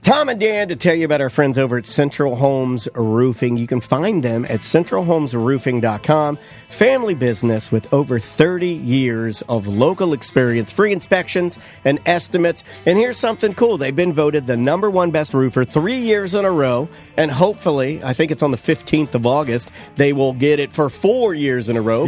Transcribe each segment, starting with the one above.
Tom and Dan to tell you about our friends over at Central Homes Roofing. You can find them at centralhomesroofing.com. Family business with over 30 years of local experience, free inspections and estimates. And here's something cool. They've been voted the #1 best roofer 3 years in a row. And hopefully, I think it's on the 15th of August, they will get it for 4 years in a row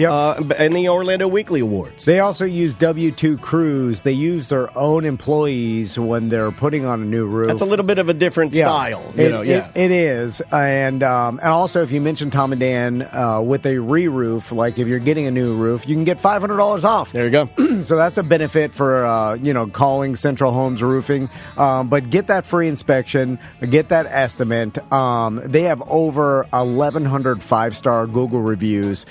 in the Orlando Weekly Awards. They also use W-2 crews. They use their own employees when they're putting on a new roof. That's a little bit of a different style. It is. And also, if you mention Tom and Dan with a re-roof, like if you're getting a new roof, you can get $500 off. There you go. So that's a benefit for, calling Central Homes Roofing. But get that free inspection, get that estimate. They have over 1,100 five-star Google reviews,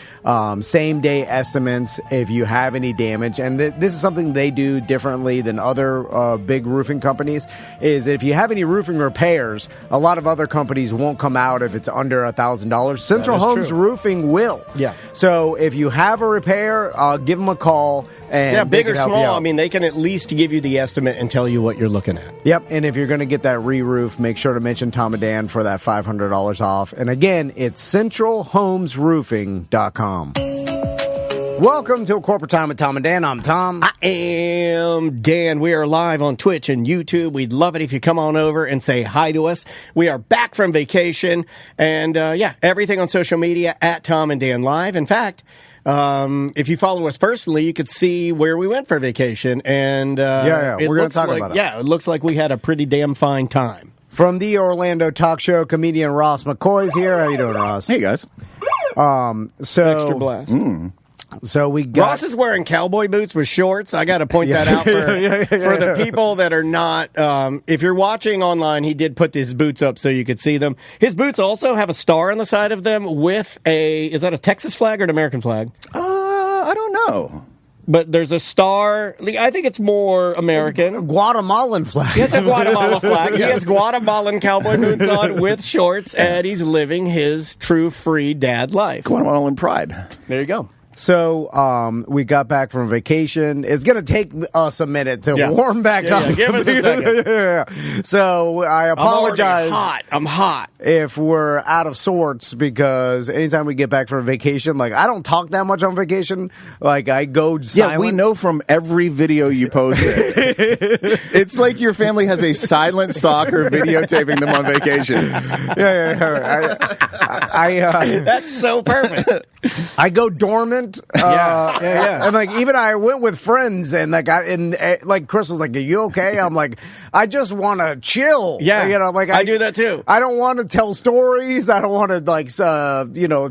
same-day estimates if you have any damage. And this is something they do differently than other big roofing companies, is if you have any roofing repairs, a lot of other companies won't come out if it's under $1,000. Central Homes Roofing will. Yeah. So if you have a repair, give them a call. And big or small, I mean, they can at least give you the estimate and tell you what you're looking at. Yep, and if you're going to get that re-roof, make sure to mention Tom and Dan for that $500 off. And again, it's centralhomesroofing.com. Welcome to A Corporate Time with Tom and Dan. I'm Tom. I am Dan. We are live on Twitch and YouTube. We'd love it if you come on over and say hi to us. We are back from vacation. And, everything on social media at Tom and Dan Live. In fact, if you follow us personally, you could see where we went for vacation. And we're going to talk about it. Yeah, it looks like we had a pretty damn fine time. From the Orlando talk show, comedian Ross McCoy's here. How you doing, Ross? Hey, guys. Extra blast. So we got... Ross is wearing cowboy boots with shorts. I got to point that out for the people that are not... if you're watching online, he did put his boots up so you could see them. His boots also have a star on the side of them with a... Is that a Texas flag or an American flag? I don't know. But there's a star. I think it's more American. It's a Guatemalan flag. It's a Guatemala flag. He has Guatemalan cowboy boots on with shorts, and he's living his true free dad life. Guatemalan pride. There you go. So we got back from vacation. It's going to take us a minute to warm back up. Yeah. Give us a second. So I apologize. I'm hot. If we're out of sorts, because anytime we get back from vacation, like I don't talk that much on vacation. Like I go silent. Yeah, we know from every video you posted. It's like your family has a silent stalker videotaping them on vacation. That's so perfect. I go dormant. And like even I went with friends, and like Chris was like, "Are you okay?" I'm like, "I just want to chill." Yeah, I do that too. I don't want to tell stories. I don't want to talk.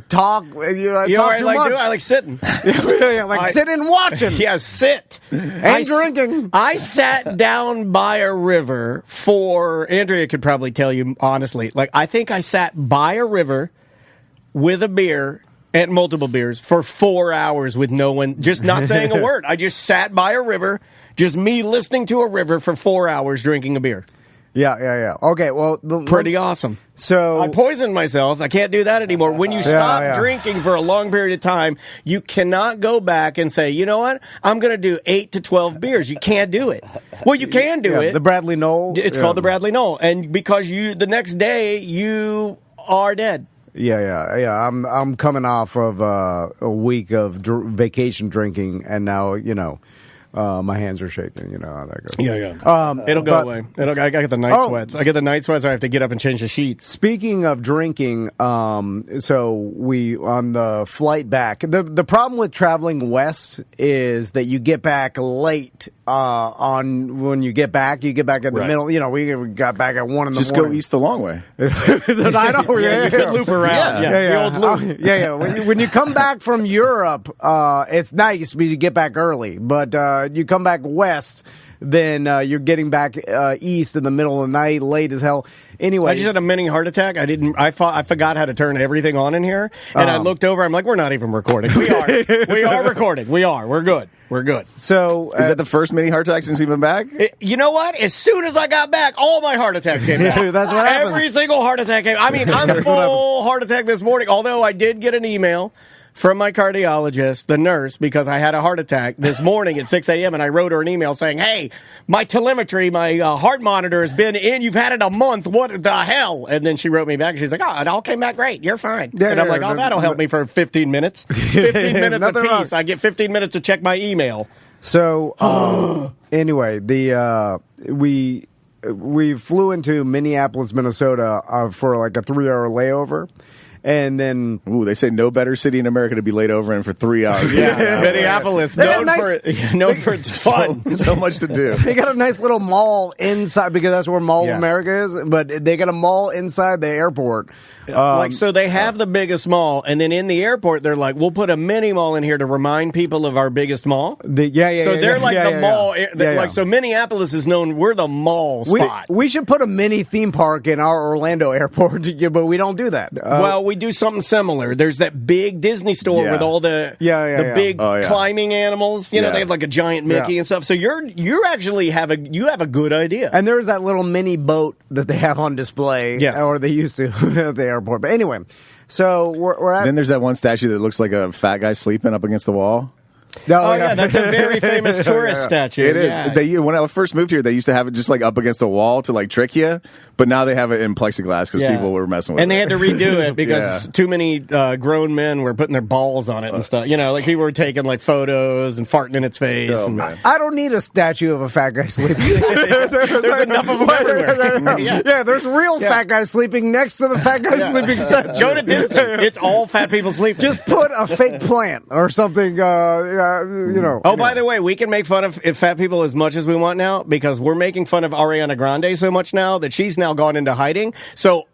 Talk too much. I like sitting. Sitting and watching. Yeah, sit and drinking. I sat down by a river for Andrea could probably tell you honestly. Like I think I sat by a river with a beer. And multiple beers for 4 hours with no one, just not saying a word. I just sat by a river, just me listening to a river for 4 hours drinking a beer. Yeah. Okay, well... Pretty awesome. So I poisoned myself. I can't do that anymore. When you stop drinking for a long period of time, you cannot go back and say, you know what? I'm going to do 8 to 12 beers. You can't do it. Well, you can do it. The Bradley Knoll. It's called the Bradley Knoll. And because the next day, you are dead. Yeah. I'm coming off of a week of vacation drinking, and now my hands are shaking. You know how that goes. Yeah. It'll go away. I get the night sweats. I get the night sweats. I have to get up and change the sheets. Speaking of drinking, so we on the flight back. The problem with traveling west is that you get back late. When you get back at the middle. We got back at 1 in the morning. Just go east the long way. I know. You can loop around. The old loop. When you come back from Europe, it's nice because you get back early. But you come back west, then you're getting back east in the middle of the night, late as hell. Anyway, I just had a mini heart attack. I forgot how to turn everything on in here, and I looked over. I'm like, we're not even recording. We are recording. We're good. So is that the first mini heart attack since you've been back? You know what? As soon as I got back, all my heart attacks came back. That's what happened. Every single heart attack came. I mean, I'm full heart attack this morning. Although I did get an email from my cardiologist, the nurse, because I had a heart attack this morning at 6 a.m. and I wrote her an email saying, hey, my telemetry, my heart monitor has been in. You've had it a month. What the hell? And then she wrote me back and she's like, oh, it all came back great. You're fine. Yeah, and I'm like, oh, that'll help me for 15 minutes. 15 minutes apiece. I get 15 minutes to check my email. So anyway, we flew into Minneapolis, Minnesota for like a 3-hour layover. And then, they say no better city in America to be laid over in for 3 hours. Yeah, Minneapolis, known for its fun. So much to do. They got a nice little mall inside because that's where Mall of America is. But they got a mall inside the airport. So they have the biggest mall, and then in the airport, they're like, we'll put a mini mall in here to remind people of our biggest mall. So they're the mall. So Minneapolis is known, we're the mall spot. We should put a mini theme park in our Orlando airport, but we don't do that. Well, we do something similar. There's that big Disney store with all the big climbing animals. You know, they have like a giant Mickey and stuff. So you actually have a good idea. And there's that little mini boat that they have on display, or they used to at the airport. But anyway, so we're at. Then there's that one statue that looks like a fat guy sleeping up against the wall. That's a very famous tourist statue. It is. When I first moved here, they used to have it just like up against the wall to like trick you, but now they have it in plexiglass because people were messing with it. And they had to redo it because too many grown men were putting their balls on it and stuff. You know, like people were taking like photos and farting in its face. I don't need a statue of a fat guy sleeping. there's enough of them everywhere. There's real fat guys sleeping next to the fat guy sleeping statue. Go to Disney. It's all fat people sleeping. Just put a fake plant or something. By the way, we can make fun of fat people as much as we want now because we're making fun of Ariana Grande so much now that she's now gone into hiding. So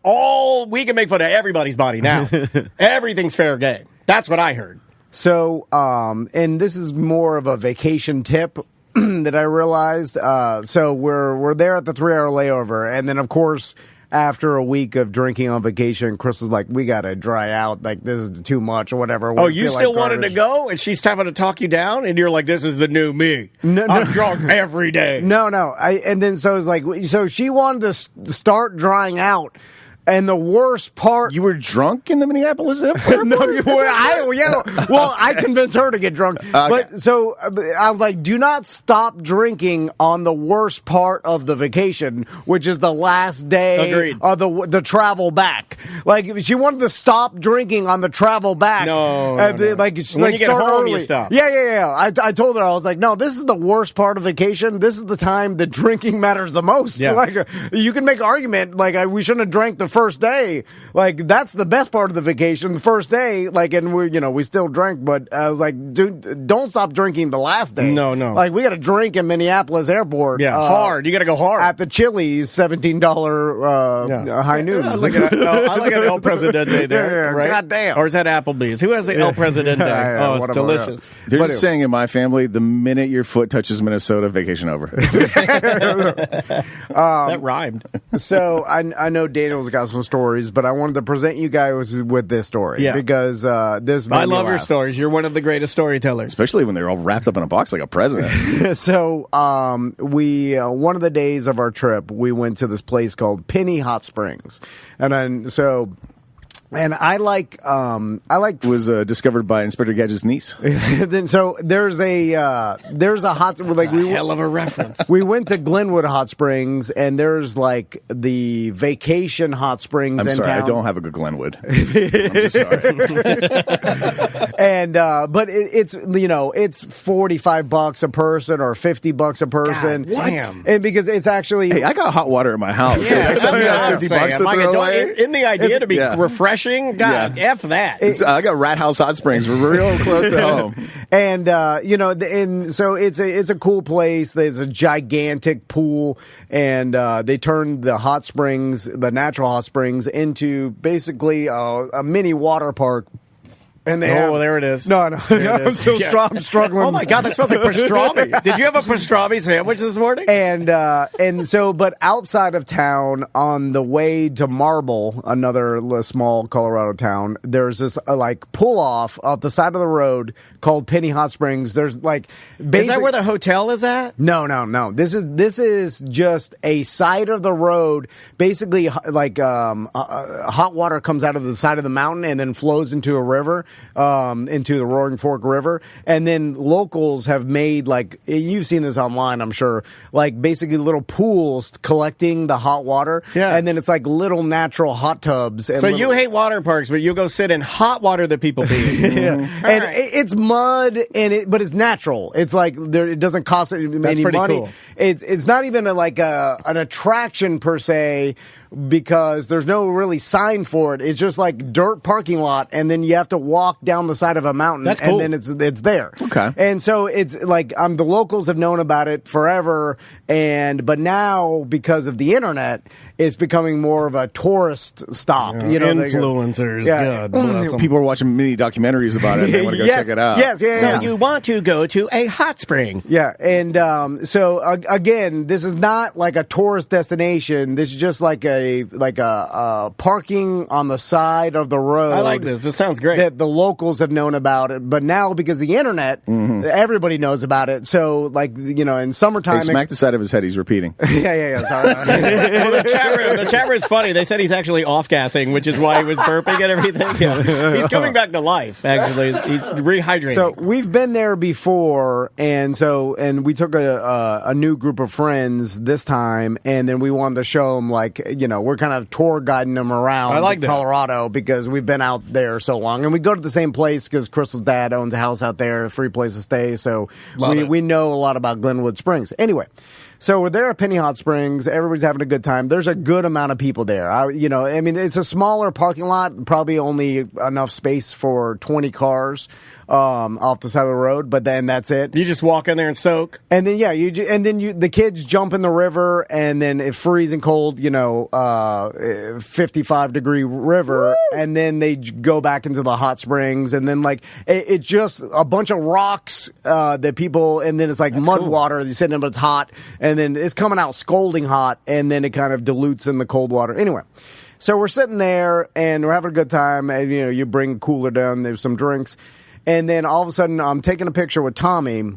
we can make fun of everybody's body now. Everything's fair game. That's what I heard. So, and this is more of a vacation tip that I realized. So we're there at the 3-hour layover, and then of course, after a week of drinking on vacation, Chris was like, we got to dry out. Like, this is too much or whatever. Oh, you still wanted to go? And she's having to talk you down? And you're like, this is the new me. I'm drunk every day. No. And then so it's like, so she wanted to start drying out. And the worst part... You were drunk in the Minneapolis airport? I convinced her to get drunk. Okay. But so I'm like, do not stop drinking on the worst part of the vacation, which is the last day of the travel back. Like, she wanted to stop drinking on the travel back. No. Like, when you get start home, early. you stop. Yeah. I told her, I was like, no, this is the worst part of vacation. This is the time that drinking matters the most. Yeah. Like, you can make an argument, like, we shouldn't have drank the first day. Like, that's the best part of the vacation, the first day. Like, and we still drank, but I was like, dude, don't stop drinking the last day. No. Like, we got to drink in Minneapolis airport. Yeah, hard. You got to go hard. At the Chili's, $17 high noon. I look at El Presidente there. Right? God damn. Or is that Applebee's? Who has the El Presidente? It's delicious. There's a saying in my family, the minute your foot touches Minnesota, vacation over. That rhymed. So I know Daniel's got some stories, but I wanted to present you guys with this story because this made I me love your laugh. stories. You're one of the greatest storytellers. Especially when they're all wrapped up in a box like a president. So we one of the days of our trip, we went to this place called Penny Hot Springs, and I like was discovered by Inspector Gadget's niece. Then so there's a hot like we hell of a reference. We went to Glenwood Hot Springs, and there's like the vacation hot springs. I'm in sorry, town. I don't have a good Glenwood. I'm just sorry. And but it's it's $45 a person or $50 a person. God, damn. And because it's actually Hey, I got hot water in my house. Yeah, Next time you have $50 to throw away. In the idea to be refreshing, God, F that. I got Rat House Hot Springs. We're real close to home. And and so it's a cool place. There's a gigantic pool, and they turned the hot springs, the natural hot springs, into basically a mini water park. And they there it is. No, I'm still I'm struggling. Oh my God, that smells like pastrami. Did you have a pastrami sandwich this morning? And so, but outside of town, on the way to Marble, another small Colorado town, there's this like pull off the side of the road called Penny Hot Springs. There's like, is that where the hotel is at? No. This is just a side of the road. Basically, like hot water comes out of the side of the mountain and then flows into a river. into the Roaring Fork River. And then locals have made, like, you've seen this online, I'm sure, like basically little pools collecting the hot water. Yeah. And then it's like little natural hot tubs. And So you hate water parks, but you'll go sit in hot water that people pee. Yeah. And it's mud, but it's natural. It's like it doesn't cost any pretty money. cool. It's not even an attraction per se, because there's no really sign for it. It's just like dirt parking lot, and then you have to walk down the side of a mountain. That's cool. And then it's there. Okay. And so it's like the locals have known about it forever, but now because of the internet, it's becoming more of a tourist stop. Yeah, you know, influencers. Yeah. God bless them. People are watching mini documentaries about it. And they want to go check it out. Yes, yeah, So yeah. you want to go to a hot spring. Yeah, and so again, this is not like a tourist destination. This is just like a parking on the side of the road. I like this. This sounds great. That the locals have known about it, but now because of the internet, everybody knows about it. So, like, you know, in summertime, Hey, smack the side of his head. He's repeating. yeah. Sorry. Well, the chat room's funny. They said he's actually off-gassing, which is why he was burping and everything. Yeah. He's coming back to life, actually. He's rehydrating. So we've been there before, and we took a new group of friends this time, and then we wanted to show them, like, you know, we're kind of tour guiding them around I like that. Colorado because we've been out there so long, and we go to the same place because Crystal's dad owns a house out there, a free place to stay, so we know a lot about Glenwood Springs. Anyway. So we're there at Penny Hot Springs. Everybody's having a good time. There's a good amount of people there. It's a smaller parking lot, probably only enough space for 20 cars off the side of the road. But then that's it. you just walk in there and soak. And then the kids jump in the river, and then it's freezing cold, 55-degree river, Woo! and then they go back into the hot springs, and then like it's just a bunch of rocks that people, and then it's like mud cool. water. You sit in it, but it's hot, and then it's coming out scalding hot, and then it kind of dilutes in the cold water. Anyway. So we're sitting there, and we're having a good time, and you bring a cooler down, there's some drinks, and then all of a sudden I'm taking a picture with Tommy,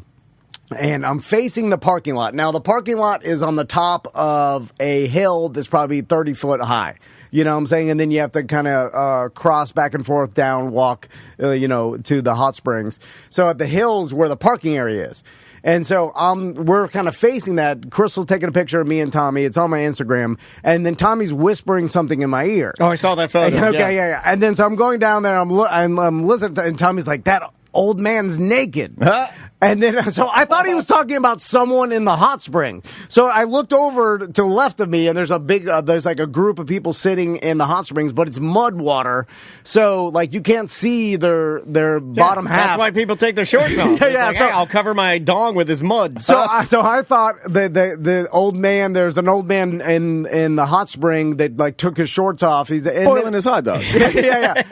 and I'm facing the parking lot. Now, the parking lot is on the top of a hill that's probably 30 foot high. You know what I'm saying? And then you have to kind of cross back and forth, down, walk, to the hot springs. So at the hill's where the parking area is. And so we're kind of facing that. Crystal's taking a picture of me and Tommy. It's on my Instagram. And then Tommy's whispering something in my ear. Oh, I saw that photo. Okay, yeah. And then so I'm going down there, I'm listening to, and Tommy's like, that old man's naked. Huh? And then, so I thought he was talking about someone in the hot spring. So I looked over to the left of me, and there's there's like a group of people sitting in the hot springs, but it's mud water. So, like, you can't see their bottom half. That's why people take their shorts off. Yeah, It's like, hey, I'll cover my dong with this mud. So I thought the old man, there's an old man in the hot spring that, like, took his shorts off. He's Boiling his hot dog. Yeah.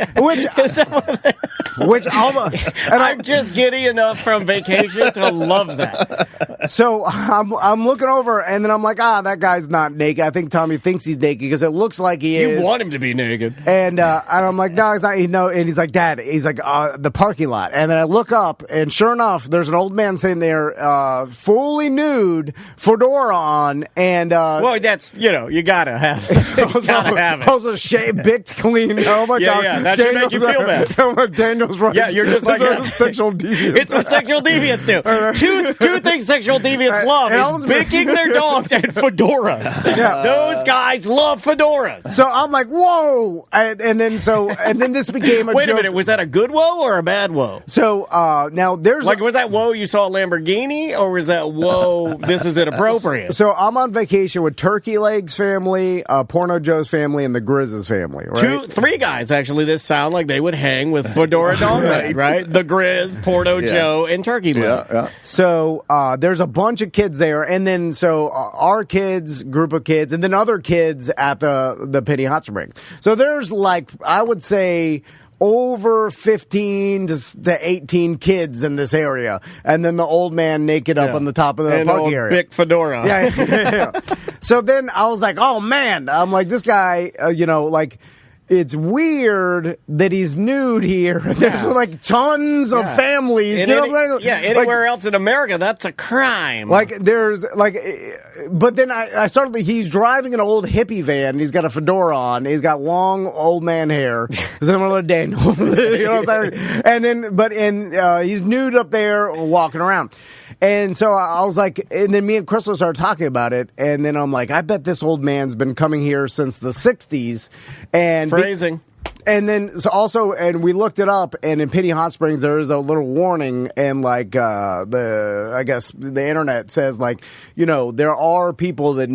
I'm just giddy enough from vacation to love that. So I'm looking over, and then I'm like, that guy's not naked. I think Tommy thinks he's naked because it looks like he is. You want him to be naked. And I'm like, no, he's not. And he's like, Dad, the parking lot. And then I look up, and sure enough, there's an old man sitting there, fully nude, fedora on, and well, that's you gotta have it. Also shaved, bicked, clean. Oh my God, yeah, that should make you feel bad. Daniel's right. Yeah, you're just like sexual deviant. It's what sexual deviants do. Two things sexual deviants love is picking their dogs and fedoras. Yeah. Those guys love fedoras. So I'm like, whoa, and then this became a Wait joke. a minute, was that a good woe or a bad woe? So now there's was that whoa you saw a Lamborghini, or was that whoa this is inappropriate? So I'm on vacation with Turkey Legs family, Porno Joe's family, and the Grizz's family. Right? Three guys actually. This sound like they would hang with fedora dog, right? The Grizz, Porno Joe, and Turkey Leg. Yeah. So there's a bunch of kids there, and then our kids, group of kids, and then other kids at the Penny Hot Springs. So there's, like, I would say over 15 to 18 kids in this area, and then the old man naked up on the top of the parking area. Big fedora. Yeah. So then I was like, oh man, I'm like, this guy, it's weird that he's nude here. There's like tons of families. You know what I'm saying? Yeah, anywhere else in America, that's a crime. Like there's like, but then I started. He's driving an old hippie van. And he's got a fedora on. He's got long old man hair, similar to Daniel. You know what I'm saying? And then, he's nude up there walking around. And so I was like, and then me and Crystal started talking about it, and then I'm like, I bet this old man's been coming here since the 60s. And phrasing. And then and we looked it up, and in Penny Hot Springs there is a little warning, and like I guess the internet says, like, you know, there are people that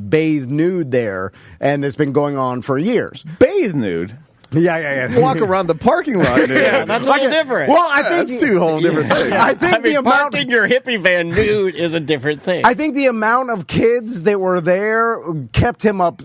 bathe nude there, and it's been going on for years. Bathe nude. Yeah. Walk around the parking lot. Dude. Yeah, that's a little different. Well, I think that's two whole different things. I think the amount parking your hippie van nude is a different thing. I think the amount of kids that were there kept him up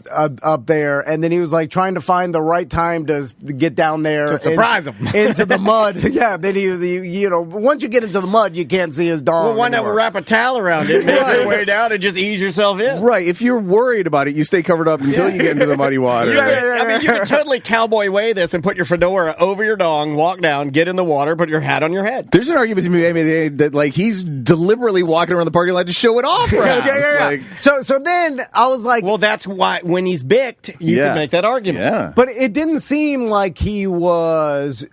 there, and then he was like trying to find the right time to get down there to surprise him into the mud. Yeah, then he once you get into the mud, you can't see his dog. Well, why not wrap a towel around it, make your way down, and just ease yourself in? Right. If you're worried about it, you stay covered up until you get into the muddy water. Yeah. I mean, you can totally cowboy way this and put your fedora over your dong, walk down, get in the water, put your hat on your head. There's an argument to be made that like he's deliberately walking around the parking lot to show it off. Yeah. Like, so then I was like, well, that's why when he's bicked, you can make that argument. Yeah. But it didn't seem like he was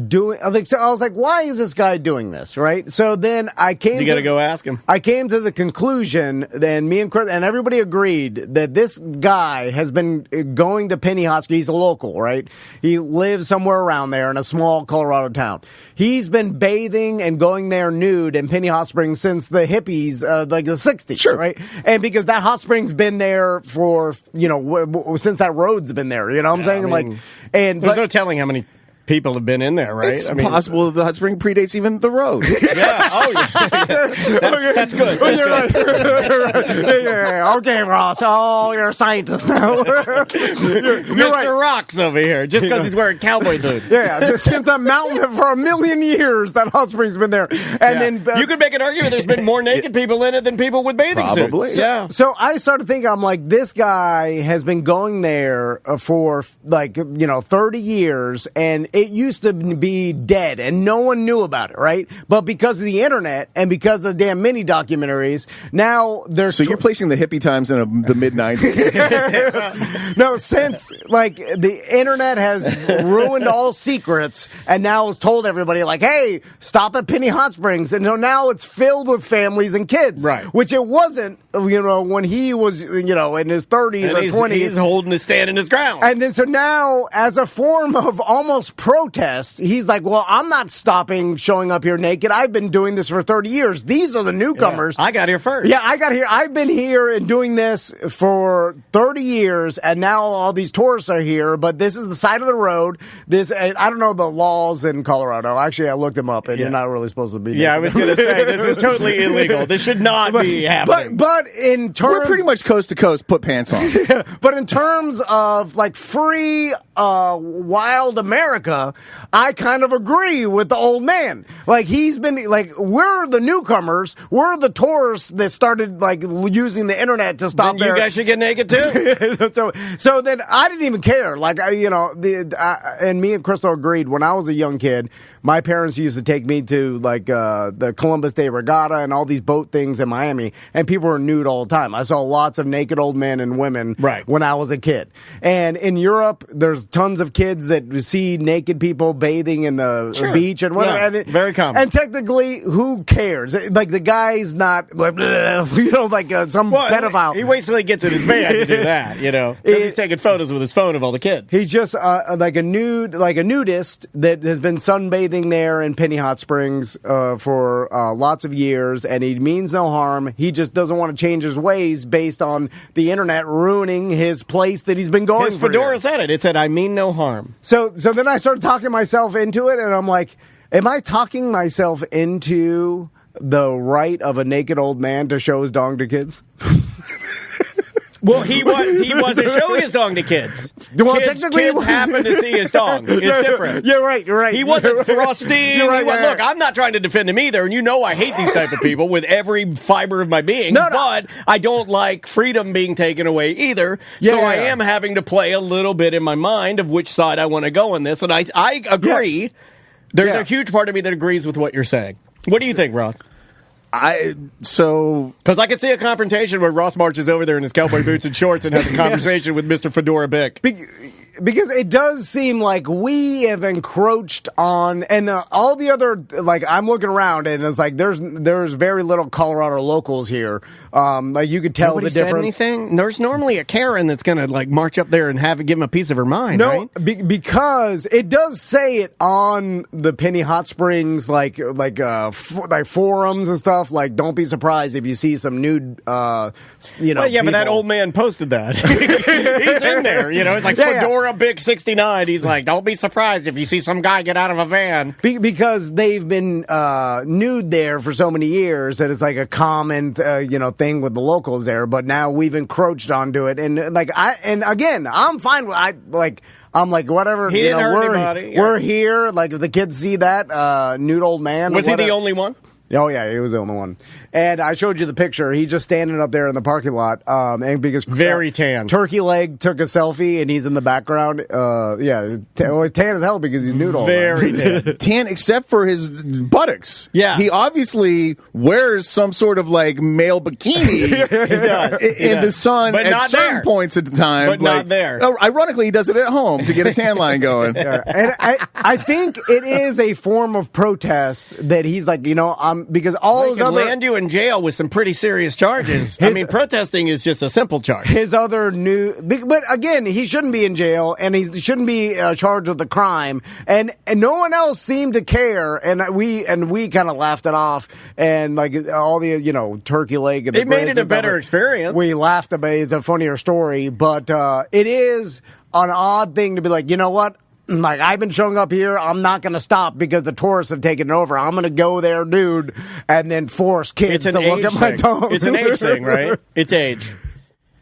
doing. So I was like, why is this guy doing this? Right. So then I came. You got to go ask him. I came to the conclusion. Then me and Chris and everybody agreed that this guy has been going to Penny Hot Springs. He's a local, right? He lives somewhere around there in a small Colorado town. He's been bathing and going there nude in Penny Hot Springs since the hippies, like the 60s, sure. Right? And because that hot spring's been there for, since that road's been there, you know what I'm saying? I mean, there's no telling how many people have been in there, right? It's possible the hot spring predates even the road. Yeah. Oh, yeah. That's good. Yeah. Okay, Ross. Oh, you're a scientist now. You're Mr. right. Rocks over here, just because he's wearing cowboy boots. Yeah, since that mountain for a million years, that hot spring's been there. And then you could make an argument there's been more naked people in it than people with bathing Probably. suits. Yeah. So I started thinking, I'm like, this guy has been going there for 30 years, and it used to be dead, and no one knew about it, right? But because of the internet and because of the damn mini documentaries, now there's. So you're placing the hippie times in the mid 90s. No, since the internet has ruined all secrets, and now has told everybody hey, stop at Penny Hot Springs, and now it's filled with families and kids, right? Which it wasn't, when he was, in his 30s or 20s. He's holding his stand in his ground, and then so now, as a form of almost protest, he's like, well, I'm not stopping showing up here naked. I've been doing this for 30 years. These are the newcomers. Yeah, I got here first. Yeah, I got here. I've been here and doing this for 30 years, and now all these tourists are here, but this is the side of the road. I don't know the laws in Colorado. Actually, I looked them up, and you're not really supposed to be naked. Yeah, I was going to say, this is totally illegal. This should not be happening. But in terms... We're pretty much coast to coast, put pants on. But in terms of, free, wild America, I kind of agree with the old man. He's been, we're the newcomers. We're the tourists that started, using the internet to stop there. You guys should get naked, too. So then I didn't even care. And me and Crystal agreed. When I was a young kid, my parents used to take me to, the Columbus Day Regatta and all these boat things in Miami, and people were nude all the time. I saw lots of naked old men and women when I was a kid. And in Europe, there's tons of kids that see naked people bathing in the beach and whatever. Yeah, very common. And technically, who cares? The guy's not, some pedophile. He waits till he gets in his van to do that, 'cause he's taking photos with his phone of all the kids. He's just a nudist that has been sunbathing there in Penny Hot Springs for lots of years, and he means no harm. He just doesn't want to change his ways based on the internet ruining his place that he's been going his for. fedora said it. It said, I mean no harm. So then I started talking myself into it, and I'm like, am I talking myself into the right of a naked old man to show his dong to kids? Well, he wasn't showing his dong to kids. Well, kids happened to see his dong. It's different. You're right. He wasn't thrusting. You're right, Look, I'm not trying to defend him either, and you know I hate these type of people with every fiber of my being. No. But I don't like freedom being taken away either. So I am having to play a little bit in my mind of which side I want to go on this, and I agree. Yeah. There's a huge part of me that agrees with what you're saying. What do you think, Ross? Because I could see a confrontation where Ross marches over there in his cowboy boots and shorts and has a conversation with Mr. Fedora Bick. Because it does seem like we have encroached on, and all the other, like, I'm looking around and it's like there's very little Colorado locals here. Like, you could tell Nobody the difference. Said anything? There's normally a Karen that's going to like march up there and give him a piece of her mind. No, right? Because it does say it on the Penny Hot Springs, like forums and stuff. Like, don't be surprised if you see some nude, Well, people. but that old man posted that. He's in there. It's like Fedora Bick 69. He's like, don't be surprised if you see some guy get out of a van. Because they've been nude there for so many years that it's like a common, thing with the locals there. But now we've encroached onto it, and again, I'm fine with I'm like, whatever. He didn't hurt anybody. We're here. Like, if the kids see that nude old man, was he the only one? Oh, yeah, he was the only one. And I showed you the picture. He's just standing up there in the parking lot. And because very tan. Turkey Leg took a selfie, and he's in the background. Tan as hell because he's nude all very tan. Tan except for his buttocks. Yeah. He obviously wears some sort of like male bikini in the sun but at certain points at the time. But not there. Ironically, he does it at home to get a tan line going. And I think it is a form of protest that he's like, because all those other land you in jail with some pretty serious charges. Protesting is just a simple charge. His other but again, he shouldn't be in jail, and he shouldn't be charged with a crime, and no one else seemed to care, and we kind of laughed it off, and like all the Turkey Leg. And it made it a better experience. We laughed about it. It's a funnier story, but it is an odd thing to be like, you know what? Like, I've been showing up here. I'm not going to stop because the tourists have taken it over. I'm going to go there, dude, and then force kids to look at my dog. It's an age thing, right? It's age.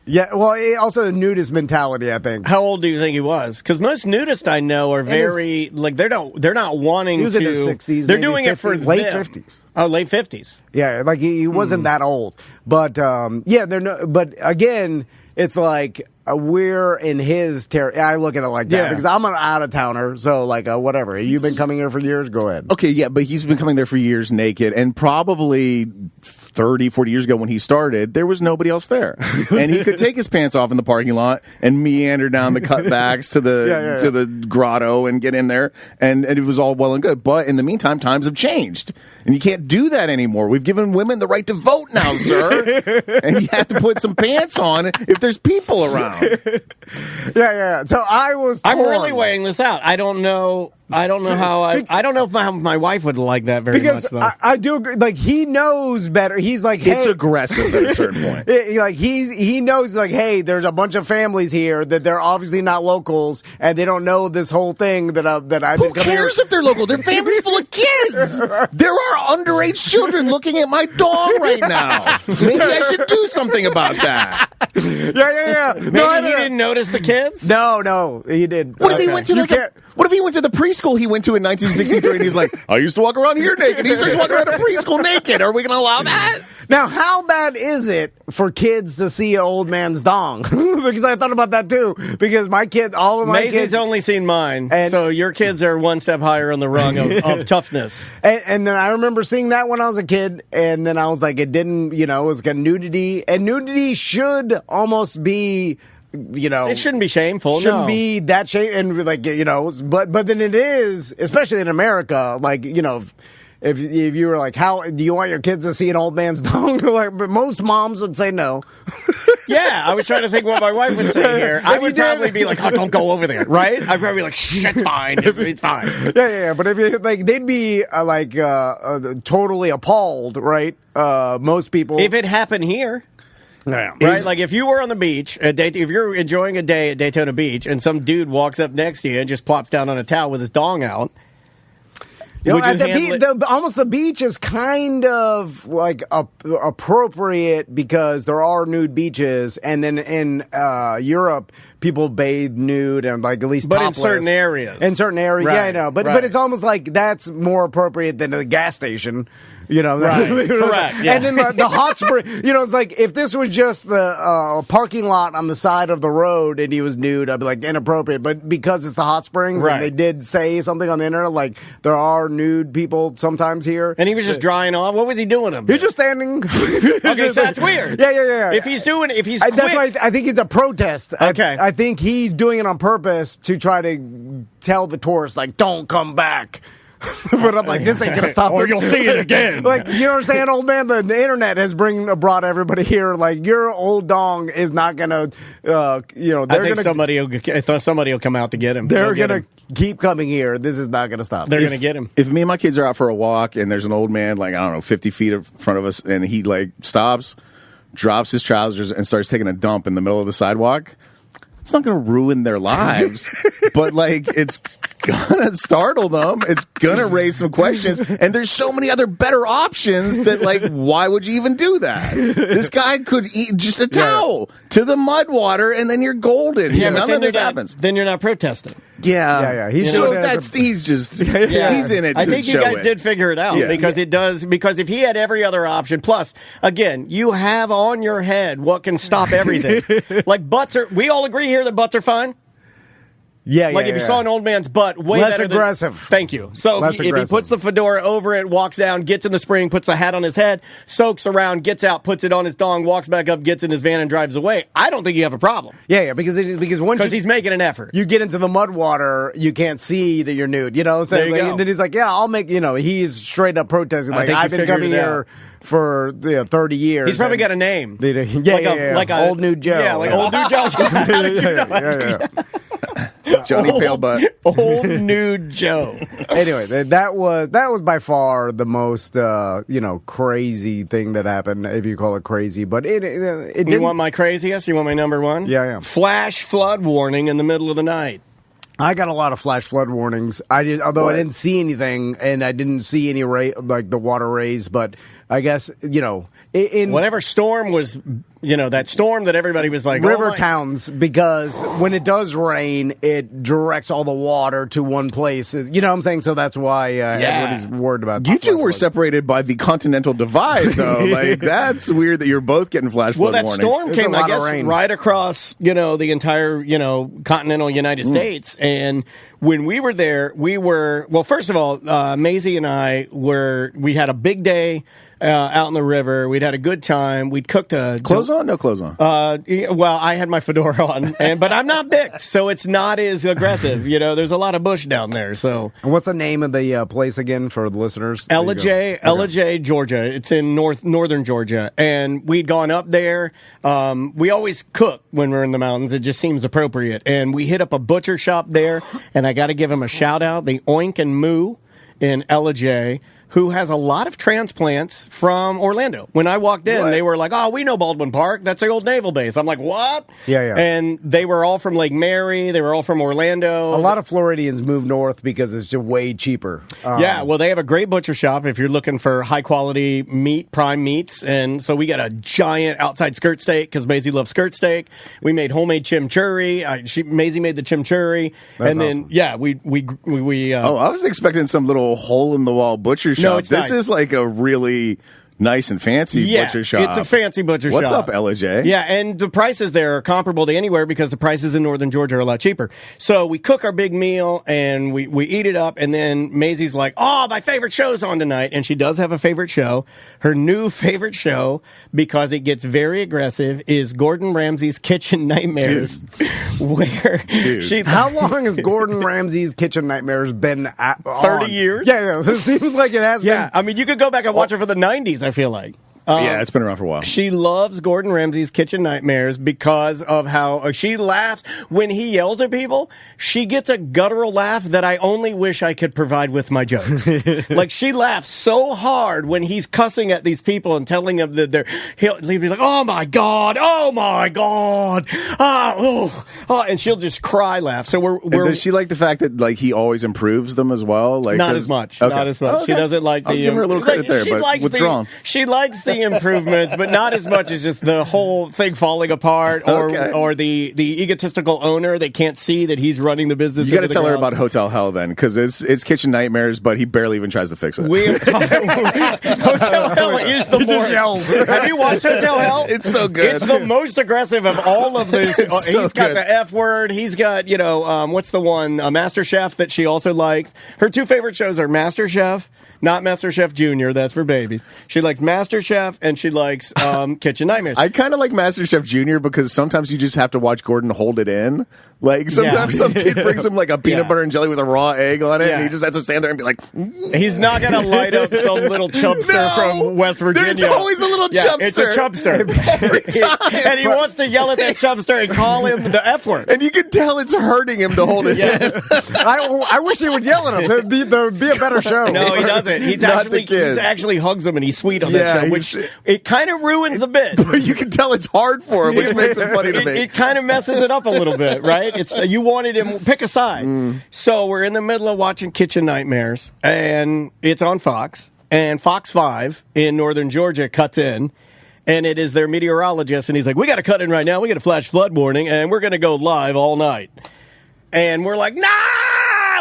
Yeah, well, also the nudist mentality, I think. How old do you think he was? Because most nudists I know are very they're not wanting to. He was in his 60s. They're doing 50s, it for late them. 50s. Oh, late 50s. Yeah, like he wasn't that old, but But again, it's like. We're in his territory. I look at it like that because I'm an out-of-towner, so like whatever. You've been coming here for years, go ahead. Okay, yeah, but he's been coming there for years naked, and probably 30, 40 years ago when he started, there was nobody else there. And he could take his pants off in the parking lot and meander down the cutbacks to the grotto and get in there, and it was all well and good. But in the meantime, times have changed, and you can't do that anymore. We've given women the right to vote now, sir, and you have to put some pants on if there's people around. Yeah. So I'm really weighing this out. I don't know how I don't know if my wife would like that very much. Because I do agree. Like, he knows better. He's like, hey, it's aggressive at a certain point. Like, he knows, like, hey, there's a bunch of families here that they're obviously not locals, and they don't know this whole thing that I've been coming here. Who cares if they're local? Their family's full of kids. There are underage children looking at my dog right now. Maybe I should do something about that. Yeah. Maybe he didn't notice the kids? No, he did. What if he went to the preschool he went to in 1963 and he's like, I used to walk around here naked. He starts walking around a preschool naked. Are we going to allow that? Now, how bad is it for kids to see an old man's dong? Because I thought about that too. Because all of my Maisie's kids only seen mine, so your kids are one step higher on the rung of toughness. And then I remember seeing that when I was a kid, and then I was like, it didn't, it was like nudity, and nudity should almost be. It shouldn't be shameful. Shouldn't be that shame, and like but then it is, especially in America. Like if you were like, how do you want your kids to see an old man's dong? But most moms would say no. Yeah, I was trying to think what my wife would say here. I would probably be like, oh, don't go over there, right? I'd probably be like, shh, it's fine. It's fine. Yeah. But if you they'd be totally appalled, right? Most people. If it happened here. Yeah. Right? Like, if you were on the beach, if you're enjoying a day at Daytona Beach, and some dude walks up next to you and just plops down on a towel with his dong out, Would you handle it? Almost the beach is kind of like appropriate because there are nude beaches, and then in Europe, people bathe nude and like at least But topless. in certain areas. In certain areas, Right, yeah, I know. But right. it's almost like that's more appropriate than a gas station. You know, Right, correct, yeah. And then the hot spring, you know, it's like if this was just the parking lot on the side of the road and he was nude, I'd be like inappropriate. But because it's the hot springs, Right. and they did say something on the internet, like there are nude people sometimes here. And he was just drying off. What was he doing up there? He's just standing. Okay, so that's weird. Yeah. If he's quick. That's why I think it's a protest. Okay. I think he's doing it on purpose to try to tell the tourists, like, don't come back. But I'm like, this ain't gonna stop. Or you'll see it again. Like, you know what I'm saying, old man? The internet has brought everybody here. Like, your old dong is not gonna, I think somebody will come out to get him. They're They'll get gonna him. keep coming here. This is not gonna stop. They're gonna get him. If me and my kids are out for a walk and there's an old man, like, I don't know, 50 feet in front of us, and he, like, stops, drops his trousers, and starts taking a dump in the middle of the sidewalk, it's not going to ruin their lives, but, like, it's going to startle them. It's going to raise some questions. And there's so many other better options that, like, why would you even do that? This guy could eat just a towel to the mud water, and then you're golden. Yeah, but none of this happens. Then you're not protesting. Yeah. He's So doing it as he's just, Yeah. he's in it I to think you show guys it. did figure it out Yeah. because if he had every other option, plus again, you have on your head what can stop everything. Like we all agree here that butts are fine. Yeah, Like if you saw an old man's butt, way Less better aggressive. Thank you. So Less if he aggressive. puts the fedora over it, walks down, gets in the spring, puts the hat on his head, soaks around, gets out, puts it on his dong, walks back up, gets in his van, and drives away, I don't think you have a problem because once he's making an effort. you get into the mud water, you can't see that you're nude. You know, so There you go. and then he's like, "Yeah, I'll make." You know, he's straight up protesting. I Like, think you I've been figured coming it here out. for 30 years. He's probably and- got a name. Like a old nude Joe. Yeah, like old nude Joe. Johnny Pale Butt. Old nude Joe. Anyway, that was by far the most crazy thing that happened, if you call it crazy. But it didn't. You want my craziest? You want my number one? Yeah. Flash flood warning in the middle of the night. I got a lot of flash flood warnings. Although I didn't see anything, and I didn't see any like the water raise. But I guess in Whatever storm was, that storm that everybody was like, river oh my. towns, because when it does rain, it directs all the water to one place. You know what I'm saying? So that's why everybody's worried about. You two flash were flood. separated by the continental divide, though. Like, that's weird that you're both getting flash flood Well, that warnings. storm There's a came, lot I of guess, rain. right across, the entire, continental United States. And when we were there, first of all, Maisie and I we had a big day out in the river. We'd had a good time. We'd cooked Clothes on? No clothes on. Well, I had my fedora on, but I'm not bicked, so it's not as aggressive. There's a lot of bush down there, so. And what's the name of the place again for the listeners? Ellijay, Georgia. It's in northern Georgia, and we'd gone up there. We always cook when we're in the mountains. It just seems appropriate, and we hit up a butcher shop there, and I got to give him a shout out, the Oink and Moo in Ellijay, who has a lot of transplants from Orlando. When I walked in, they were like, "Oh, we know Baldwin Park. That's the old naval base." I'm like, "What?" Yeah. And they were all from Lake Mary. They were all from Orlando. A lot of Floridians move north because it's just way cheaper. Yeah, well, they have a great butcher shop if you're looking for high-quality meat, prime meats. And so we got a giant outside skirt steak because Maisie loves skirt steak. We made homemade chimichurri. Maisie made the chimichurri. That's and then, awesome. yeah, we I was expecting some little hole-in-the-wall butcher shop. No, it's this nice. is like a really nice and fancy butcher shop. It's a fancy butcher What's shop. up, LJ? Yeah, and the prices there are comparable to anywhere because the prices in northern Georgia are a lot cheaper. So we cook our big meal and we eat it up, and then Maisie's like, "Oh, my favorite show's on tonight," and she does have a favorite show. Her new favorite show, because it gets very aggressive, is Gordon Ramsay's Kitchen Nightmares, where she. How long has Gordon Ramsay's Kitchen Nightmares been on? 30 years? Yeah. It seems like it has Yeah, been. I mean, you could go back and watch it for the 90s, I feel like. Yeah, it's been around for a while. She loves Gordon Ramsay's Kitchen Nightmares because of how she laughs when he yells at people. She gets a guttural laugh that I only wish I could provide with my jokes. Like, she laughs so hard when he's cussing at these people and telling them that he'll be like, oh my God, and she'll just cry laugh. So we're does she like the fact that like he always improves them as well? Like, not as much. Okay. Not as much. Okay. She doesn't like I was giving her a little credit there, but withdrawn. She likes the improvements, but not as much as just the whole thing falling apart, or the egotistical owner that can't see that he's running the business. You got to tell her about Hotel Hell then, because it's Kitchen Nightmares, but he barely even tries to fix it. Hotel Hell is the just yells. Have you watched Hotel Hell? It's so good. It's the most aggressive of all of this. He's got the F word. He's got, what's the one? MasterChef that she also likes. Her two favorite shows are MasterChef. Not MasterChef Junior, that's for babies. She likes MasterChef, and she likes Kitchen Nightmares. I kind of like MasterChef Junior because sometimes you just have to watch Gordon hold it in. Like, sometimes some kid brings him like a peanut butter and jelly with a raw egg on it, and he just has to stand there and be like... He's not going to light up some little chubster from West Virginia. There's always a little chubster. It's a chubster. Every time. And he wants to yell at that chubster and call him the F word. And you can tell it's hurting him to hold it in. I wish he would yell at him. There would be a better show. No, he doesn't. He actually hugs him and he's sweet on that show, which it kind of ruins the bit. But you can tell it's hard for him, which makes it funny to me. It kind of messes it up a little bit, right? It's you wanted him pick a side. So we're in the middle of watching Kitchen Nightmares, and it's on Fox, and Fox 5 in northern Georgia cuts in. And it is their meteorologist, and he's like, we got to cut in right now. We got a flash flood warning, and we're going to go live all night. And we're like, no!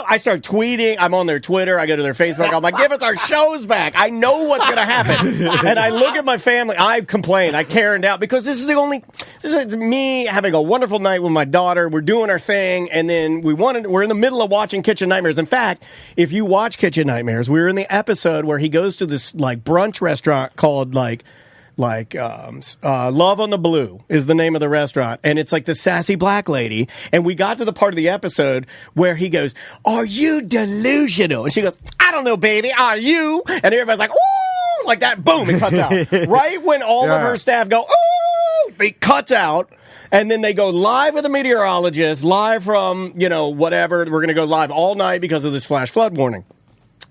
I start tweeting. I'm on their Twitter. I go to their Facebook. I'm like, give us our shows back. I know what's going to happen. And I look at my family. I complain. I Karened out because this is me having a wonderful night with my daughter. We're doing our thing. And then we're in the middle of watching Kitchen Nightmares. In fact, if you watch Kitchen Nightmares, we were in the episode where he goes to this like brunch restaurant called Love on the Blue is the name of the restaurant, and it's like the sassy black lady, and we got to the part of the episode where he goes, are you delusional? And she goes, I don't know, baby, are you? And everybody's like, ooh, like that, boom, it cuts out. Right when all of her staff go, ooh, it cuts out. And then they go live with a meteorologist, live from, whatever. We're going to go live all night because of this flash flood warning.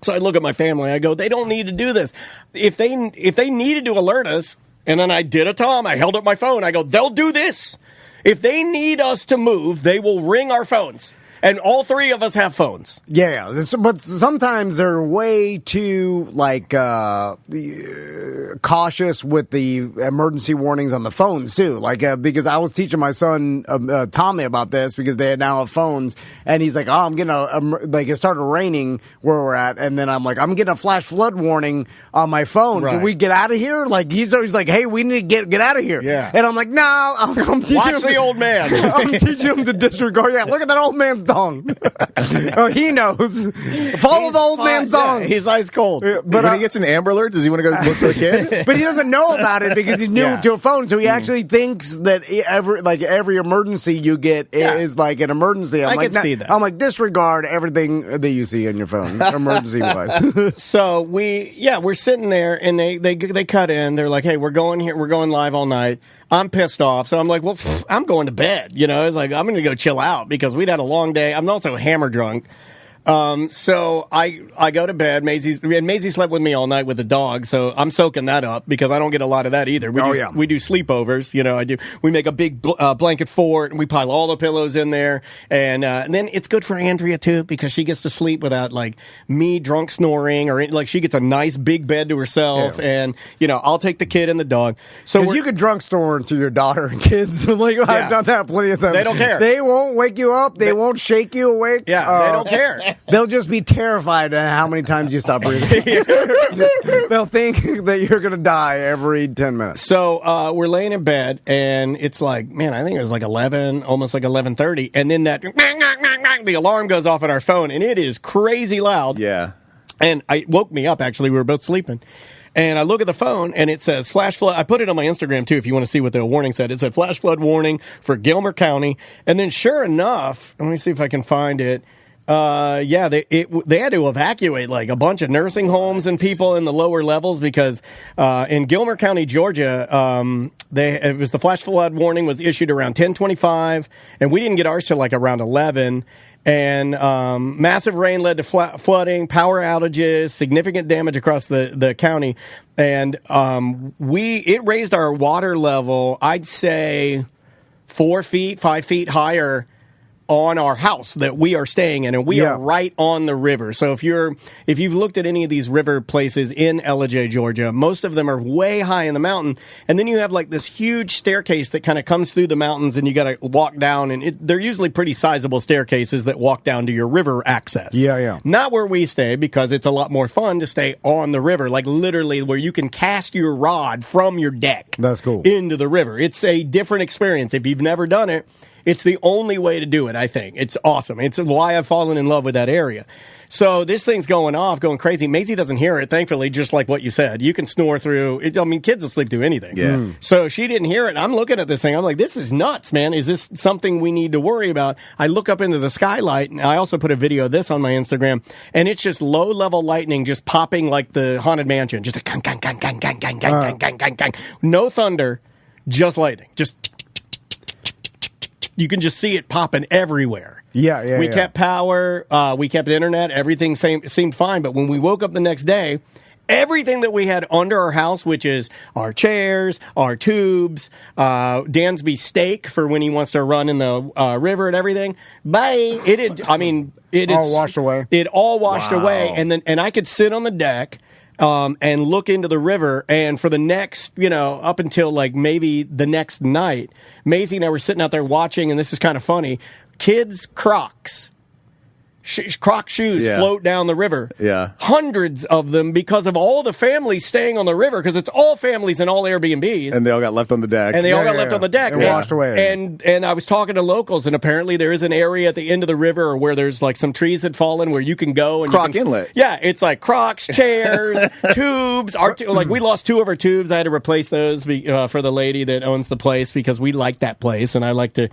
So I look at my family. I go, they don't need to do this. If they needed to alert us, and then I did a Tom, I held up my phone. I go, they'll do this. If they need us to move, they will ring our phones. And all three of us have phones. Yeah, but sometimes they're way too cautious with the emergency warnings on the phones too. Because I was teaching my son Tommy about this because they now have phones, and he's like, "Oh, I'm getting it started raining where we're at," and then I'm like, "I'm getting a flash flood warning on my phone. Right. Do we get out of here?" Like he's like, "Hey, we need to get out of here." Yeah, and I'm like, "No, I'm teaching Watch the old man. I'm teaching him to disregard. Yeah, look at that old man's dong. Oh, he knows. Follow the old man's dong. Yeah, he's ice cold. But when he gets an Amber Alert, does he want to go look for a kid? But he doesn't know about it because he's new to a phone, so he actually thinks that every emergency you get is like an emergency. I can see that. I'm like, disregard everything that you see on your phone, emergency wise. So we're sitting there, and they cut in. They're like, hey, we're going here. We're going live all night. I'm pissed off. So I'm like, well, I'm going to bed. It's like, I'm going to go chill out because we'd had a long day. I'm also hammer drunk. So I go to bed. Maisie slept with me all night with the dog, so I'm soaking that up because I don't get a lot of that either. We do sleepovers. We make a big blanket fort and we pile all the pillows in there, and then it's good for Andrea too because she gets to sleep without like me drunk snoring or like she gets a nice big bed to herself, and I'll take the kid and the dog. So because you could drunk snore to your daughter and kids. I've done that plenty of times. They don't care. They won't wake you up. They won't shake you awake. Yeah, they don't care. They'll just be terrified at how many times you stop breathing. They'll think that you're going to die every 10 minutes. So we're laying in bed, and it's like, man, I think it was like 11, almost like 11:30, and then the alarm goes off on our phone, and it is crazy loud. Yeah. And it woke me up, actually. We were both sleeping. And I look at the phone, and it says flash flood. I put it on my Instagram, too, if you want to see what the warning said. It said flash flood warning for Gilmer County. And then sure enough, let me see if I can find it. Yeah, they had to evacuate like a bunch of nursing homes and people in the lower levels because in Gilmer County, Georgia, it was the flash flood warning was issued around 10:25, and we didn't get ours till like around 11. And massive rain led to flooding, power outages, significant damage across the county, and it raised our water level, I'd say 4 feet, 5 feet higher on our house that we are staying in, and we are right on the river. So if you've looked at any of these river places in Ellijay, Georgia, most of them are way high in the mountain, and then you have like this huge staircase that kind of comes through the mountains, and you got to walk down, and they're usually pretty sizable staircases that walk down to your river access. Yeah. Not where we stay, because it's a lot more fun to stay on the river, like literally where you can cast your rod from your deck. That's cool. Into the river. It's a different experience. If you've never done it, it's the only way to do it, I think. It's awesome. It's why I've fallen in love with that area. So this thing's going crazy. Maisie doesn't hear it, thankfully, just like what you said. You can snore through it. I mean, kids will sleep through anything. Yeah. So she didn't hear it. I'm looking at this thing. I'm like, this is nuts, man. Is this something we need to worry about? I look up into the skylight, and I also put a video of this on my Instagram, and it's just low-level lightning just popping like the Haunted Mansion. Just a gang, gang, gang, gang, gang, gang, gang, gang, gang, gang. No thunder, just lightning. Just you can just see it popping everywhere. Yeah. We kept power. We kept internet. Everything seemed fine. But when we woke up the next day, everything that we had under our house, which is our chairs, our tubes, Dansby steak for when he wants to run in the river and everything, it all washed away. It all washed away. And I could sit on the deck and look into the river, and for the next, up until like maybe the next night, Maisie and I were sitting out there watching, and this is kind of funny. Kids' Crocs. Croc shoes float down the river. Yeah. Hundreds of them because of all the families staying on the river, because it's all families and all Airbnbs. And they all got left on the deck. And they all got left on the deck. And washed away. And I was talking to locals, and apparently there is an area at the end of the river where there's like some trees had fallen where you can go. And Croc Inlet. Yeah, it's like Crocs, chairs, tubes. Like we lost 2 of our tubes. I had to replace those for the lady that owns the place, because we like that place, and I like to,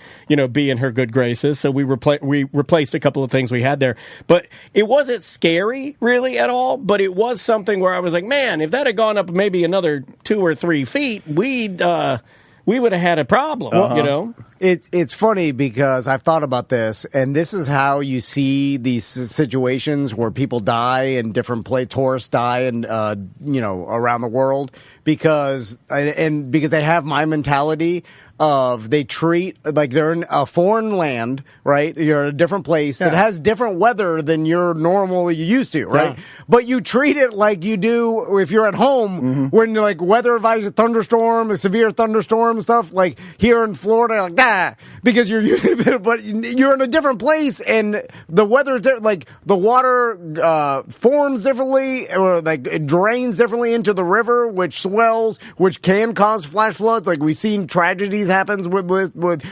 be in her good graces. So we replaced a couple of things we had there. But it wasn't scary really at all, but it was something where I was like, man, if that had gone up maybe another 2 or 3 feet, we would have had a problem, It's funny because I've thought about this, and this is how you see these situations where people die in different places, tourists die, and around the world, because they have my mentality of they treat like they're in a foreign land, right? You're in a different place that has different weather than you're normally used to, right? Yeah. But you treat it like you do if you're at home when like weather advisory, thunderstorm, a severe thunderstorm and stuff, like here in Florida, like because you're in a different place, and the weather, like the water forms differently, or like it drains differently into the river, which swells, which can cause flash floods. Like we've seen tragedies happens with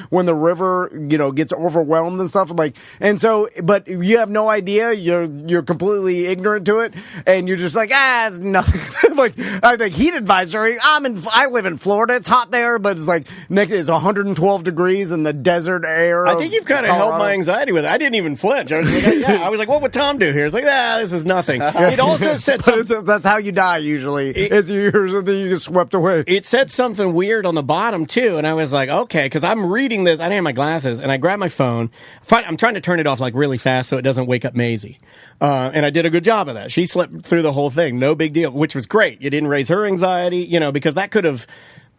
when the river gets overwhelmed and stuff, but you have no idea, you're completely ignorant to it, and you're just like it's nothing. Like I think heat advisory, I live in Florida, it's hot there, but it's like it's 112 degrees in the desert air. I think you've kind of helped my anxiety with it. I didn't even flinch. I was like, what would Tom do here? It's like, this is nothing. It also said that's how you die usually. You get swept away. It said something weird on the bottom too, and I was like, okay, because I'm reading this. I didn't have my glasses, and I grabbed my phone. I'm trying to turn it off like really fast so it doesn't wake up Maisie. And I did a good job of that. She slept through the whole thing, no big deal, which was great. You didn't raise her anxiety, because that could have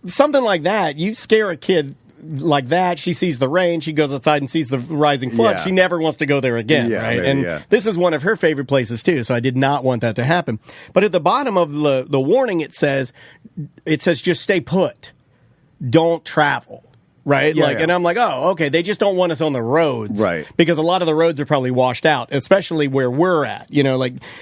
something like that. You scare a kid like that, she sees the rain, she goes outside and sees the rising flood. She never wants to go there again, right? This is one of her favorite places too, so I did not want that to happen. But at the bottom of the warning, it says just stay put, don't travel. Right? And I'm like, oh, okay, they just don't want us on the roads. Right. Because a lot of the roads are probably washed out, especially where we're at,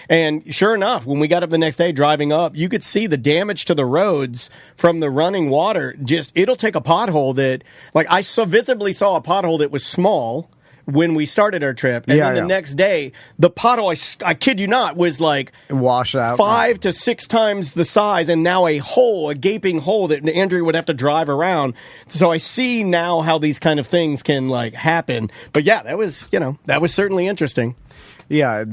and sure enough, when we got up the next day driving up, you could see the damage to the roads from the running water. It'll take a pothole that, I so visibly saw a pothole that was small, when we started our trip. And then the next day, the pothole, I kid you not, was like wash out 5 to 6 times the size, and now a gaping hole that Andrew would have to drive around. So I see now how these kind of things can like happen. But yeah, that was certainly interesting. Yeah,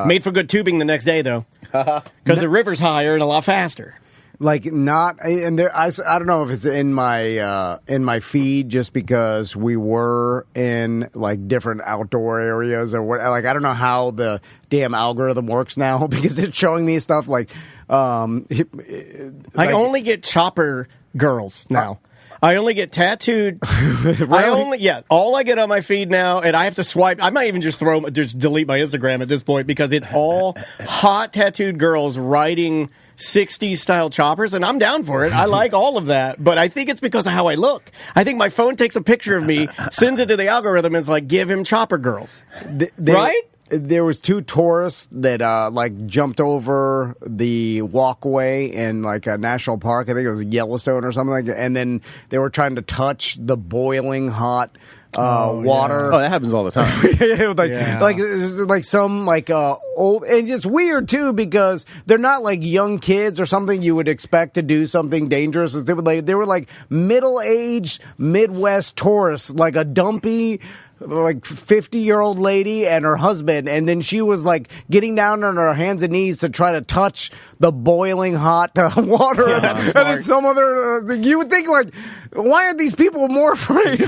made for good tubing the next day though, because the river's higher and a lot faster. Like not, and there, I don't know if it's in my feed just because we were in like different outdoor areas or what. Like I don't know how the damn algorithm works now because it's showing me stuff like. I only get chopper girls now. I only get tattooed. Really? All I get on my feed now, and I have to swipe. I might even just delete my Instagram at this point because it's all hot tattooed girls riding 60s style choppers, and I'm down for it. I like all of that, but I think it's because of how I look. I think my phone takes a picture of me, sends it to the algorithm, and it's like, give him chopper girls. Right? There was 2 tourists that like jumped over the walkway in like a national park. I think it was Yellowstone or something like that. And then they were trying to touch the boiling hot water. Oh, that happens all the time. like some old, and it's weird too because they're not like young kids or something you would expect to do something dangerous. They were like middle-aged Midwest tourists, like a dumpy, like 50-year-old lady and her husband, and then she was like getting down on her hands and knees to try to touch the boiling hot water. Yeah, and then some other you would think like, why aren't these people more afraid?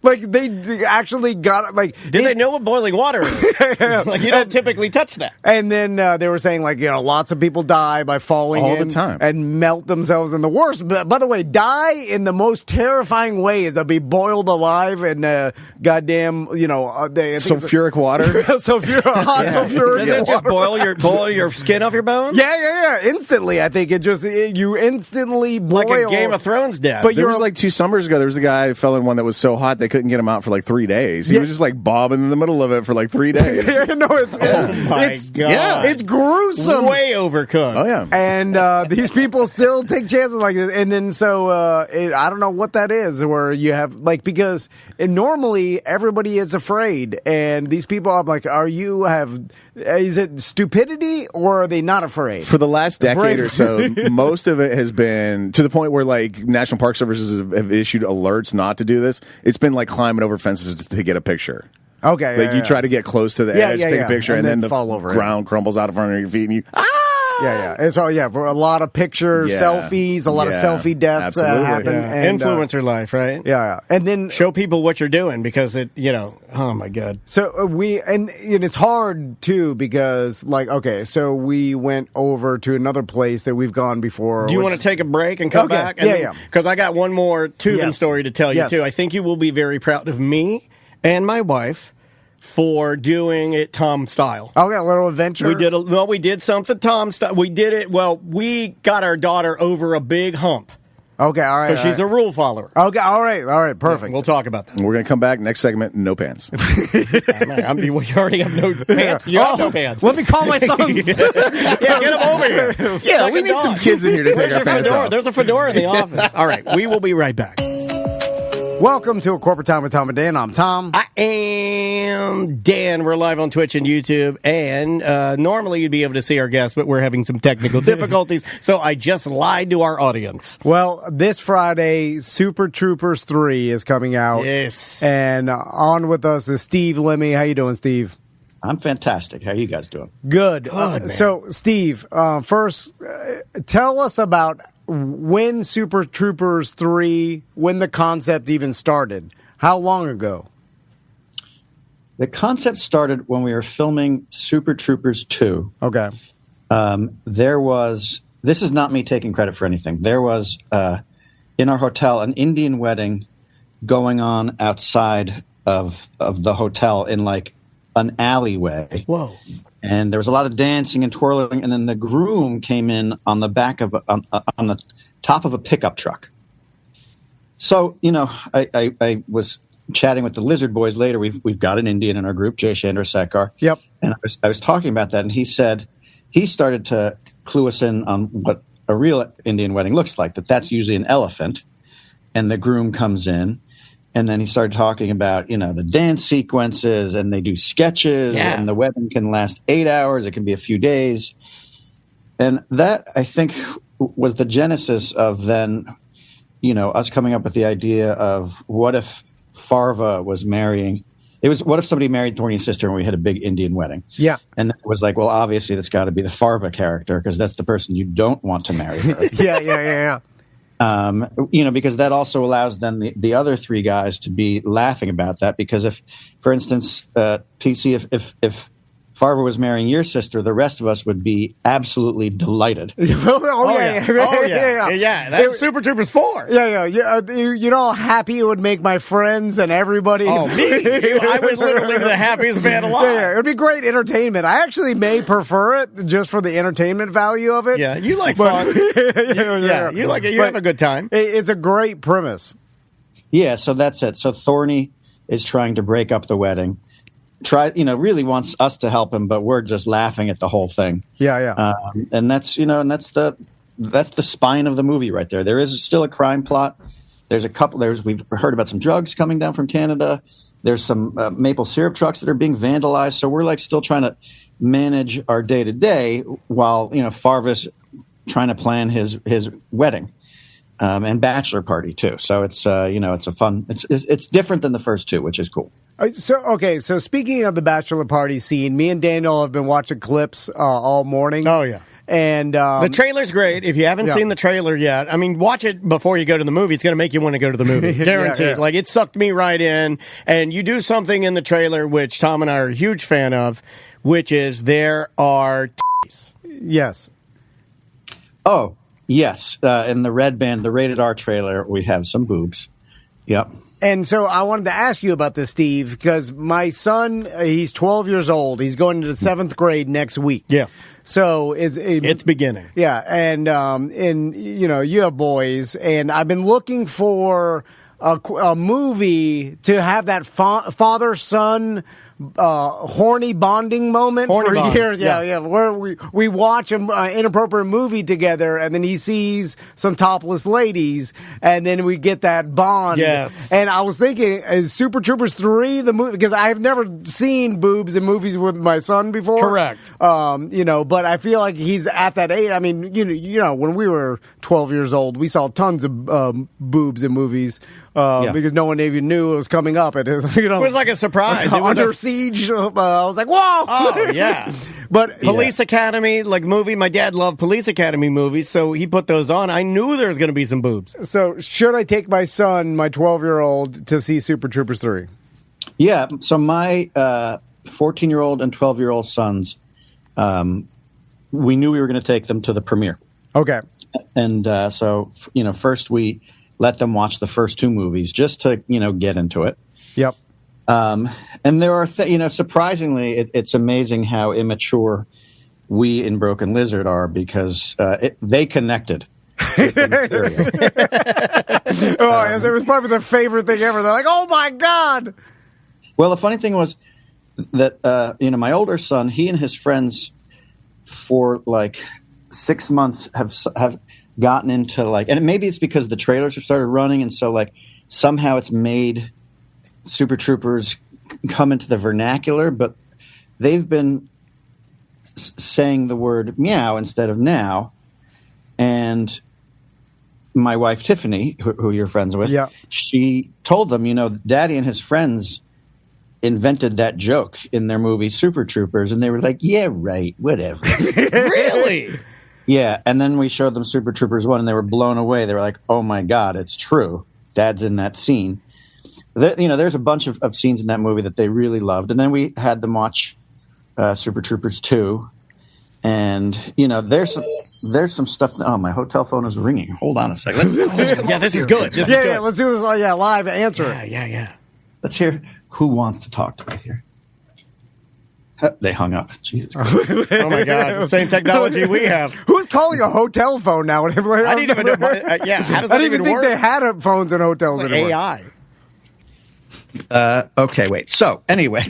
Like they actually got like. Did they know what boiling water is? Like you don't typically touch that. And then they were saying like lots of people die by falling all in the time and melt themselves in the worst. But by the way, die in the most terrifying way is to be boiled alive and goddamn sulfuric water. Sulfuric Does it just water. boil your skin off your bones? Yeah. Instantly, I think you instantly boil. Like a Game of Thrones death. But there was like 2 summers ago, there was a guy who fell in one that was so hot they couldn't get him out for like 3 days. He was just like bobbing in the middle of it for like 3 days. It's God. It's gruesome. Way overcooked. Oh yeah. And these people still take chances like this. And then I don't know what that is where you have like because normally everybody is afraid, and these people are like, is it stupidity or are they not afraid? For the last decade or so, most of it has been to the point where like National Park Services have issued alerts not to do this. It's been like climbing over fences to get a picture. Okay. Like you try to get close to the edge, take a picture, and then the fall over ground crumbles out in front of your feet, and you Yeah. And so, for a lot of pictures, selfies, a lot of selfie deaths happen. Yeah. And, influencer life, right? Yeah. And then show people what you're doing because oh my God. So and it's hard too because so we went over to another place that we've gone before. Do you want to take a break and come back? Because I got one more tubing story to tell you too. I think you will be very proud of me and my wife for doing it Tom style. Okay, a little adventure. We did something Tom style. We did it. Well, we got our daughter over a big hump. Okay, all right. Because she's a rule follower. Okay, all right, perfect. Yeah, we'll talk about that. We're going to come back next segment. No pants. You already have no pants. You have no pants. Let me call my sons. Get them over here. Yeah, we need some kids in here to take our pants off. There's a fedora in the office. All right, we will be right back. Welcome to A Corporate Time with Tom and Dan. I'm Tom. I am Dan. We're live on Twitch and YouTube. And normally you'd be able to see our guests, but we're having some technical difficulties. So I just lied to our audience. Well, this Friday, Super Troopers 3 is coming out. Yes. And on with us is Steve Lemmy. How you doing, Steve? I'm fantastic. How are you guys doing? Good. Man. So, Steve, first, tell us about when Super Troopers 3, when the concept even started. How long ago? The concept started when we were filming Super Troopers 2. Okay. This is not me taking credit for anything. There was, in our hotel, an Indian wedding going on outside of the hotel in like an alleyway. Whoa. And there was a lot of dancing and twirling, and then the groom came in on the back of on the top of a pickup truck. So I was chatting with the Lizard Boys later. We've got an Indian in our group, Jay Chandrasekhar. Yep. And I was talking about that, and he said he started to clue us in on what a real Indian wedding looks like. That's usually an elephant, and the groom comes in, And then he started talking about, the dance sequences, and they do sketches, and the wedding can last 8 hours. It can be a few days. And that, I think, was the genesis of then, us coming up with the idea of what if Farva was marrying. What if somebody married Thorny's sister and we had a big Indian wedding? Yeah. And it was like, well, obviously that's got to be the Farva character because that's the person you don't want to marry her. Yeah. Because that also allows then the other three guys to be laughing about that. Because if, for instance, TC, if Farva was marrying your sister, the rest of us would be absolutely delighted. Yeah. That's Super Troopers 4. Yeah. You know how happy it would make my friends and everybody. Oh, me? I was literally the happiest man alive. Yeah, it would be great entertainment. I actually may prefer it just for the entertainment value of it. Yeah, you like fun. You like it. You have a good time. It's a great premise. Yeah, so that's it. So Thorny is trying to break up the wedding. Really wants us to help him, but we're just laughing at the whole thing. Yeah. And that's the spine of the movie right there. There is still a crime plot. We've heard about some drugs coming down from Canada. There's some maple syrup trucks that are being vandalized. So we're still trying to manage our day to day while, Farva's trying to plan his wedding. And bachelor party too. So it's it's a fun. It's different than the first two, which is cool. So speaking of the bachelor party scene, me and Daniel have been watching clips all morning. Oh yeah, and the trailer's great. If you haven't seen the trailer yet, watch it before you go to the movie. It's going to make you want to go to the movie, guaranteed. Like it sucked me right in. And you do something in the trailer which Tom and I are a huge fan of, which is there are titties. Yes. Oh. Yes, in the Red Band, the rated R trailer, we have some boobs. Yep. And so I wanted to ask you about this, Steve, because my son, he's 12 years old. He's going into the 7th grade next week. Yes. So it's beginning. Yeah, and you have boys, and I've been looking for a movie to have that father-son horny bonding moment for years. Yeah. Where we watch an inappropriate movie together, and then he sees some topless ladies, and then we get that bond. Yes. And I was thinking, is Super Troopers 3 the movie? Because I've never seen boobs in movies with my son before. Correct. But I feel like he's at that age. When we were 12 years old, we saw tons of boobs in movies. Because no one even knew it was coming up. It was like a surprise. It was Under Siege. I was like, whoa! Oh, yeah. But Police Academy, movie. My dad loved Police Academy movies, so he put those on. I knew there was going to be some boobs. So should I take my son, my 12-year-old, to see Super Troopers 3? Yeah. So my 14-year-old and 12-year-old sons, we knew we were going to take them to the premiere. Okay. And first we let them watch the first two movies just to, get into it. Yep. And there are, surprisingly, it's amazing how immature we in Broken Lizard are because they connected with the material. It was probably their favorite thing ever. They're like, oh, my God. Well, the funny thing was that, my older son, he and his friends for 6 months have gotten into and maybe it's because the trailers have started running, and so somehow it's made Super Troopers come into the vernacular, but they've been saying the word meow instead of now. And my wife Tiffany, who you're friends with, she told them, Daddy and his friends invented that joke in their movie Super Troopers, and they were like, yeah, right, whatever. Really? Yeah, and then we showed them Super Troopers 1, and they were blown away. They were like, oh, my God, it's true. Dad's in that scene. There's a bunch of scenes in that movie that they really loved. And then we had them watch Super Troopers 2. And, there's some stuff. Oh, my hotel phone is ringing. Hold on a second. Yeah, this is good. Let's do this live answer. Yeah. Let's hear who wants to talk to me here. They hung up. Jesus. Oh my God! The same technology we have. Who's calling a hotel phone now? I didn't even know. How does that I didn't even think work? they had phones in hotels anymore. AI. Okay, wait. So anyway,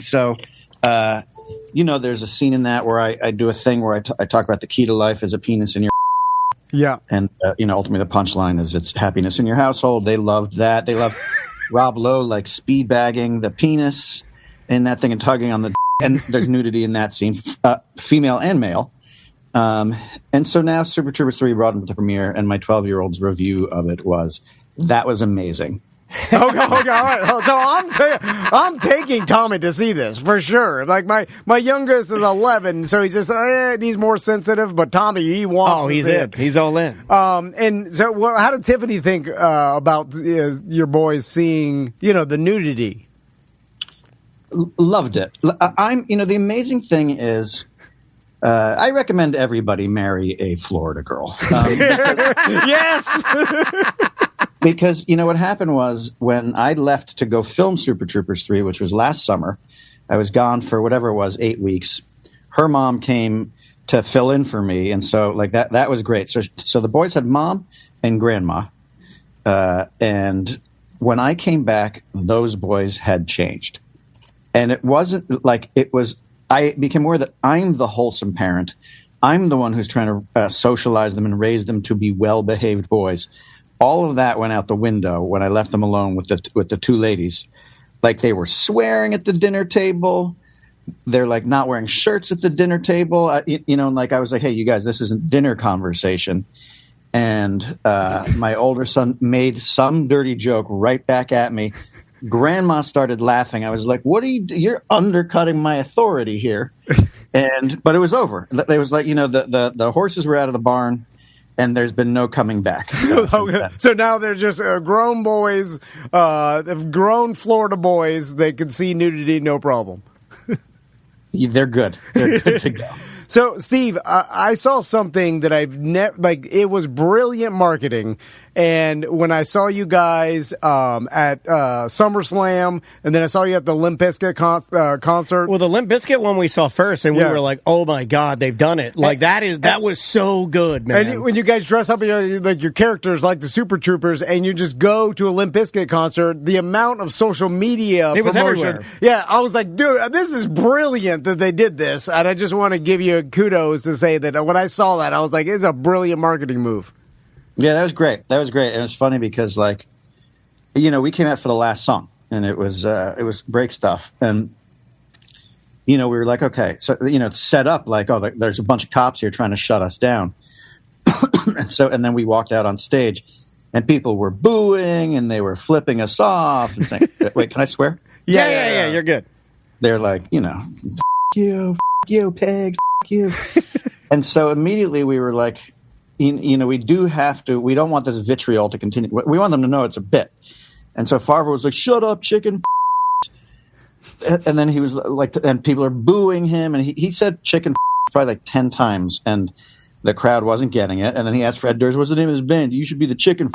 there's a scene in that where I do a thing where I talk about the key to life is a penis in your. Yeah. And ultimately the punchline is it's happiness in your household. They loved that. They love Rob Lowe like speed bagging the penis in that thing and tugging on the and there's nudity in that scene, female and male. And so now Super Troopers 3 brought him to the premiere, and my 12-year-old's review of it was, that was amazing. Okay, all right. So I'm taking Tommy to see this for sure. Like my youngest is 11, so he's just he's more sensitive. But Tommy, he wants. Oh, he's in. He's all in. And so, how did Tiffany think about your boys seeing the nudity? Loved it. The amazing thing is, I recommend everybody marry a Florida girl. Yes. Because, what happened was when I left to go film Super Troopers 3, which was last summer, I was gone for whatever it was, 8 weeks. Her mom came to fill in for me. And so like that was great. So the boys had mom and grandma. And when I came back, those boys had changed. And it wasn't like I became aware that I'm the wholesome parent. I'm the one who's trying to socialize them and raise them to be well-behaved boys. All of that went out the window when I left them alone with the two ladies. Like they were swearing at the dinner table. They're like not wearing shirts at the dinner table. Like I was like, hey, you guys, this isn't dinner conversation. And my older son made some dirty joke right back at me. Grandma started laughing. I was like, what are you're undercutting my authority here. But it was over. It was like, the horses were out of the barn. And there's been no coming back. So now they're just grown boys, grown Florida boys. They can see nudity, no problem. They're good. They're good to go. So, Steve, I saw something that I've never, it was brilliant marketing. And when I saw you guys at SummerSlam, and then I saw you at the Limp Bizkit concert. Well, the Limp Bizkit one we saw first, and we were like, oh my God, they've done it. Like, that was so good, man. And when you guys dress up, like your characters, like the Super Troopers, and you just go to a Limp Bizkit concert, the amount of social media it was promotion. Everywhere. Yeah, I was like, dude, this is brilliant that they did this. And I just want to give you kudos to say that when I saw that, I was like, it's a brilliant marketing move. Yeah, that was great. And it was funny because, we came out for the last song, and it was break stuff. And, we were like, okay. So, it's set up like, oh, there's a bunch of cops here trying to shut us down. and then we walked out on stage, and people were booing, and they were flipping us off and saying, wait, can I swear? Yeah, you're good. They're like, f*** you, pig, f*** you. And so immediately we were like, we don't want this vitriol to continue. We want them to know it's a bit. And so Favre was like, shut up, chicken. And then he was like, and people are booing him. And he said chicken probably like 10 times. And the crowd wasn't getting it. And then he asked Fred Durst, what's the name of his band? You should be the chicken.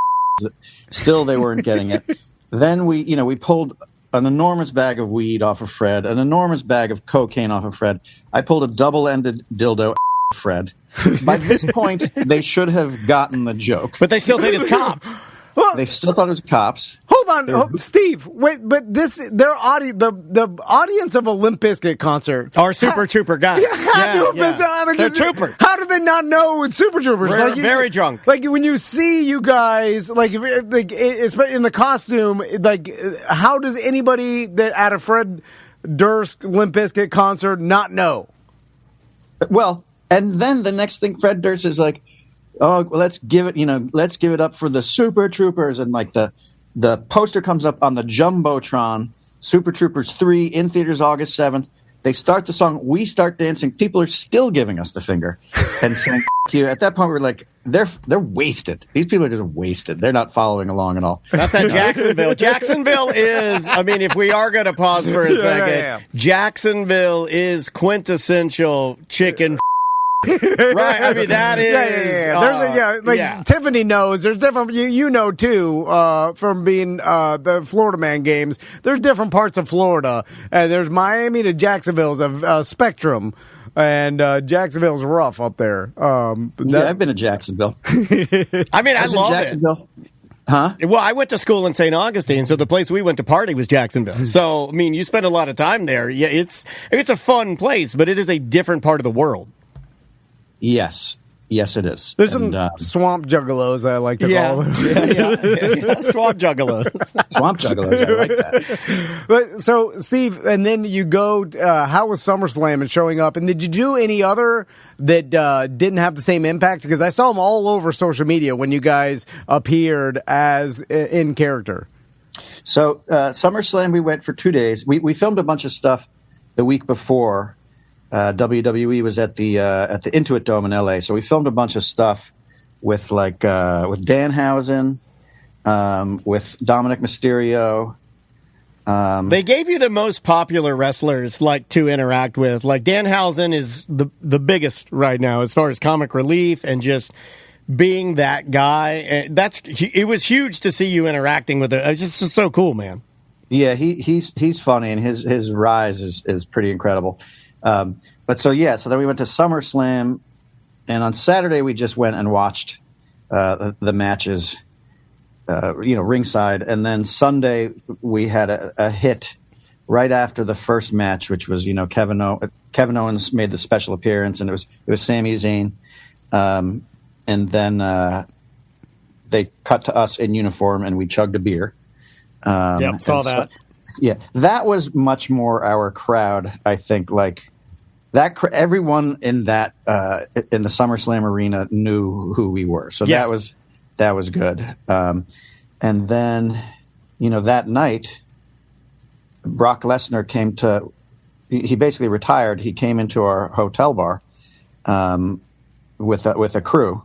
Still, they weren't getting it. Then we pulled an enormous bag of weed off of Fred, an enormous bag of cocaine off of Fred. I pulled a double-ended dildo Fred. By this point, they should have gotten the joke. But they still think it's cops. They still thought it was cops. Hold on, Steve. Wait, but the audience of a Limp Bizkit concert are Super Trooper guys. They're troopers. How do they not know it's Super Troopers? We're very drunk. Like when you see you guys, it's in the costume. Like, how does anybody that at a Fred Durst Limp Bizkit concert not know? Well. And then the next thing, Fred Durst is like, "Oh, well, let's give it up for the Super Troopers." And like the poster comes up on the jumbotron, Super Troopers 3 in theaters August 7th. They start the song, we start dancing. People are still giving us the finger and saying "F*** you." At that point, we're like, they're wasted. These people are just wasted. They're not following along at all. That's at Jacksonville. Jacksonville is, if we are going to pause for a second, Jacksonville is quintessential chicken. Right, that is. Tiffany knows. There's different. You know too from being the Florida Man games. There's different parts of Florida, and there's Miami to Jacksonville's a spectrum, and Jacksonville's rough up there. I've been to Jacksonville. I love it. Huh? Well, I went to school in St. Augustine, so the place we went to party was Jacksonville. So, you spend a lot of time there. Yeah, it's a fun place, but it is a different part of the world. Yes. Yes, it is. There's some swamp juggalos, I like to call them. Yeah. Swamp juggalos. Swamp juggalos, I like that. But so, Steve, and then you go. How was SummerSlam and showing up? And did you do any other that didn't have the same impact? Because I saw them all over social media when you guys appeared as in character. So SummerSlam, we went for 2 days. We filmed a bunch of stuff the week before. WWE was at the Intuit Dome in LA, so we filmed a bunch of stuff with Danhausen, with Dominic Mysterio. They gave you the most popular wrestlers to interact with. Like Danhausen is the biggest right now as far as comic relief and just being that guy. It was huge to see you interacting with it. It's just so cool, man. Yeah, he's funny, and his rise is pretty incredible. So then we went to SummerSlam, and on Saturday we just went and watched the matches, ringside, and then Sunday we had a hit right after the first match, which was Kevin Owens made the special appearance, and it was Sami Zayn, and then they cut to us in uniform, and we chugged a beer. Saw that. Yeah, that was much more our crowd, I think. Like that, everyone in that in the SummerSlam arena knew who we were, so that was good. And then, that night, Brock Lesnar came to. He basically retired. He came into our hotel bar with a crew.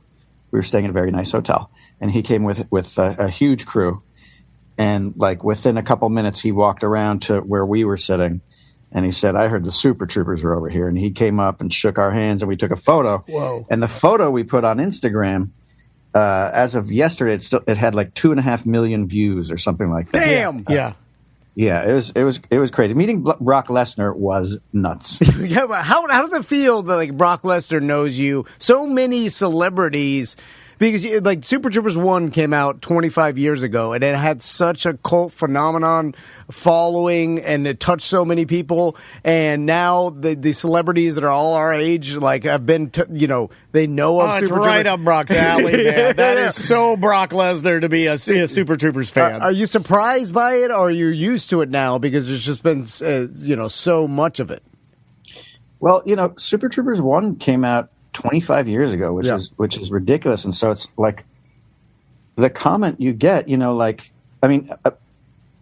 We were staying in a very nice hotel, and he came with a huge crew. And within a couple minutes, he walked around to where we were sitting, and he said, "I heard the Super Troopers were over here." And he came up and shook our hands, and we took a photo. Whoa! And the photo we put on Instagram, as of yesterday, it had 2.5 million views or something like that. Damn! Yeah, it was crazy. Meeting Brock Lesnar was nuts. Yeah, but how does it feel that Brock Lesnar knows you? So many celebrities. Because Super Troopers 1 came out 25 years ago, and it had such a cult phenomenon following, and it touched so many people. And now the celebrities that are all our age, have been, they know of it's Super right Troopers. Up Brock's alley, man. That is so Brock Lesnar to be a Super Troopers fan. Are you surprised by it, or are you used to it now because there's just been, so much of it? Well, Super Troopers 1 came out 25 years ago, which is ridiculous. And so it's the comment you get,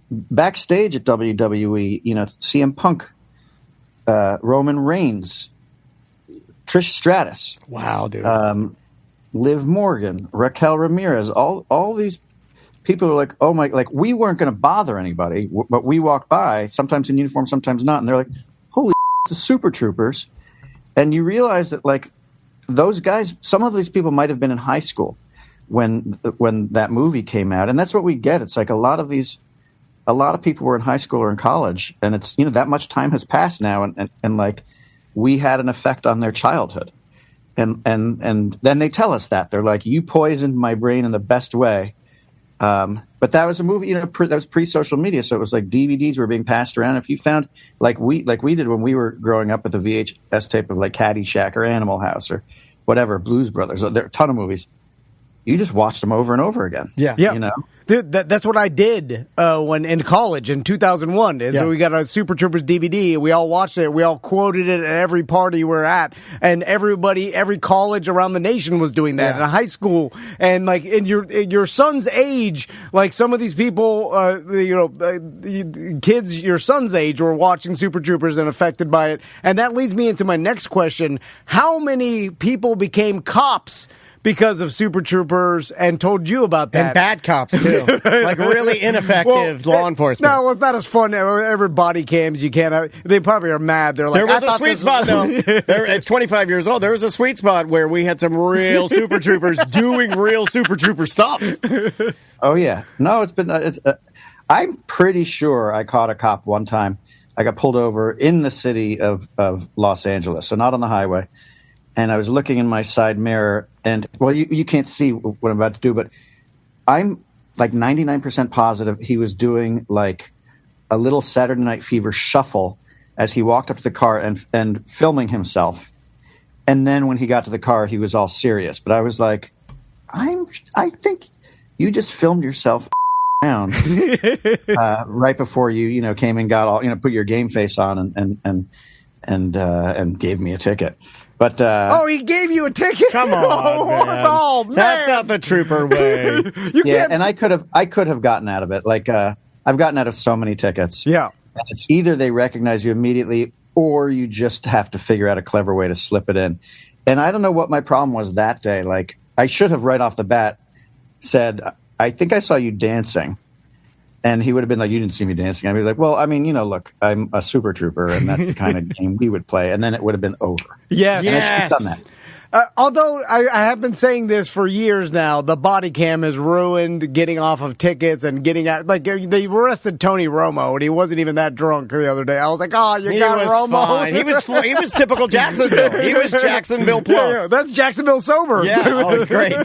backstage at WWE, CM Punk, Roman Reigns, Trish Stratus. Wow, dude. Liv Morgan, Raquel Ramirez, all these people are like, oh my, we weren't going to bother anybody, but we walked by, sometimes in uniform, sometimes not. And they're like, holy it's the Super Troopers. And you realize that those guys, some of these people might have been in high school when that movie came out, and that's what we get. It's a lot of people were in high school or in college, and it's that much time has passed now, and we had an effect on their childhood, and then they tell us that they're like, you poisoned my brain in the best way. But that was a movie, that was pre-social media, so it was DVDs were being passed around. If you found we did when we were growing up with the VHS tape of Caddyshack or Animal House or whatever, Blues Brothers, there are a ton of movies. You just watched them over and over again. Yeah. That's what I did when in college in 2001. So we got a Super Troopers DVD. We all watched it. We all quoted it at every party we were at, and every college around the nation was doing that. In high school, and in your son's age, some of these people, kids your son's age were watching Super Troopers and affected by it. And that leads me into my next question: how many people became cops because of Super Troopers and told you about that? And bad cops, too. Really ineffective law enforcement. No, it's not as fun. Every body cams you can't. They probably are mad. They're like, there was a sweet spot, though. It's 25 years old. There was a sweet spot where we had some real Super Troopers doing real Super Trooper stuff. Oh, yeah. No, it's been... I'm pretty sure I caught a cop one time. I got pulled over in the city of Los Angeles, so not on the highway. And I was looking in my side mirror, and you can't see what I'm about to do, but I'm 99% positive he was doing a little Saturday Night Fever shuffle as he walked up to the car and filming himself. And then when he got to the car, he was all serious. But I was like, I think you just filmed yourself around right before you came and got all put your game face on and gave me a ticket. But he gave you a ticket. Come on, man. Oh, man. That's not the trooper way. And I could have gotten out of it. Like I've gotten out of so many tickets. Yeah, and it's either they recognize you immediately, or you just have to figure out a clever way to slip it in. And I don't know what my problem was that day. Like I should have right off the bat said, I think I saw you dancing. And he would have been like, you didn't see me dancing. I'd be like, well, I mean, look, I'm a super trooper, and that's the kind of game we would play. And then it would have been over. Yes. And I should have done that. Although I have been saying this for years now, the body cam has ruined getting off of tickets and getting out. Like, they arrested Tony Romo, and he wasn't even that drunk the other day. I was like, oh, you got Romo. Fine. He was typical Jacksonville. He was Jacksonville plus. Yeah, that's Jacksonville sober. Yeah, oh, it's great.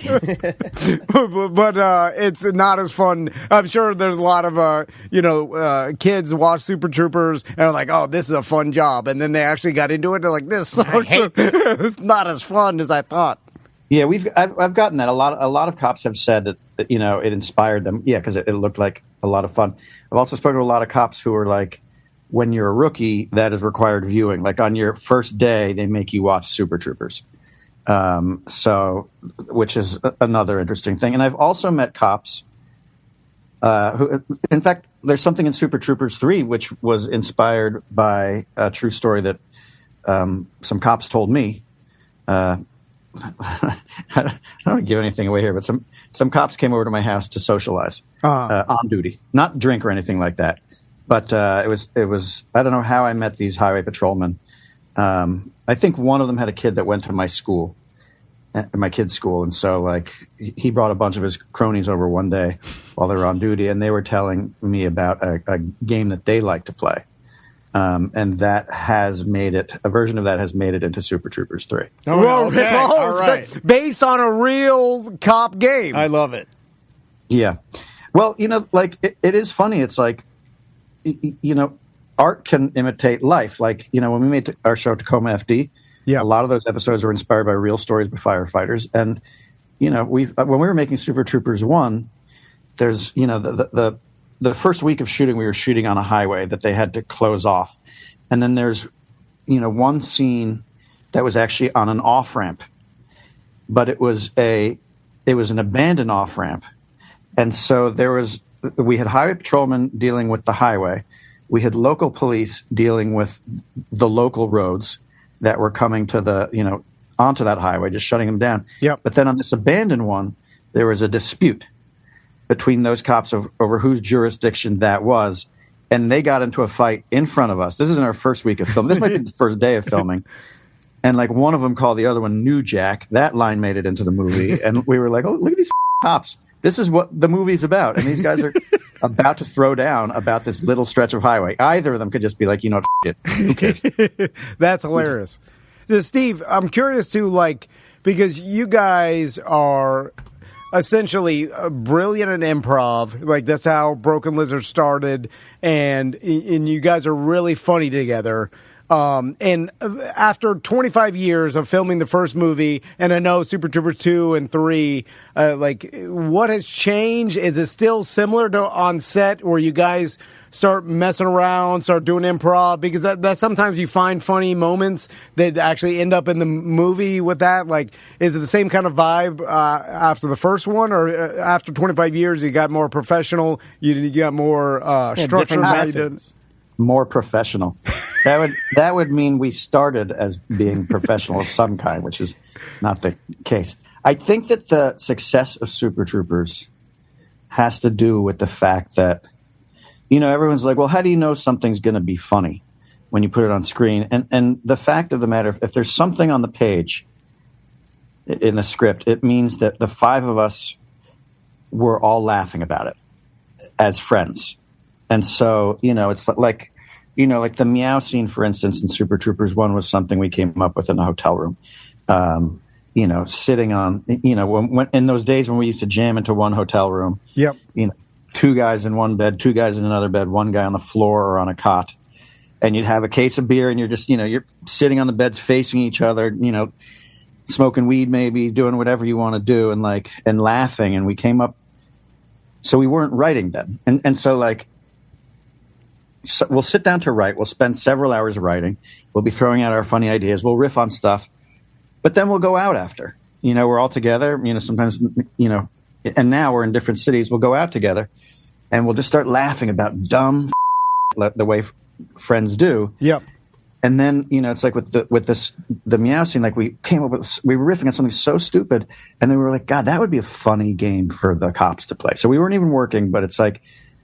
but it's not as fun. I'm sure there's a lot of, kids watch Super Troopers and are like, oh, this is a fun job. And then they actually got into it, and they're like, this sucks. It's not as fun as I thought. Yeah, I've gotten that. A lot of cops have said that it inspired them. Yeah, because it looked like a lot of fun. I've also spoken to a lot of cops who are like, when you're a rookie, that is required viewing. Like on your first day, they make you watch Super Troopers. Which is another interesting thing. And I've also met cops who, in fact, there's something in Super Troopers 3 which was inspired by a true story that some cops told me. I don't want to give anything away here, but some cops came over to my house to socialize on duty, not drink or anything like that. But it was I don't know how I met these highway patrolmen. I think one of them had a kid that went to my school, my kid's school, and so like he brought a bunch of his cronies over one day while they were on duty, and they were telling me about a game that they like to play. And that has made it, a version of that has made it into Super Troopers 3. Oh, okay. All right. Based on a real cop game. I love it. Yeah. Well, like it is funny. It's like, art can imitate life. Like, when we made our show Tacoma FD, a lot of those episodes were inspired by real stories by firefighters. And, when we were making Super Troopers 1, there's, the first week of shooting, we were shooting on a highway that they had to close off. And then there's, one scene that was actually on an off-ramp, but it was an abandoned off-ramp. And so we had highway patrolmen dealing with the highway. We had local police dealing with the local roads that were coming to onto that highway, just shutting them down. Yep. But then on this abandoned one, there was a dispute between those cops over whose jurisdiction that was, and they got into a fight in front of us. This isn't our first week of filming. This might be the first day of filming. And like one of them called the other one New Jack. That line made it into the movie. And we were like, oh, look at these cops. This is what the movie's about. And these guys are about to throw down about this little stretch of highway. Either of them could just be like, it. Who cares? That's hilarious. Steve, I'm curious too, because you guys are essentially brilliant at improv. Like that's how Broken Lizard started, and you guys are really funny together. And after 25 years of filming the first movie, and I know Super Troopers 2 and 3, what has changed? Is it still similar to on set where you guys start messing around, start doing improv? Because that sometimes you find funny moments that actually end up in the movie with that. Like, is it the same kind of vibe after the first one, or after 25 years you got more professional, you got more structure? More professional. That would mean we started as being professional of some kind, which is not the case. I think that the success of Super Troopers has to do with the fact that, everyone's like, well, how do you know something's going to be funny when you put it on screen? And the fact of the matter, if there's something on the page in the script, it means that the five of us were all laughing about it as friends. And so, it's like the meow scene, for instance, in Super Troopers 1 was something we came up with in a hotel room. Sitting on, when in those days when we used to jam into one hotel room. Yep. Two guys in one bed, two guys in another bed, one guy on the floor or on a cot. and you'd have a case of beer, and you're just, you're sitting on the beds facing each other, smoking weed, maybe doing whatever you want to do, and laughing. And we came up, so we weren't writing then. And so so we'll sit down to write. We'll spend several hours writing. We'll be throwing out our funny ideas. We'll riff on stuff, but then we'll go out after, we're all together, sometimes, and now we're in different cities. We'll go out together and we'll just start laughing about dumb the way friends do. Yep. And then, it's like with the meow scene, we were riffing on something so stupid. And then we were like, God, that would be a funny game for the cops to play. So we weren't even working, but it's like,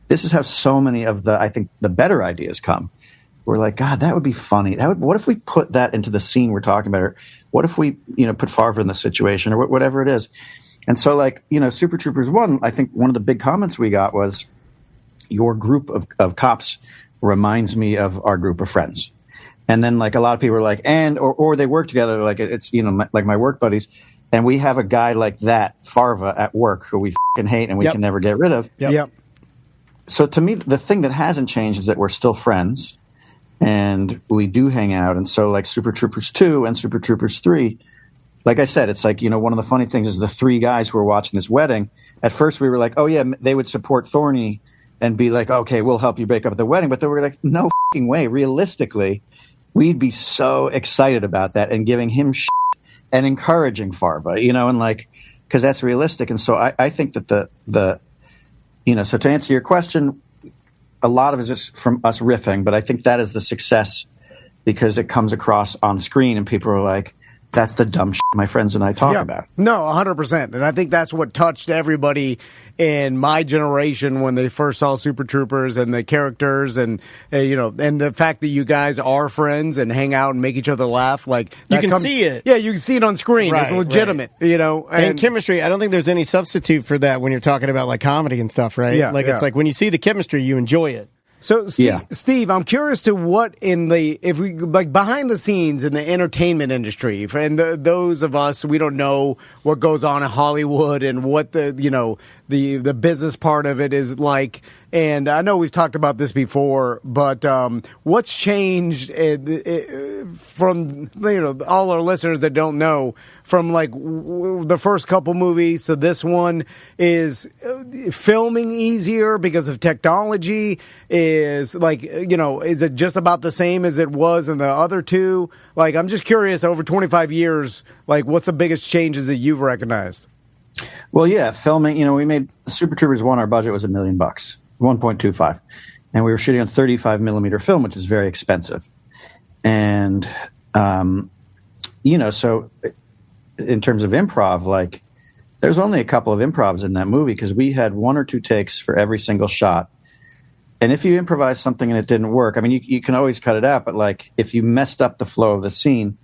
this is how so many of I think the better ideas come. We're like, God, that would be funny. What if we put that into the scene we're talking about? Or what if we, put Farva in the situation or whatever it is? And so Super Troopers 1, I think one of the big comments we got was, your group of cops reminds me of our group of friends. And then a lot of people are like, or they work together, it's, my work buddies. And we have a guy like that, Farva, at work who we fucking hate and we can never get rid of. Yep. So to me, the thing that hasn't changed is that we're still friends and we do hang out. And so Super Troopers 2 and Super Troopers 3, like I said, it's one of the funny things is the three guys who were watching this wedding. At first we were like, oh yeah, they would support Thorny and be like, okay, we'll help you break up the wedding. But then we were like, no fucking way. Realistically, we'd be so excited about that and giving him shit and encouraging Farva, because that's realistic. And so I think that so to answer your question, a lot of it is just from us riffing, but I think that is the success because it comes across on screen and people are like, that's the dumb shit my friends and I talk about. No, 100%. And I think that's what touched everybody in my generation when they first saw Super Troopers and the characters and, and the fact that you guys are friends and hang out and make each other laugh. You can see it. Yeah, you can see it on screen. Right, it's legitimate, And chemistry, I don't think there's any substitute for that when you're talking about comedy and stuff, right? Yeah, It's when you see the chemistry, you enjoy it. So, Steve, I'm curious to what if we behind the scenes in the entertainment industry, and those of us, we don't know what goes on in Hollywood and what the business part of it is like. And I know we've talked about this before, but what's changed from all our listeners that don't know from the first couple movies to this one? Is filming easier because of technology? Is is it just about the same as it was in the other two? I'm just curious, over 25 years, what's the biggest changes that you've recognized? Well, yeah, filming, we made Super Troopers 1, our budget was $1 million, 1.25. And we were shooting on 35 millimeter film, which is very expensive. And, so in terms of improv, there's only a couple of improvs in that movie because we had 1 or 2 takes for every single shot. And if you improvise something and it didn't work, you can always cut it out. But if you messed up the flow of the scene,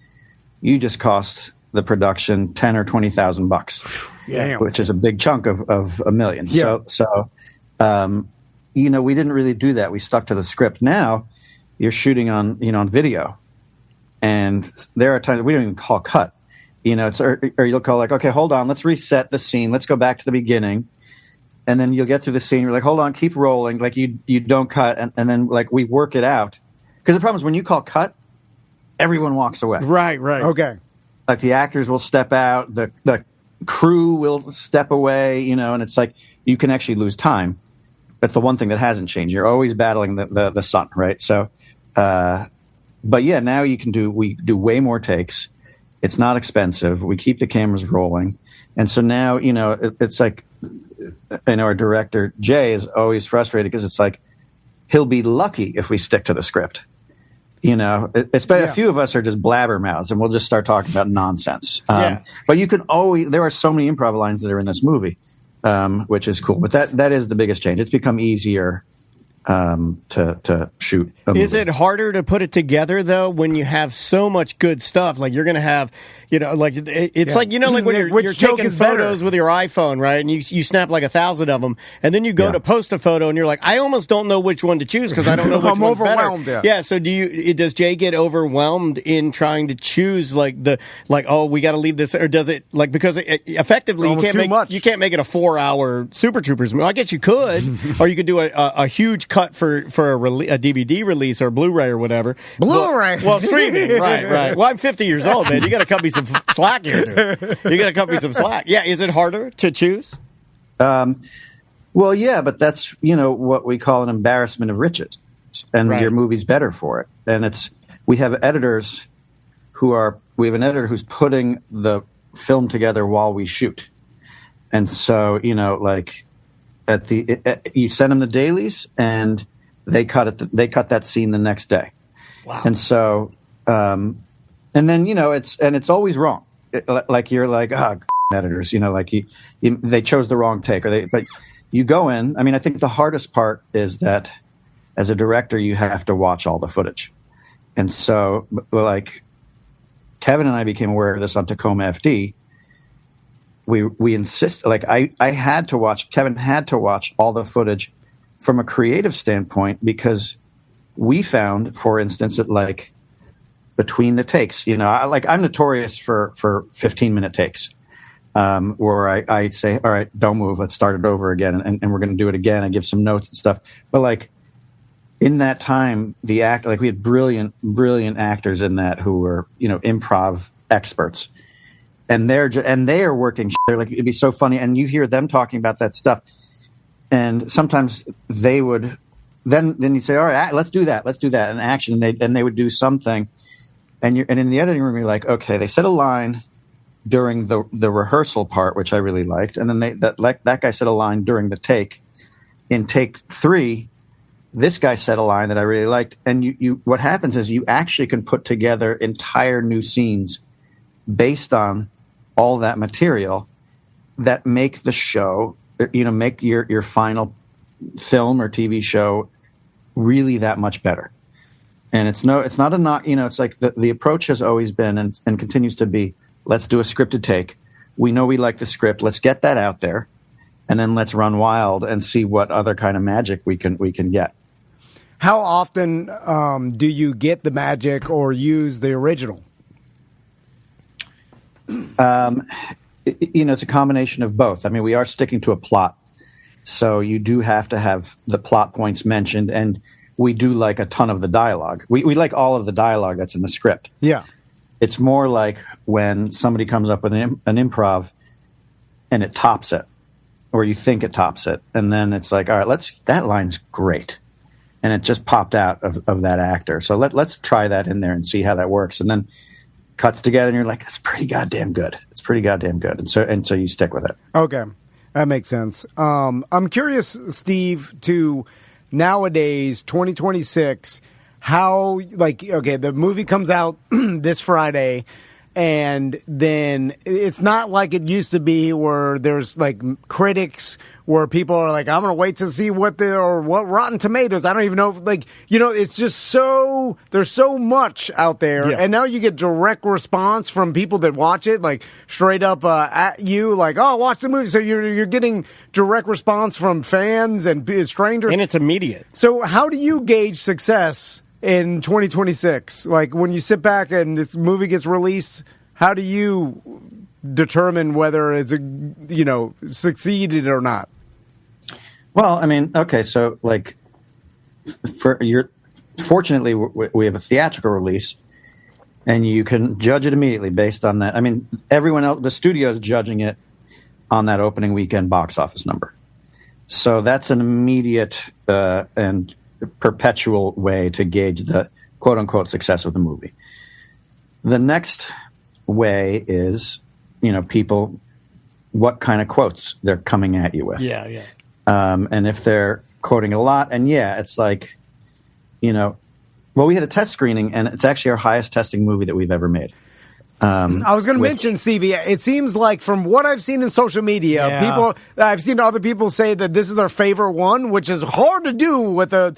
you just cost the production $10,000 or $20,000, which is a big chunk of $1 million. Yeah. So, we didn't really do that. We stuck to the script. Now you're shooting on video, and there are times we don't even call cut. Or you'll call okay, hold on, let's reset the scene. Let's go back to the beginning. And then you'll get through the scene. You're like, hold on, keep rolling. You don't cut. And then we work it out. Because the problem is when you call cut, everyone walks away. Right. Okay. The actors will step out, the crew will step away, and it's you can actually lose time. That's the one thing that hasn't changed. You're always battling the sun, right? So, but yeah, now we do way more takes. It's not expensive. We keep the cameras rolling. And so now, it's our director, Jay, is always frustrated because it's he'll be lucky if we stick to the script. A few of us are just blabbermouths, and we'll just start talking about nonsense. But you can there are so many improv lines that are in this movie, which is cool. But that is the biggest change. It's become easier to shoot a movie. Is it harder to put it together, though, when you have so much good stuff? You're going to have, it's when you're taking photos with your iPhone, right? And you snap 1,000 of them, and then you go to post a photo, and you're like, I almost don't know which one to choose because I don't know which one's overwhelmed. Better. Yeah. So does Jay get overwhelmed in trying to choose we got to leave this, or does it because effectively you can't make it a 4-hour Super Troopers movie? I guess you could, or you could do a huge cut for a DVD release or Blu-ray or whatever. Blu-ray. Well, streaming. Right. Well, I'm 50 years old, man. You got to cut me some slack here, dude. You got to cut me some slack. Yeah. Is it harder to choose? Well, yeah, but that's what we call an embarrassment of riches, and your movie's better for it. And we have an editor who's putting the film together while we shoot. And so, like you send them the dailies and they cut that scene the next day. Wow. And so, and then, it's always wrong. You're like, editors, they chose the wrong take but you go in. I mean, I think the hardest part is that as a director, you have to watch all the footage. And so, like, Kevin and I became aware of this on Tacoma FD. We insist, like, Kevin had to watch all the footage from a creative standpoint, because we found, for instance, that, like, between the takes, I'm notorious for 15-minute takes, where I say, all right, don't move, let's start it over again, and we're going to do it again. I give some notes and stuff, but, like, in that time, we had brilliant actors in that who were, improv experts, and they are working. They're like, it'd be so funny, and you hear them talking about that stuff, and sometimes they would then you'd say, all right, let's do that, and action, and they would do something, and in the editing room, you're like, okay, they said a line during the rehearsal part, which I really liked, and then that guy said a line during the take. In take 3. This guy said a line that I really liked, and you what happens is you actually can put together entire new scenes based on all that material that make the show, make your final film or TV show really that much better. And it's not it's like the approach has always been and continues to be, let's do a scripted take. We know we like the script. Let's get that out there, and then let's run wild and see what other kind of magic we can get. How often do you get the magic or use the original? It's a combination of both. I mean, we are sticking to a plot, so you do have to have the plot points mentioned, and we do like a ton of the dialogue. We like all of the dialogue that's in the script. Yeah. It's more like when somebody comes up with an improv and it tops it, or you think it tops it, and then it's like, all right, that line's great. And it just popped out of that actor. So let's try that in there and see how that works. And then cuts together, and you're like, that's pretty goddamn good. It's pretty goddamn good. And so you stick with it. Okay, that makes sense. I'm curious, Steve, to nowadays, 2026, how, like, okay, the movie comes out this Friday, and then it's not like it used to be where there's like critics where people are like, I'm going to wait to see what Rotten Tomatoes. I don't even know. It's just there's so much out there. Yeah. And now you get direct response from people that watch it, like straight up at you, like, oh, watch the movie. So you're getting direct response from fans and strangers. And it's immediate. So how do you gauge success in 2026? Like, when you sit back and this movie gets released, how do you determine whether it's succeeded or not? Well, I mean, okay, so like fortunately we have a theatrical release, and you can judge it immediately based on that. I mean, everyone else, the studio is judging it on that opening weekend box office number. So that's an immediate and perpetual way to gauge the quote-unquote success of the movie. The next way is, people, what kind of quotes they're coming at you with. Yeah. And if they're quoting a lot, and it's like, well, we had a test screening, and it's actually our highest testing movie that we've ever made. I was going to mention, Stevie, it seems like from what I've seen in social media, I've seen other people say that this is their favorite one, which is hard to do with a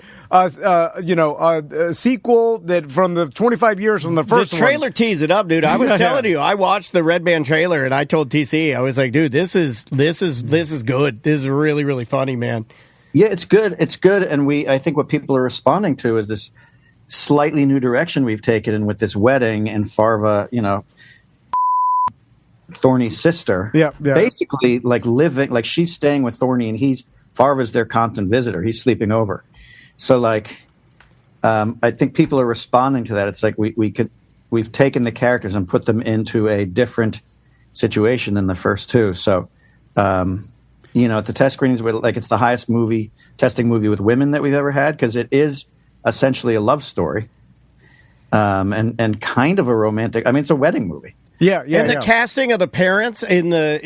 sequel that from the 25 years from the first one. The trailer teased it up, dude. I was telling you, I watched the Red Band trailer, and I told TC, I was like, dude, this is good. This is really, really funny, man. Yeah, it's good. It's good. And I think what people are responding to is this slightly new direction we've taken in with this wedding, and Farva, Thorny's sister, basically like living, like she's staying with Thorny, and Farva's their constant visitor. He's sleeping over. So like, I think people are responding to that. It's like we've taken the characters and put them into a different situation than the first two. So, at the test screenings, like it's the highest testing movie with women that we've ever had, because it is essentially a love story, and kind of a romantic. I mean, it's a wedding movie. Yeah. And the casting of the parents in the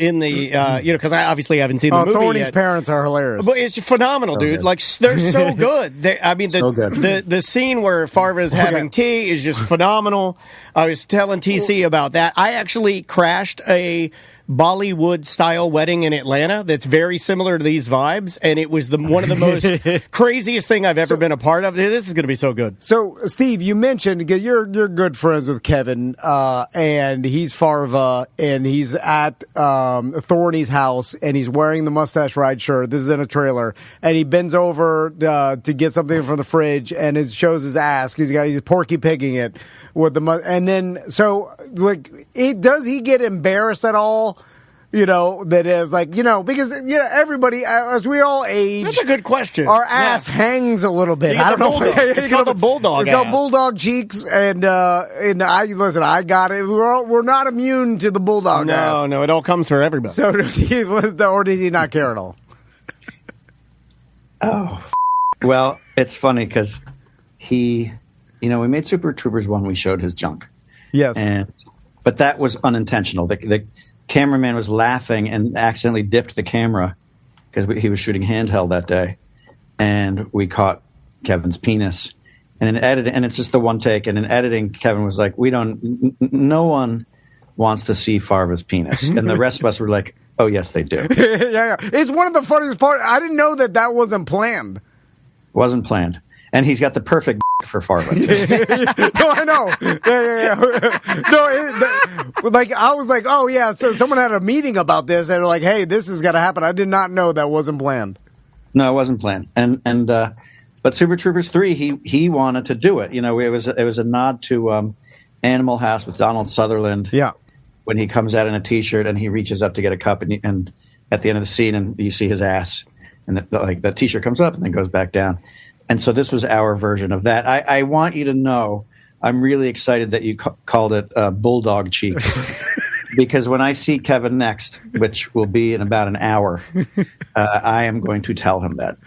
because I obviously haven't seen the movie Thorny's yet. parents are hilarious. But it's phenomenal, dude. Good. Like, they're so good. So good. The scene where Farva's having tea is just phenomenal. I was telling TC about that. I actually crashed a Bollywood-style wedding in Atlanta that's very similar to these vibes, and it was one of the most craziest thing I've ever been a part of. This is going to be so good. So, Steve, you mentioned you're good friends with Kevin, and he's Farva, and he's at Thorny's house, and he's wearing the Mustache Ride shirt. This is in a trailer, and he bends over to get something from the fridge, and it shows his ass. He's porky pigging it with and then does he get embarrassed at all? That is like, because, everybody, as we all age. That's a good question. Our ass hangs a little bit. I don't know. It's called the bulldog ass. It's called bulldog cheeks. And I got it. We're not immune to the bulldog ass. No, it all comes for everybody. So, or does he not care at all? Oh, well, it's funny because we made Super Troopers 1, we showed his junk. Yes. But that was unintentional. The cameraman was laughing and accidentally dipped the camera because he was shooting handheld that day. And we caught Kevin's penis. And in editing, and it's just the one take, and in editing, Kevin was like, no one wants to see Farva's penis. And the rest of us were like, oh, yes, they do. Yeah. It's one of the funniest parts. I didn't know that wasn't planned. Wasn't planned. And he's got the perfect for Farva. No, I know. Yeah. No, I was like, oh yeah. So someone had a meeting about this, and they're like, hey, this is gonna happen. I did not know that wasn't planned. No, it wasn't planned. But Super Troopers 3, he wanted to do it. It was a nod to Animal House with Donald Sutherland. Yeah. When he comes out in a T-shirt and he reaches up to get a cup, and at the end of the scene, and you see his ass, and the T-shirt comes up and then goes back down. And so this was our version of that. I want you to know I'm really excited that you called it bulldog cheeks. Because when I see Kevin next, which will be in about an hour, I am going to tell him that.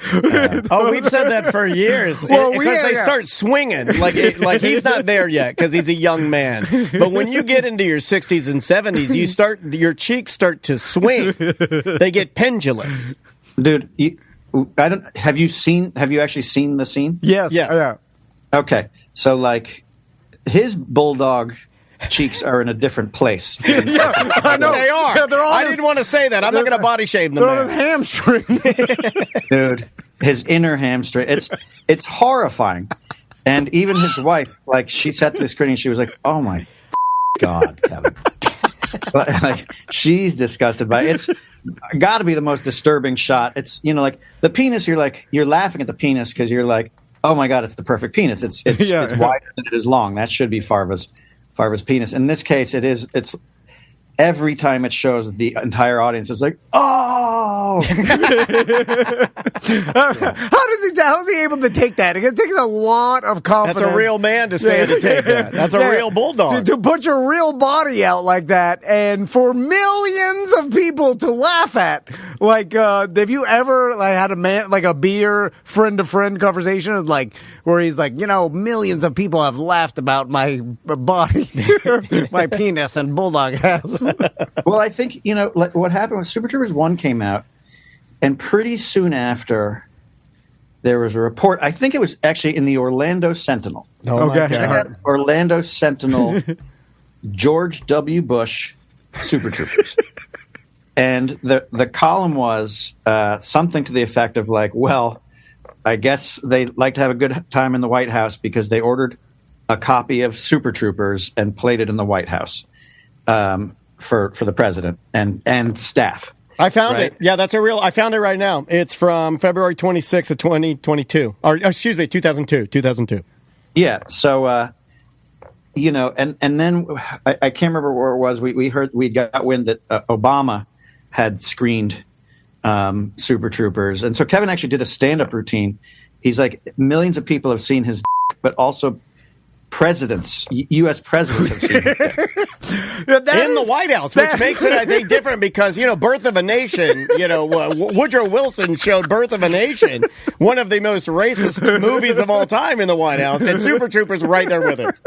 We've said that for years. Because they start swinging. Like he's not there yet because he's a young man. But when you get into your 60s and 70s, your cheeks start to swing. They get pendulous. Dude, have you actually seen the scene? Yes. Yeah. Okay. So his bulldog cheeks are in a different place. Yeah, I know. They are. Yeah, I didn't want to say that. I'm not going to body shame them. They're on his hamstring. Dude, his inner hamstring. It's horrifying. And even his wife, she sat to the screen and she was like, oh my God, Kevin. She's disgusted by it. It's got to be the most disturbing shot. It's the penis. You're laughing at the penis because you're like, oh my God, it's the perfect penis. It's wider than it is long. That should be Farva's penis. In this case, it's every time it shows, the entire audience is like, oh. How's he able to take that? It takes a lot of confidence. That's a real man to say to take that. That's a real bulldog. To put your real body out like that, and for millions of people to laugh at. Have you ever had a man, a beer friend-to-friend conversation, where he's like, millions of people have laughed about my body, my penis and bulldog ass. Well, I think, what happened when Super Troopers 1 came out, and pretty soon after, there was a report. I think it was actually in the Orlando Sentinel. Oh, okay. Check out Orlando Sentinel, George W. Bush, Super Troopers. And the column was something to the effect of I guess they like to have a good time in the White House because they ordered a copy of Super Troopers and played it in the White House for the president and staff. I found it. Yeah, I found it right now. It's from February 26th of 2022. Or, excuse me, 2002. Yeah, so, and then I can't remember where it was. We got wind that Obama had screened Super Troopers. And so Kevin actually did a stand-up routine He's like, millions of people have seen his but also presidents, U.S. presidents have seen it. In the White House, which makes it, I think, different because, Birth of a Nation, Woodrow Wilson showed Birth of a Nation, one of the most racist movies of all time in the White House, and Super Troopers right there with it.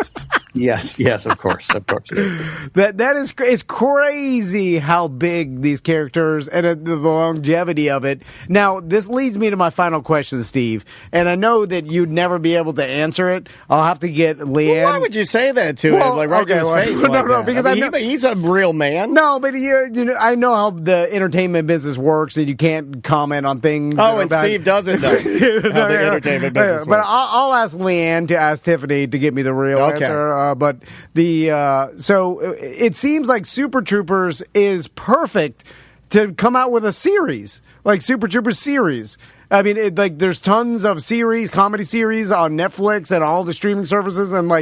Yes, of course. That is it's crazy how big these characters and the longevity of it. Now, this leads me to my final question, Steve, and I know that you'd never be able to answer it. I'll have to get Leanne. Well, why would you say that to him? Like right to his face? No, because I know he's a real man. No, but I know how the entertainment business works, and you can't comment on things. Oh, and Steve doesn't know how the entertainment business works. But I'll ask Leanne to ask Tiffany to give me the real answer. But so it seems like Super Troopers is perfect to come out with a series, like Super Troopers series. I mean, there's tons of comedy series on Netflix and all the streaming services, and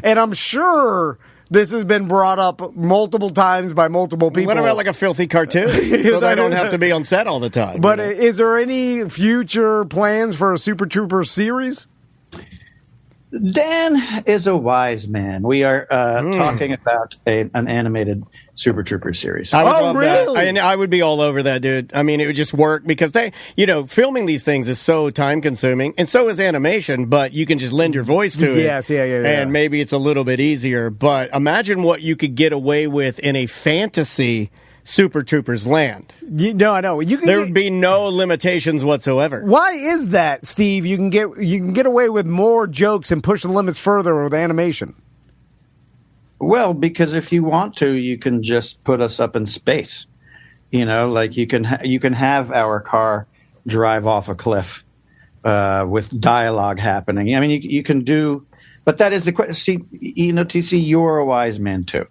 I'm sure this has been brought up multiple times by multiple people. What about like a filthy cartoon, so they don't have to be on set all the time? But is there any future plans for a Super Troopers series? Dan is a wise man. We are talking about an animated Super Troopers series. I would love really? that. I would be all over that, dude. I mean, it would just work because filming these things is so time consuming, and so is animation. But you can just lend your voice to it. Yes, yeah. And maybe it's a little bit easier. But imagine what you could get away with in a fantasy Super Troopers land. I know. There would be no limitations whatsoever. Why is that, Steve? You can get away with more jokes and push the limits further with animation. Well, because if you want to, you can just put us up in space. You can have our car drive off a cliff with dialogue happening. I mean, you can do, but that is the question. See, TC, you're a wise man too.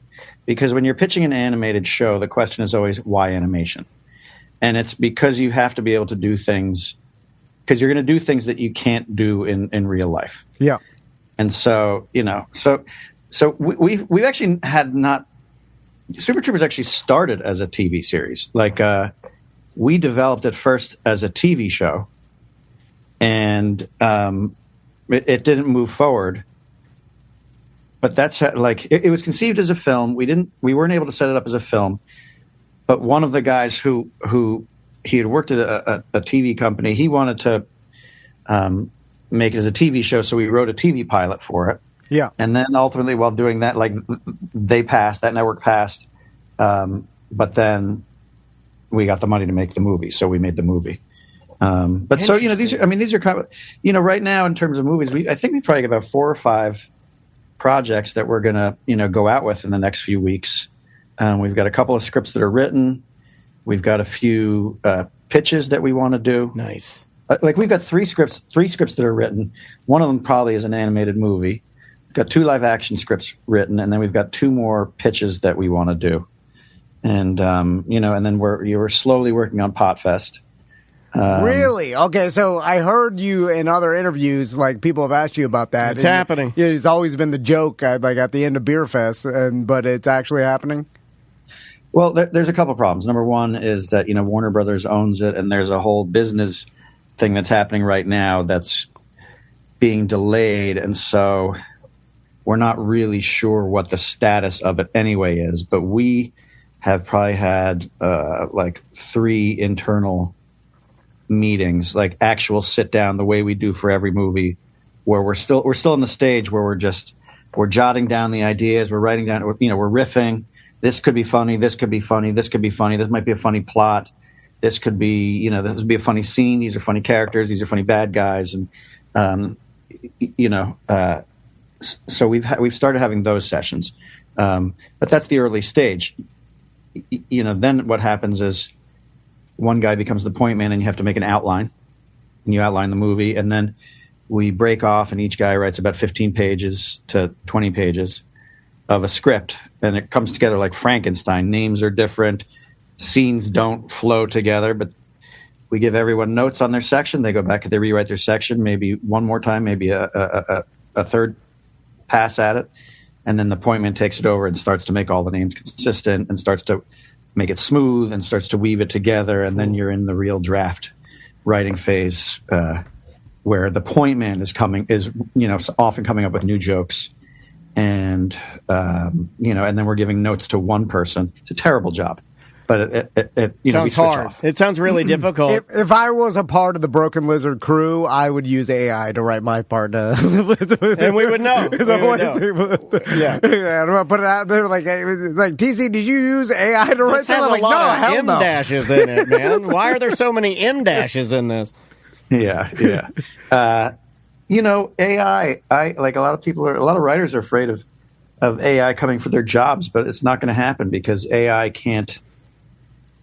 Because when you're pitching an animated show, the question is always, why animation? And it's because you have to be able to do things, because you're going to do things that you can't do in real life. Yeah. And so, we've actually Super Troopers actually started as a TV series. We developed it first as a TV show, and it didn't move forward. But that's it was conceived as a film. We weren't able to set it up as a film. But one of the guys who he had worked at a TV company, he wanted to make it as a TV show, so we wrote a TV pilot for it. Yeah. And then ultimately, while doing that, that network passed. But then we got the money to make the movie, so we made the movie. But so these are kind of right now in terms of movies, I think we probably got about 4 or 5 projects that we're going to, go out with in the next few weeks. We've got a couple of scripts that are written. We've got a few pitches that we want to do. Nice. We've got 3 scripts that are written. One of them probably is an animated movie. We've got 2 live action scripts written, and then we've got 2 more pitches that we want to do. And, and then we're slowly working on Potfest. Really? Okay, so I heard you in other interviews, people have asked you about that. It's happening. It's always been the joke, at the end of Beer Fest, but it's actually happening? Well, there's a couple problems. Number one is that, Warner Brothers owns it, and there's a whole business thing that's happening right now that's being delayed, and so we're not really sure what the status of it anyway is, but we have probably had 3 internal meetings, actual sit down, the way we do for every movie, where we're still in the stage where we're jotting down the ideas, we're writing down, we're riffing. This could be funny. This could be funny. This could be funny. This might be a funny plot. This could be, this would be a funny scene. These are funny characters. These are funny bad guys, and so we've started having those sessions, but that's the early stage. Then what happens is, one guy becomes the point man, and you have to make an outline, and you outline the movie, and then we break off, and each guy writes about 15 pages to 20 pages of a script, and it comes together like Frankenstein. Names are different, scenes don't flow together, but we give everyone notes on their section. They go back and they rewrite their section, maybe one more time, maybe a third pass at it, and then the point man takes it over and starts to make all the names consistent and starts to make it smooth and starts to weave it together, and then you're in the real draft writing phase where the point man is often coming up with new jokes, and and then we're giving notes to one person. It's a terrible job, but we sounds switch hard. off. It sounds really difficult. If I was a part of the Broken Lizard crew, I would use AI to write my part. And we would know. Yeah. I'm gonna put it out there like TC, did you use AI to write This has that? a Like, lot no, of hell M no. dashes in it, man. Why are there so many M dashes in this? Yeah. AI. A lot of writers are afraid of AI coming for their jobs, but it's not going to happen because AI can't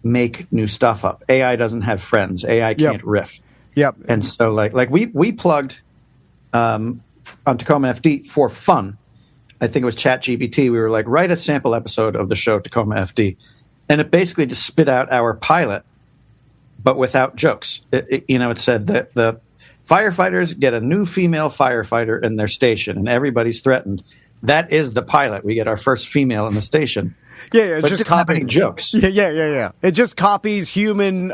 make new stuff up. AI doesn't have friends. AI can't riff. Yep. And so like we plugged on Tacoma FD for fun. I think it was ChatGPT. We were like, write a sample episode of the show Tacoma FD, and it basically just spit out our pilot, but without jokes. It said that the firefighters get a new female firefighter in their station, and everybody's threatened. That is the pilot. We get our first female in the station. Yeah, it's But just it didn't have any copying jokes. Yeah. It just copies human,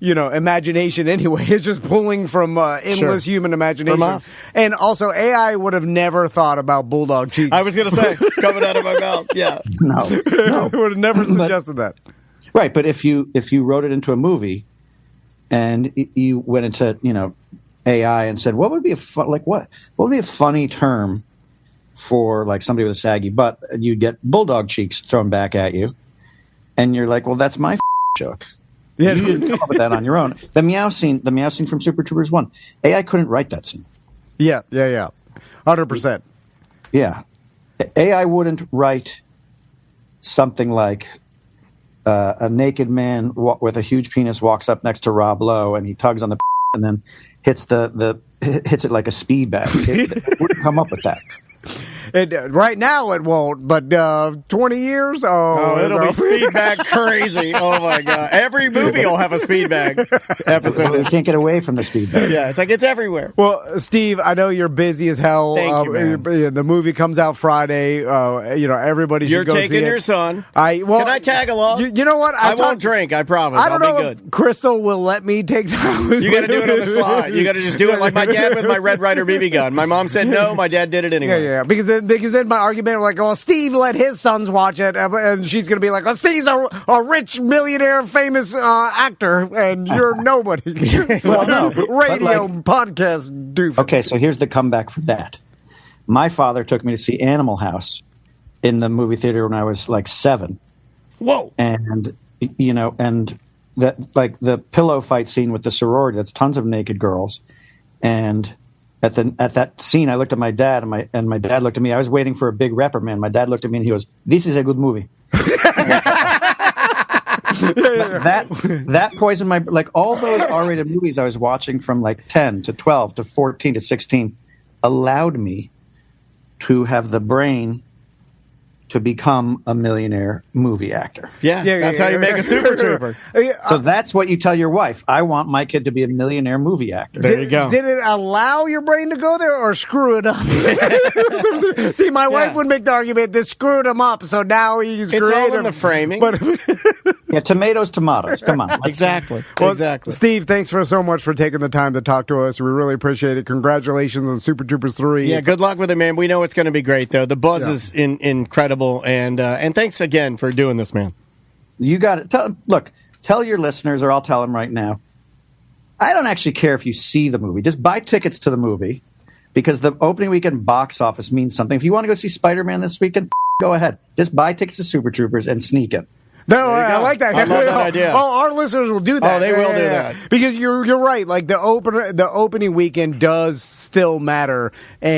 imagination anyway. It's just pulling from endless human imagination. From us. And also, AI would have never thought about bulldog cheeks. I was going to say, it's coming out of my mouth. Yeah. No. would have never suggested that. Right, but if you wrote it into a movie, and you went into AI and said, what would be what would be a funny term for like somebody with a saggy butt, you'd get bulldog cheeks thrown back at you, and you're like, well, that's my joke. Yeah. You didn't come up with that on your own. The meow scene from Super Troopers 1, AI couldn't write that scene. Yeah. 100%. Yeah, AI wouldn't write something like a naked man with a huge penis walks up next to Rob Lowe and he tugs on the and then hits hits it like a speed bag. It wouldn't come up with that. Right now it won't, but 20 years? It'll be speed bag crazy. Oh, my God. Every movie will have a speed bag episode. You can't get away from the speed bag. Yeah, it's everywhere. Well, Steve, I know you're busy as hell. Thank you, man. The movie comes out Friday. Everybody should go see it. You're taking your son. Can I tag along? You know what? I won't drink, I promise. I don't know be good. if Crystal will let me take time. You got to do it on the slide. You got to just do it like my dad with my Red Ryder BB gun. My mom said no. My dad did it anyway. Yeah. Because then my argument was like, well, Steve let his sons watch it, and she's going to be like, well, Steve's a rich millionaire, famous actor, and you're nobody. Well, no, radio podcast doofus. Okay, so here's the comeback for that. My father took me to see Animal House in the movie theater when I was like 7. Whoa! And and that like the pillow fight scene with the sorority. That's tons of naked girls, and at that scene, I looked at my dad, and my dad looked at me. I was waiting for a big reprimand. My dad looked at me and he goes, "This is a good movie." That poisoned my all those R-rated movies I was watching from like 10 to 12 to 14 to 16 allowed me to have the brain to become a millionaire movie actor. Yeah, that's how you make a super trooper. So that's what you tell your wife. I want my kid to be a millionaire movie actor. There you go. Did it allow your brain to go there or screw it up? See, my wife would make the argument that screwed him up, so now he's creative. It's all in the framing. But Yeah, tomatoes. Come on. Exactly. Well, exactly. Steve, thanks so much for taking the time to talk to us. We really appreciate it. Congratulations on Super Troopers 3. Yeah, good luck with it, man. We know it's going to be great, though. The buzz is incredible, and thanks again for doing this, man. You got it. Tell your listeners, or I'll tell them right now. I don't actually care if you see the movie. Just buy tickets to the movie, because the opening weekend box office means something. If you want to go see Spider-Man this weekend, go ahead. Just buy tickets to Super Troopers and sneak in. No, I like that. I love that idea. Oh, our listeners will do that. Oh, they will do that. Because you're right. Like the opening weekend does still matter, but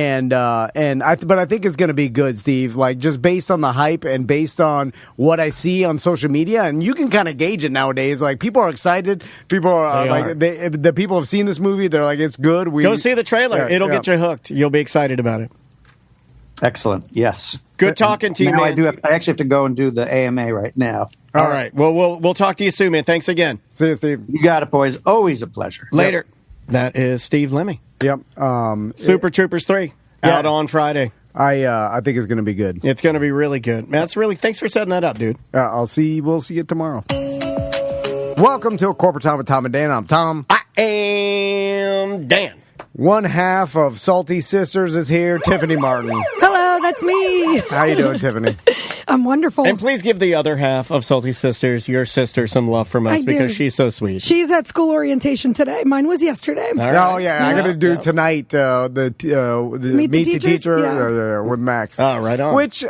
I think it's going to be good, Steve. Like just based on the hype and based on what I see on social media, and you can kind of gauge it nowadays. Like people are excited. People are the people have seen this movie. They're like, it's good. Go see the trailer. It'll get you hooked. You'll be excited about it. Excellent. Yes. Good talking to you, man. I actually have to go and do the AMA right now. All right. Well, we'll talk to you soon, man. Thanks again. See you, Steve. You got it, boys. Always a pleasure. Later. Yep. That is Steve Lemmy. Yep. Super Troopers 3 out on Friday. I think it's going to be good. It's going to be really good. Man, thanks for setting that up, dude. We'll see you tomorrow. Welcome to A Corporate Time with Tom and Dan. I'm Tom. I am Dan. One half of Salty Sisters is here, Tiffany Martin. Hello, that's me. How you doing, Tiffany? I'm wonderful. And please give the other half of Salty Sisters, your sister, some love from us I because do. she's so sweet. She's at school orientation today. Mine was yesterday. All right. Oh, yeah, I got to do tonight the Meet the Teachers? Teacher Yeah. with Max. Oh, right on. Which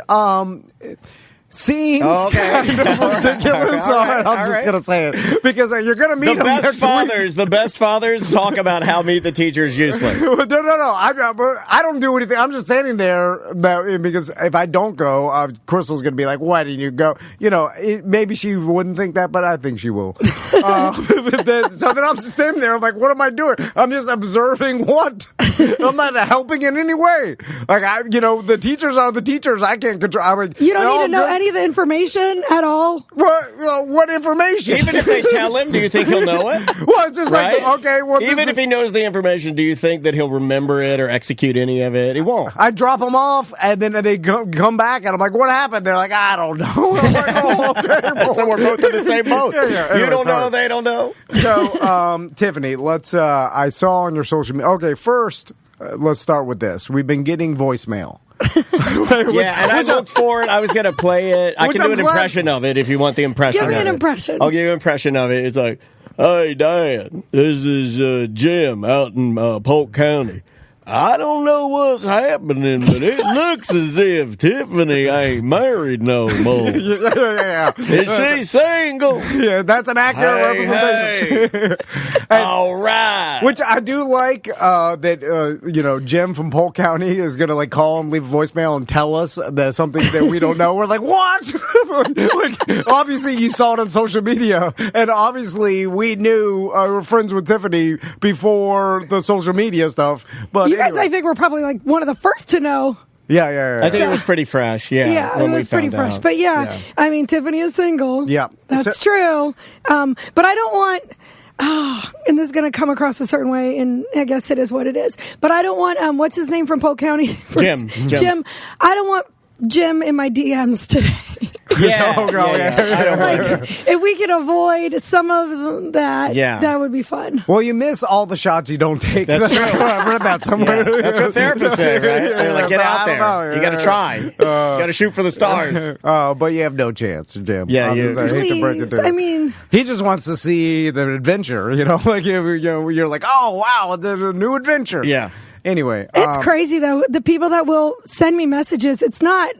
seems Okay. kind of ridiculous. All right. I'm just going to say it because you're going to meet The him next week. the best fathers talk about how Meet the Teacher is useless. No. I don't do anything. I'm just standing there because if I don't go, Crystal's going to be like, "Why didn't you go?" You know, maybe she wouldn't think that, but I think she will. So then I'm just standing there. I'm like, "What am I doing? I'm just observing what? I'm not helping in any way. Like the teachers are the teachers. I can't control. I'm like, You don't need to know good. any of the information at all. What information? Even if they tell him, do you think he'll know it? Well, it's just Right? like, okay, well, Even if he knows the information, do you think that he'll remember it or execute any of it? He won't. I drop them off, and then they come back, and I'm like, what happened? They're like, I don't know. I'm like, oh, okay. So we're both in the same boat. Yeah. You Anyway, don't know, sorry. they don't know. So, Tiffany, let's. I saw on your social media. Okay, first, let's start with this. We've been getting voicemail. And I looked for it. I was going to play it. I Which can do I'm an glad- impression of it if you want the impression Give me of an it. impression. I'll give you an impression of it. It's like, hey, Dan, this is Jim out in Polk County. I don't know what's happening, but it looks as if Tiffany ain't married no more. yeah. Is she single? Yeah, that's an accurate representation. Hey. All right. Which I do like that Jim from Polk County is gonna like call and leave a voicemail and tell us that something that we don't know. We're like, what? Like, obviously you saw it on social media, and obviously we knew we're friends with Tiffany before the social media stuff. But You guys, anyway. I think, were probably like one of the first to know. Yeah. I think it was pretty fresh. Yeah, it when we was pretty found fresh. out. But yeah, I mean, Tiffany is single. Yeah. That's true. But I don't want. And this is going to come across a certain way, and I guess it is what it is. But I don't want. What's his name from Polk County? Jim. I don't want Jim in my DMs today. Yeah. Oh, girl, yeah. I don't Like, if we could avoid some of that, Yeah. that would be fun. Well, you miss all the shots you don't take. That's true. I read that somewhere. Yeah, that's what therapists say, right? They're like, get So, out I don't there. know. You got to try. You got to shoot for the stars. But you have no chance, Jim. Yeah, I you- hate to break it Please. to you. I mean, he just wants to see the adventure. Like you're like, oh wow, there's a new adventure. Yeah. Anyway, it's crazy, though. The people that will send me messages, it's not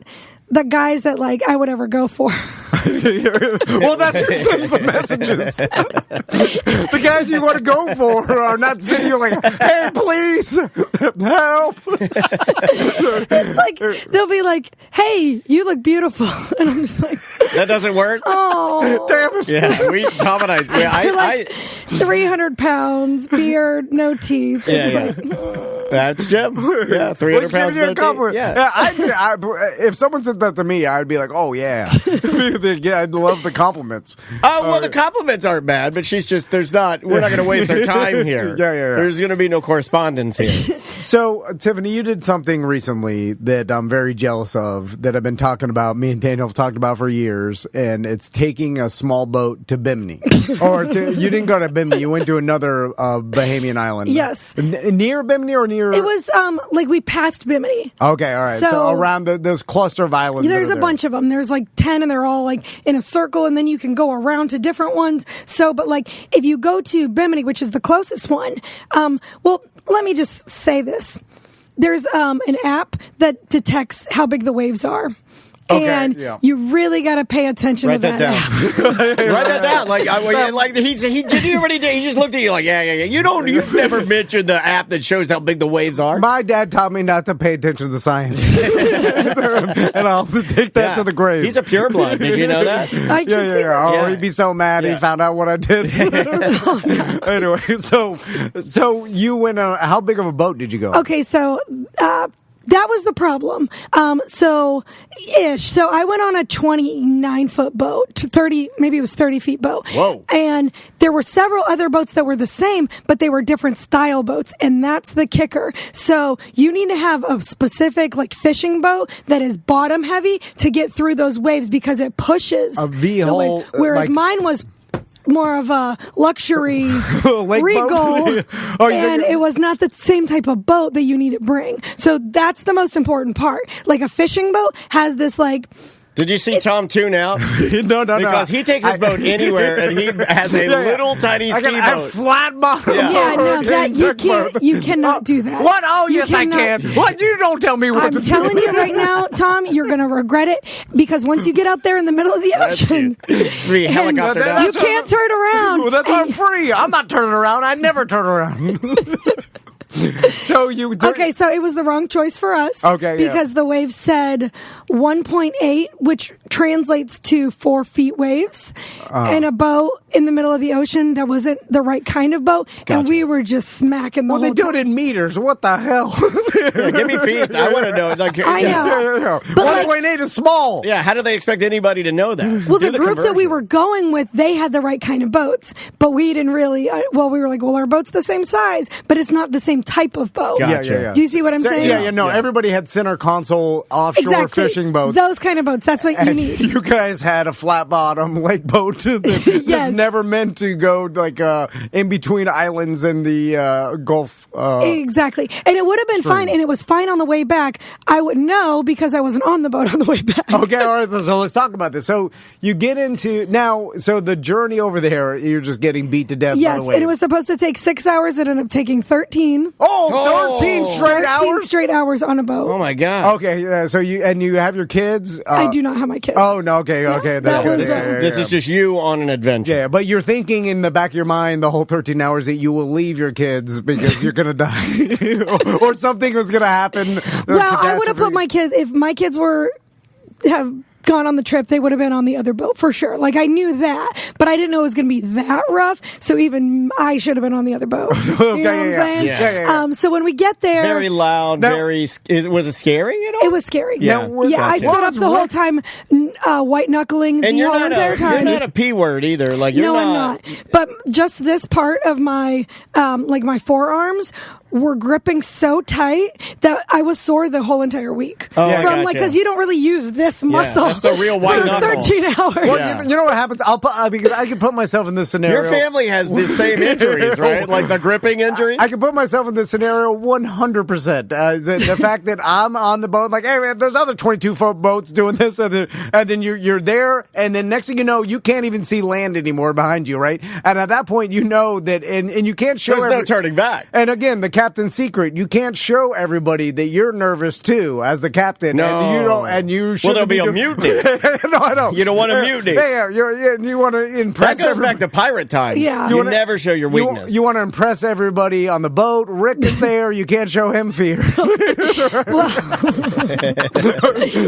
the guys that like I would ever go for. well, that's who sends the messages. The guys you want to go for are not sitting here like, hey, please help. It's like they'll be like, "Hey, you look beautiful," and I'm just like, That doesn't work? "Oh, Damn it. Yeah, Tom and I. Yeah, you're like 300 pounds, beard, no teeth." Yeah, It's yeah. like, That's Jim. Yeah, 300 Well, he's pounds. giving you a no teeth. compliment. Yeah. I, if someone said that to me, I'd be like, oh yeah. Yeah, I'd love the compliments. Oh, well, the compliments aren't bad, but she's just, we're not going to waste our time here. Yeah. There's going to be no correspondence here. So, Tiffany, you did something recently that I'm very jealous of that I've been talking about, me and Daniel have talked about for years, and it's taking a small boat to Bimini. You didn't go to Bimini, you went to another Bahamian island. Yes. Near Bimini or near? it was like we passed Bimini. Okay, all right. So, So- around those cluster of islands. There's a bunch of them. There's like 10 and they're all like in a circle, and then you can go around to different ones. So, but like if you go to Bimini, which is the closest one, well, let me just say this. There's an app that detects how big the waves are. Okay, and yeah. you really got to pay attention Write to that that down. app. Write that down. Like he did. You already did. He just looked at you like, yeah. You've never mentioned the app that shows how big the waves are. My dad taught me not to pay attention to science. And I'll take that Yeah. to the grave. He's a pureblood. Did you know that? I can see that. Oh, Yeah. he'd be so mad he Yeah. found out what I did. Anyway, so you went on, how big of a boat did you go? Okay, so that was the problem. So I went on a 29-foot boat, 30, maybe it was 30 feet boat. Whoa. And there were several other boats that were the same, but they were different style boats, and that's the kicker. So you need to have a specific like fishing boat that is bottom heavy to get through those waves because it pushes A the V-hull, waves. Whereas like- mine was more of a luxury Lake regal, boat? and it was not the same type of boat that you need to bring. So that's the most important part. Like a fishing boat has this like. Did you see Tom tune out? No. Because he takes his boat anywhere, and he has a little tiny ski boat. Flat bottom. Yeah, no, that you cannot do that. What? Oh, You yes, I cannot- can. What? You don't tell me what I'm to do. telling you right now, Tom, you're going to regret it because once you get out there in the middle of the ocean, Be helicoptered that- out. you can't turn around. Well, that's why I'm free. I'm not turning around. I never turn around. So Okay, so it was the wrong choice for us. Okay, yeah. Because the wave said 1.8, which translates to 4 feet waves, in a boat in the middle of the ocean that wasn't the right kind of boat, and we were just smacking the Well, whole they do time. it in meters. What the hell? Yeah, give me feet. I want to know. Like, I know. Yeah. But like- 1.8 is small. Yeah, how do they expect anybody to know that? Well, Do the group that we conversion. were going with, they had the right kind of boats, but we didn't really. We were like, well, our boat's the same size, but it's not the same type of boat. Gotcha. Yeah. Do you see what I'm So- saying? Yeah. No, everybody had center console offshore Exactly. fishing boats. Those kind of boats. That's what you And need. you guys had a flat bottom lake boat that's Yes. never meant to go like in between islands in the Gulf. Exactly. And it would have been fine, and it was fine on the way back. I wouldn't know because I wasn't on the boat on the way back. Okay, all right. So let's talk about this. So you get into now. So the journey over there, you're just getting beat to death. Yes, by the wave. and it was supposed to take 6 hours. It ended up taking 13. 13 straight 13 hours. straight hours on a boat. Oh my god. Okay, so you have your kids. I do not have my kids. Oh no. Okay. that That's good. was, This is just you on an adventure. Yeah, but you're thinking in the back of your mind the whole 13 hours that you will leave your kids because you're going to die or something was going to happen. Well, I would have put my kids, if my kids have gone on the trip, they would have been on the other boat for sure. Like I knew that, but I didn't know it was going to be that rough. So even I should have been on the other boat. You know what I'm saying? Yeah. So when we get there, Very loud. Now- Was it scary at all? it was scary. Yeah. I stood up the whole time, white knuckling And the you're whole not entire time. you're not a P word either. Like you're No, I'm not. But just this part of my, like my forearms were gripping so tight that I was sore the whole entire week. Oh, I From gotcha. like, because you don't really use this muscle. that's the real white for knuckle. 13 hours. Well, Yeah. you know what happens? Because I can put myself in this scenario. Your family has the same injuries, right? Like the gripping injuries. I can put myself in this scenario 100%. The fact that I'm on the boat, like, hey, man, there's other 22-foot boats doing this, and then you're there, and then next thing you know, you can't even see land anymore behind you, right? And at that point, you know that, and you can't show. There's no turning back. And again, the captain's secret: you can't show everybody that you're nervous too, as the captain. No. And you don't. And you should. Well, there'll be a mutiny. No, I know. You don't want a mutiny. Yeah. You want to impress. That goes back to pirate times. Yeah. You You wanna- never show your weakness. You want to impress everybody on the boat. Rick is there. You can't show him fear.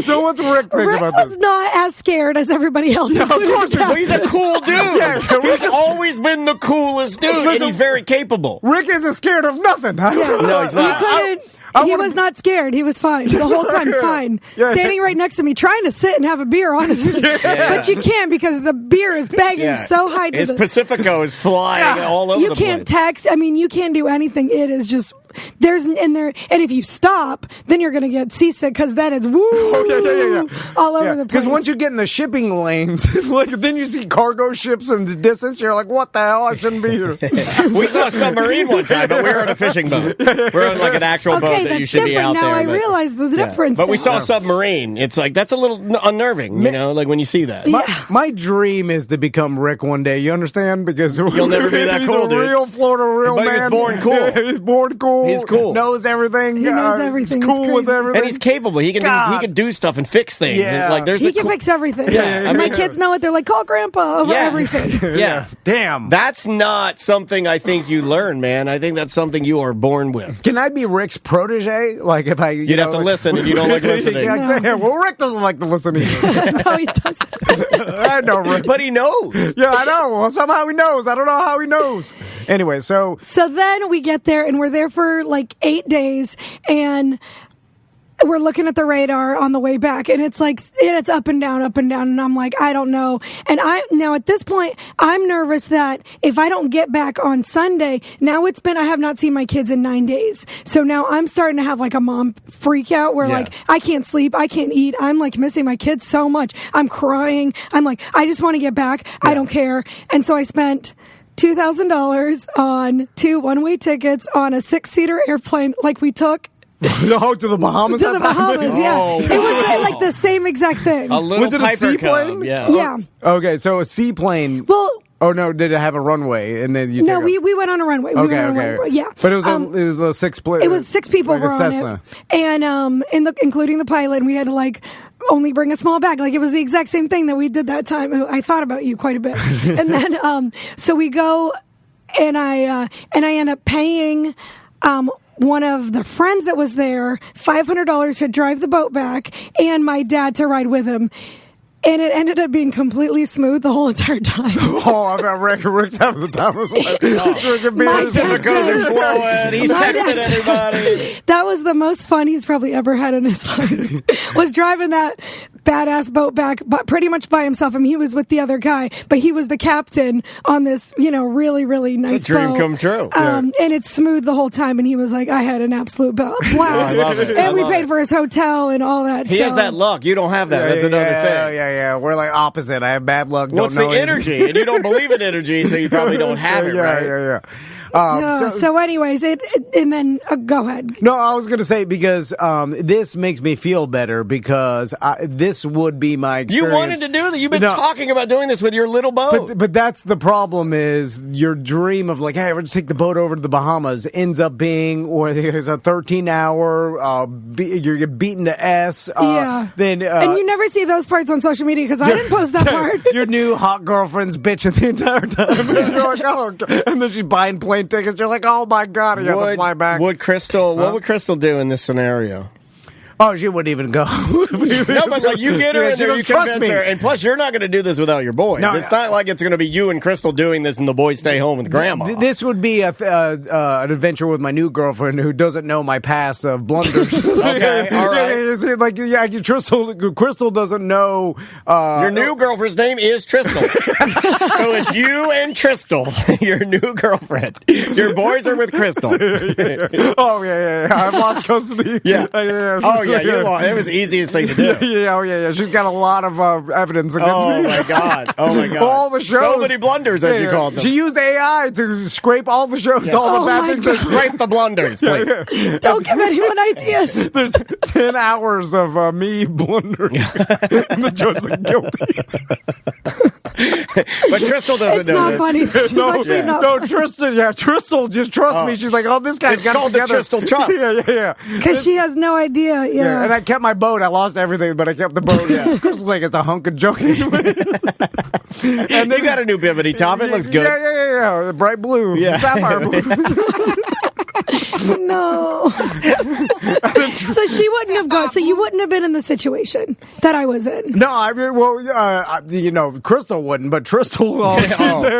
So what's Rick think Rick about was this? not as scared as everybody else. Of course, Well, he's a cool dude. Yeah, He's always been the coolest dude, and he's very capable. Rick isn't scared of nothing. No, he's not. He couldn't. I He wanna- was not scared. He was fine the whole time. Fine, Yeah. standing right next to me, trying to sit and have a beer. Honestly, but you can't because the beer is bagging so high to His the. Pacifico is flying all over You the can't place. text. I mean, you can't do anything. It is just and if you stop, then you're gonna get seasick because then it's woo all over the place. Because once you get in the shipping lanes, like then you see cargo ships in the distance, you're like, "What the hell? I shouldn't be here." We saw a submarine one time, but we were on a fishing boat. We're on like an actual boat that you that's should be different. out Now there. I but- realize the difference. But we now. saw a submarine. It's like that's a little unnerving, you know, like when you see that. My dream is to become Rick one day. You understand? Because You'll never be that he's cool, a dude. real Florida real But he man. was born cool. Yeah, he's born cool. He's cool. Knows everything. He knows everything. He's It's cool with crazy. everything. And he's capable. He can do stuff and fix things. Yeah. Like there's He the can cool- fix everything. Yeah, I My mean- kids know it. They're like, call Grandpa over everything. Yeah. Damn. That's not something I think you learn, man. I think that's something you are born with. Can I be Rick's protege? Like if I, You'd have to listen, and you don't like listening. Yeah, well, Rick doesn't like to listen either. No, he doesn't. I know Rick. But he knows. Yeah, I know. Well, somehow he knows. I don't know how he knows. Anyway, so So then we get there, and we're there for like 8 days, and we're looking at the radar on the way back, and it's like it's up and down, and I'm like, I don't know. And now at this point, I'm nervous that if I don't get back on Sunday, I have not seen my kids in 9 days. So now I'm starting to have like a mom freak out where like I can't sleep, I can't eat. I'm like missing my kids so much. I'm crying. I'm like, I just want to get back. I don't care. And so I spent $2,000 on 2 one-way tickets on a 6-seater airplane like we took. No, to the Bahamas? To the Bahamas, yeah. It was like the same exact thing. A little was it a seaplane? Yeah. Okay, so a seaplane. Well, oh no, did it have a runway? And then we went on a runway. Okay. Yeah, but it was a 6 plane. It was 6 people like were on it, and including the pilot. And we had to like only bring a small bag. Like it was the exact same thing that we did that time. I thought about you quite a bit, and then so we go, and I end up paying. One of the friends that was there, $500 to drive the boat back, and my dad to ride with him. And it ended up being completely smooth the whole entire time. I bet Rick's having the time of his life. Drinking beers. The goes are flowing. He's texting everybody. That was the most fun he's probably ever had in his life. Was driving that badass boat back, but pretty much by himself. I mean, he was with the other guy, but he was the captain on this, really, really nice dream boat. come true. And it's smooth the whole time. And he was like, I had an absolute blast. I love it. And we paid for his hotel and all that. He has that luck. You don't have that. That's another thing. Yeah. We're like opposite. I have bad luck. What's the energy? And you don't believe in energy, so you probably don't have it, right? Yeah. So anyways, and then go ahead. No, I was going to say because this makes me feel better because this would be my experience. You wanted to do that. You've been talking about doing this with your little boat. But that's the problem is your dream of like, hey, we'll just take the boat over to the Bahamas ends up being, or there's a 13-hour, you're beaten to S. Then and you never see those parts on social media because I didn't post that part. Your new hot girlfriend's bitching the entire time. And you're like, oh, and then she's buying plane tickets. You're like, oh my God, you have to fly back. What would Crystal do in this scenario? Oh, she wouldn't even go. No, but like you get her in there, you trust me. her, and plus you're not going to do this without your boys. No, it's not like it's going to be you and Crystal doing this and the boys stay home with grandma. This would be an adventure with my new girlfriend who doesn't know my past of blunders. Okay, all right. Crystal doesn't know. Your new girlfriend's name is Tristal. So it's you and Tristal, your new girlfriend. Your boys are with Crystal. Oh, yeah. I've lost custody. Yeah. You lost. It was the easiest thing to do. Yeah. She's got a lot of evidence against me. Oh, my God. All the shows. So many blunders, as you called them. She used AI to scrape all the shows, all the bad things. Scrape the blunders, please. Don't give anyone ideas. There's 10 hours of me blundering. And the judge's like, guilty. But Tristal doesn't know this. It's not funny. No, Tristal just trusts me. She's like, oh, this guy's got it together. It's called the Tristal Trust. Yeah. Because she has no idea. Yeah. And I kept my boat. I lost everything, but I kept the boat. Crystal's like, it's a hunk of junk. And they got a new bimini top. It looks good. Yeah. Bright blue. Yeah. Sapphire blue. No. So she wouldn't have gone. So you wouldn't have been in the situation that I was in. No, I mean, Crystal wouldn't, but Tristal.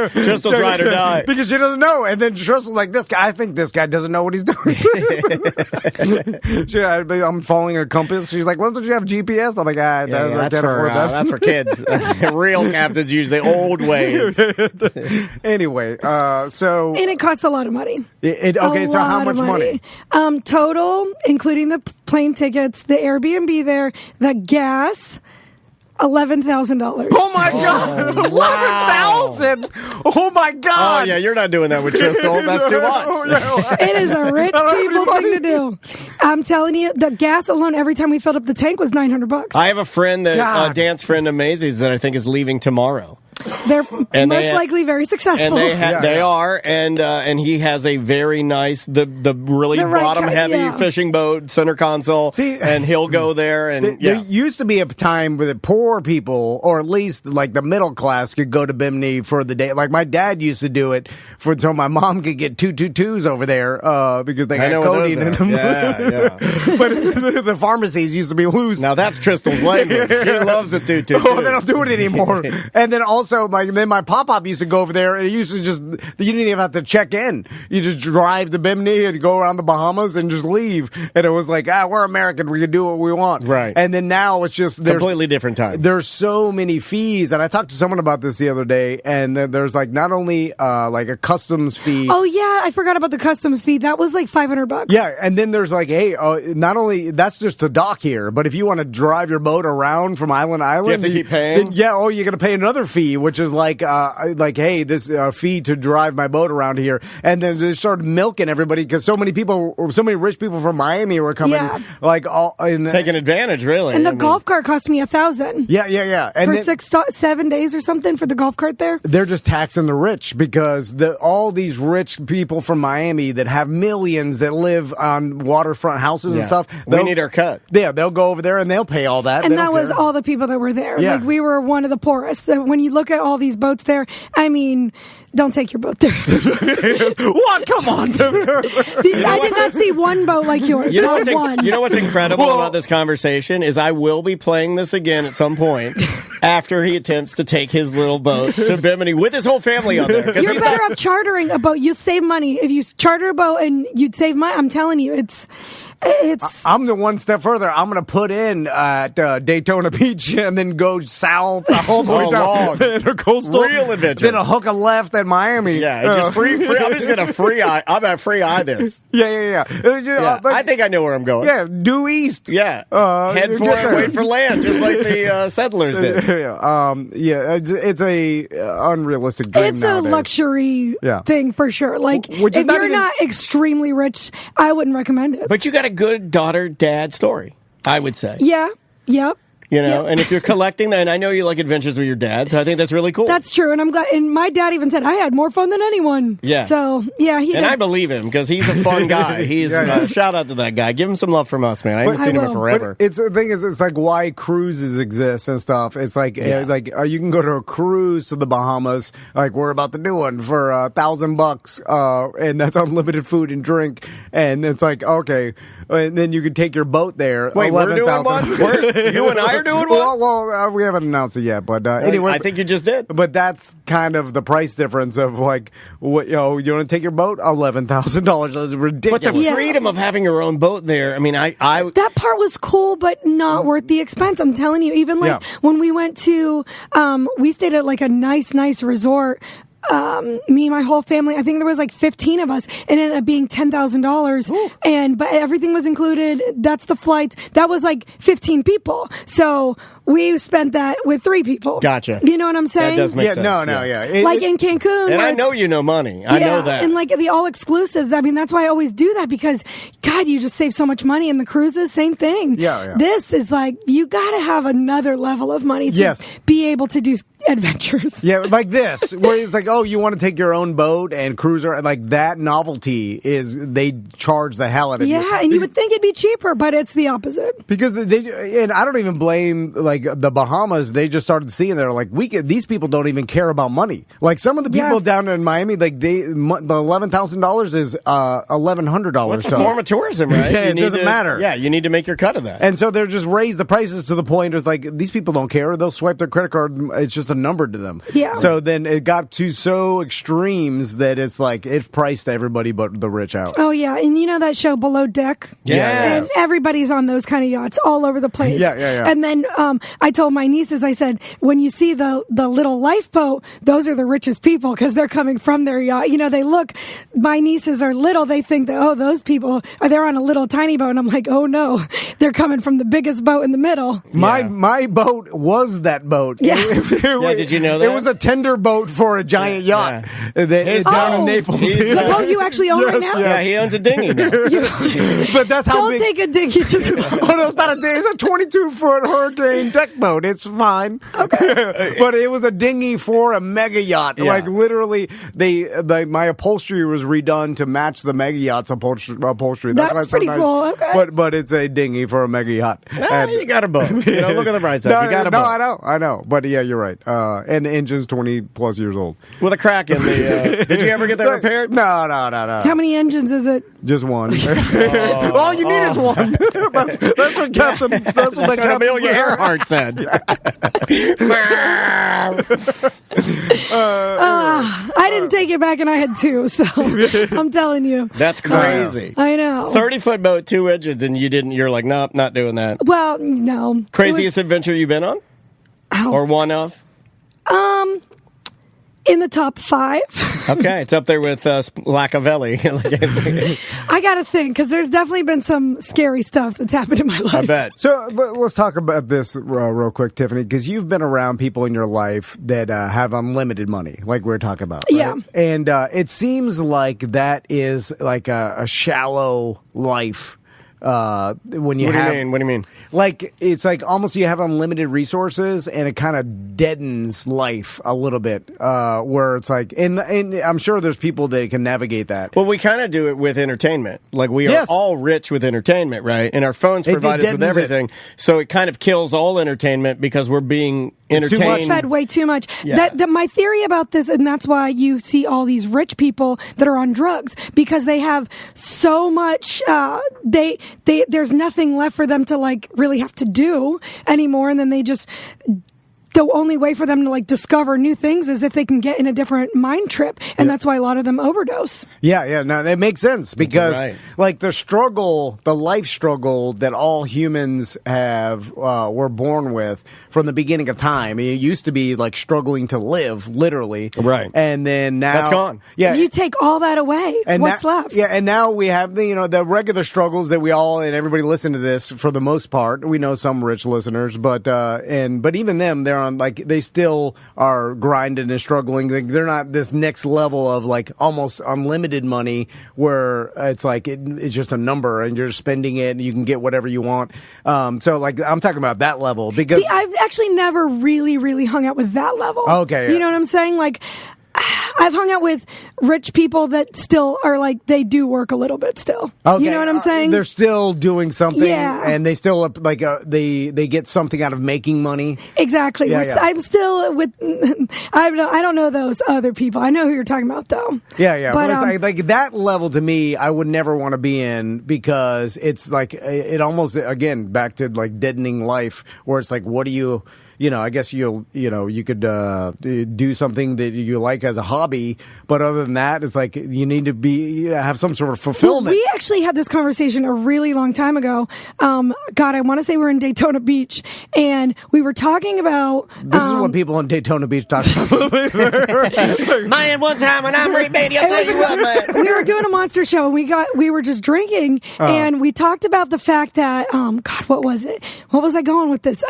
Tristal's ride or die because she doesn't know. And then Tristal's like, this guy. I think this guy doesn't know what he's doing. I'm following her compass. She's like, well, don't you have GPS? I'm like, that's for kids. Real captains use the old ways. Anyway, so and it costs a lot of money. So how much money? Total, including the plane tickets, the Airbnb there, the gas, $11,000. Oh my God! $11,000! Oh my God! Oh yeah, you're not doing that with Tristal. That's too much. It is a rich people thing to do. I'm telling you, the gas alone every time we filled up the tank was $900. I have a friend a dance friend of Maisie's that I think is leaving tomorrow. They're most likely very successful. And they are, and he has a very nice, the really bottom heavy fishing boat, center console. See, and he'll go there. And there used to be a time where the poor people, or at least like the middle class, could go to Bimini for the day. Like my dad used to do it so my mom could get 222s over there because they got codeine in them. Yeah. But the pharmacies used to be loose. Now that's Tristal's language. She loves the 222. Oh, they don't do it anymore. And then also also, like, then my pop-up used to go over there, and it used to just, you didn't even have to check in. You just drive to Bimini and go around the Bahamas and just leave. And it was like, we're American, we can do what we want. Right. And then now it's just, completely different time. There's so many fees, and I talked to someone about this the other day, and there's like not only like a customs fee. Oh yeah, I forgot about the customs fee. That was like $500. Yeah, and then there's like, hey, not only that's just to dock here, but if you want to drive your boat around from island to island, you have to keep paying. You're going to pay another fee, which is like hey, this fee to drive my boat around here, and then they started milking everybody because so many rich people from Miami were coming, like all taking advantage, really. And the golf cart cost me $1,000. Yeah, and for 7 days or something for the golf cart there. They're just taxing the rich because all these rich people from Miami that have millions that live on waterfront houses and stuff. We need our cut. Yeah, they'll go over there and they'll pay all that. And that was all the people that were there. Yeah. Like, we were one of the poorest. When you look at all these boats there, I mean, don't take your boat there. What? Come on. I did not see one boat like yours. You know, one. You know what's incredible about this conversation is I will be playing this again at some point after he attempts to take his little boat to Bimini with his whole family on there. You're better off chartering a boat. You'd save money. If you charter a boat and you'd save money, I'm telling you, it's... I'm the one step further. I'm going to put in at Daytona Beach and then go south all the way down the intercoastal. Real adventure. Then a hook a left at Miami. Yeah, just free. I'm just going to free eye. I'm going to free eye this. Yeah. I think I know where I'm going. Yeah, due east. Yeah. Head for it, wait for land, just like the settlers did. It's a unrealistic dream It's nowadays. a luxury thing for sure. Like, if you're not extremely rich, I wouldn't recommend it. But you got a good daughter-dad story, I would say. Yeah. Yep. You know, and if you're collecting that, and I know you like adventures with your dad, so I think that's really cool. That's true, and I'm glad. And my dad even said I had more fun than anyone. Yeah. So he and did. I believe him because he's a fun guy. He's shout out to that guy. Give him some love from us, man. I haven't seen him in forever. But the thing is, it's like why cruises exist and stuff. It's like you can go to a cruise to the Bahamas, like we're about to do one for $1,000, and that's unlimited food and drink, and it's like okay, and then you can take your boat there. Wait, we're doing one? You and I are doing one? Well, we haven't announced it yet, but anyway, I think you just did. But that's kind of the price difference of like, what, you want to take your boat, $11,000. That's ridiculous. But the freedom of having your own boat there. I mean, I that part was cool, but not worth the expense. I'm telling you. Even like when we went to, we stayed at like a nice resort. Me and my whole family, I think there was like 15 of us, and it ended up being $10,000. But everything was included. That's the flights. That was like 15 people. So we spent that with 3 people. Gotcha. You know what I'm saying? That does make sense. Like in Cancun. And I know you know money. I know that. And like the all exclusives. I mean, that's why I always do that because, God, you just save so much money. And the cruises, same thing. Yeah. This is like, you got to have another level of money to be able to do adventures. Yeah, like this, where it's like, oh, you want to take your own boat and cruiser, like that novelty is they charge the hell out of you. Yeah, and you would think it'd be cheaper, but it's the opposite. Because and I don't even blame like the Bahamas. They just started seeing these people don't even care about money. Like some of the people down in Miami, like the $11,000 is $1,100. What's a form of tourism, right? Yeah, it doesn't matter. Yeah, you need to make your cut of that. And so they're just raised the prices to the point it's like these people don't care. They'll swipe their credit card. It's just a number to them. Yeah. So then it got to so extremes that it's like it priced everybody but the rich out. Oh yeah, and you know that show Below Deck? Yeah. And everybody's on those kind of yachts all over the place. Yeah. And then I told my nieces, I said, when you see the little lifeboat, those are the richest people because they're coming from their yacht. You know, my nieces are little. They think that, those people they're on a little tiny boat. And I'm like, oh no, they're coming from the biggest boat in the middle. My boat was that boat. Yeah. Did you know that? It was a tender boat for a giant yacht down in Naples. The boat you actually own right now? Yeah, he owns a dinghy now. But that's how Don't take a dinghy to the boat. Oh, no, it's not a dinghy. It's a 22-foot hurricane deck boat. It's fine. Okay. But it was a dinghy for a mega yacht. Yeah. Like, literally, my upholstery was redone to match the mega yacht's upholstery. That's pretty cool. Okay. But it's a dinghy for a mega yacht. You got a boat. Look at the price tag. You got a boat. I know. But yeah, you're right. And the engine's 20-plus years old. With a crack in the... did you ever get that repaired? No. How many engines is it? Just one. All you need is one. That's what Captain. That's what Amelia Earhart Bart said. I didn't take it back, and I had 2, so I'm telling you. That's crazy. I know. 30-foot boat, 2 engines, and you're like, nope, not doing that. Well, no. Craziest adventure you've been on? Or one of? In the top 5. Okay, it's up there with Lackavelli. I got to think, because there's definitely been some scary stuff that's happened in my life. I bet. So let's talk about this real quick, Tiffany, because you've been around people in your life that have unlimited money, like we were talking about. Right? Yeah. And it seems like that is like a shallow life. When you What do have, you mean? What do you mean? Like, it's like almost you have unlimited resources, and it kind of deadens life a little bit. Where it's like, and I'm sure there's people that can navigate that. Well, we kind of do it with entertainment. Like, we are Yes. all rich with entertainment, right? And our phones provide us with deadens everything. So it kind of kills all entertainment because we're being It's too much. entertained. Fed way too much. Yeah. My theory about this, and that's why you see all these rich people that are on drugs, because they have so much. There's nothing left for them to like really have to do anymore, and then they just. The only way for them to like discover new things is if they can get in a different mind trip, and that's why a lot of them overdose. Yeah, no, that makes sense because, Right. like, the life struggle that all humans have, were born with from the beginning of time. It used to be like struggling to live, literally, Right. And then now That's gone. Yeah, You take all that away. and What's now, left? Yeah, and now we have the regular struggles that we all and everybody listen to this for the most part. We know some rich listeners, but even them, they're on like they still are grinding and struggling. They're not this next level of like almost unlimited money where it's like it's just a number and you're spending it and you can get whatever you want. So like I'm talking about that level because See, I've actually never really hung out with that level. Okay, You know what I'm saying? Like, I've hung out with rich people that still are like, they do work a little bit still. okay, You know what I'm saying? they're still doing something, Yeah. and they still like they get something out of making money. Exactly. Yeah. I'm still with. I don't know those other people. I know who you're talking about, though. Yeah. But But like that level to me, I would never want to be in because it's like it almost again back to like deadening life, where it's like, what do you? I guess you could do something that you like as a hobby, but other than that, it's like you need to have some sort of fulfillment. We actually had this conversation a really long time ago. God, I want to say we're in Daytona Beach, and we were talking about. This is what people in Daytona Beach talk about. Man, one time when I'm remade, I'll tell you what, man. We were doing a monster show, and we were just drinking, and we talked about the fact that God, what was it? What was I going with this?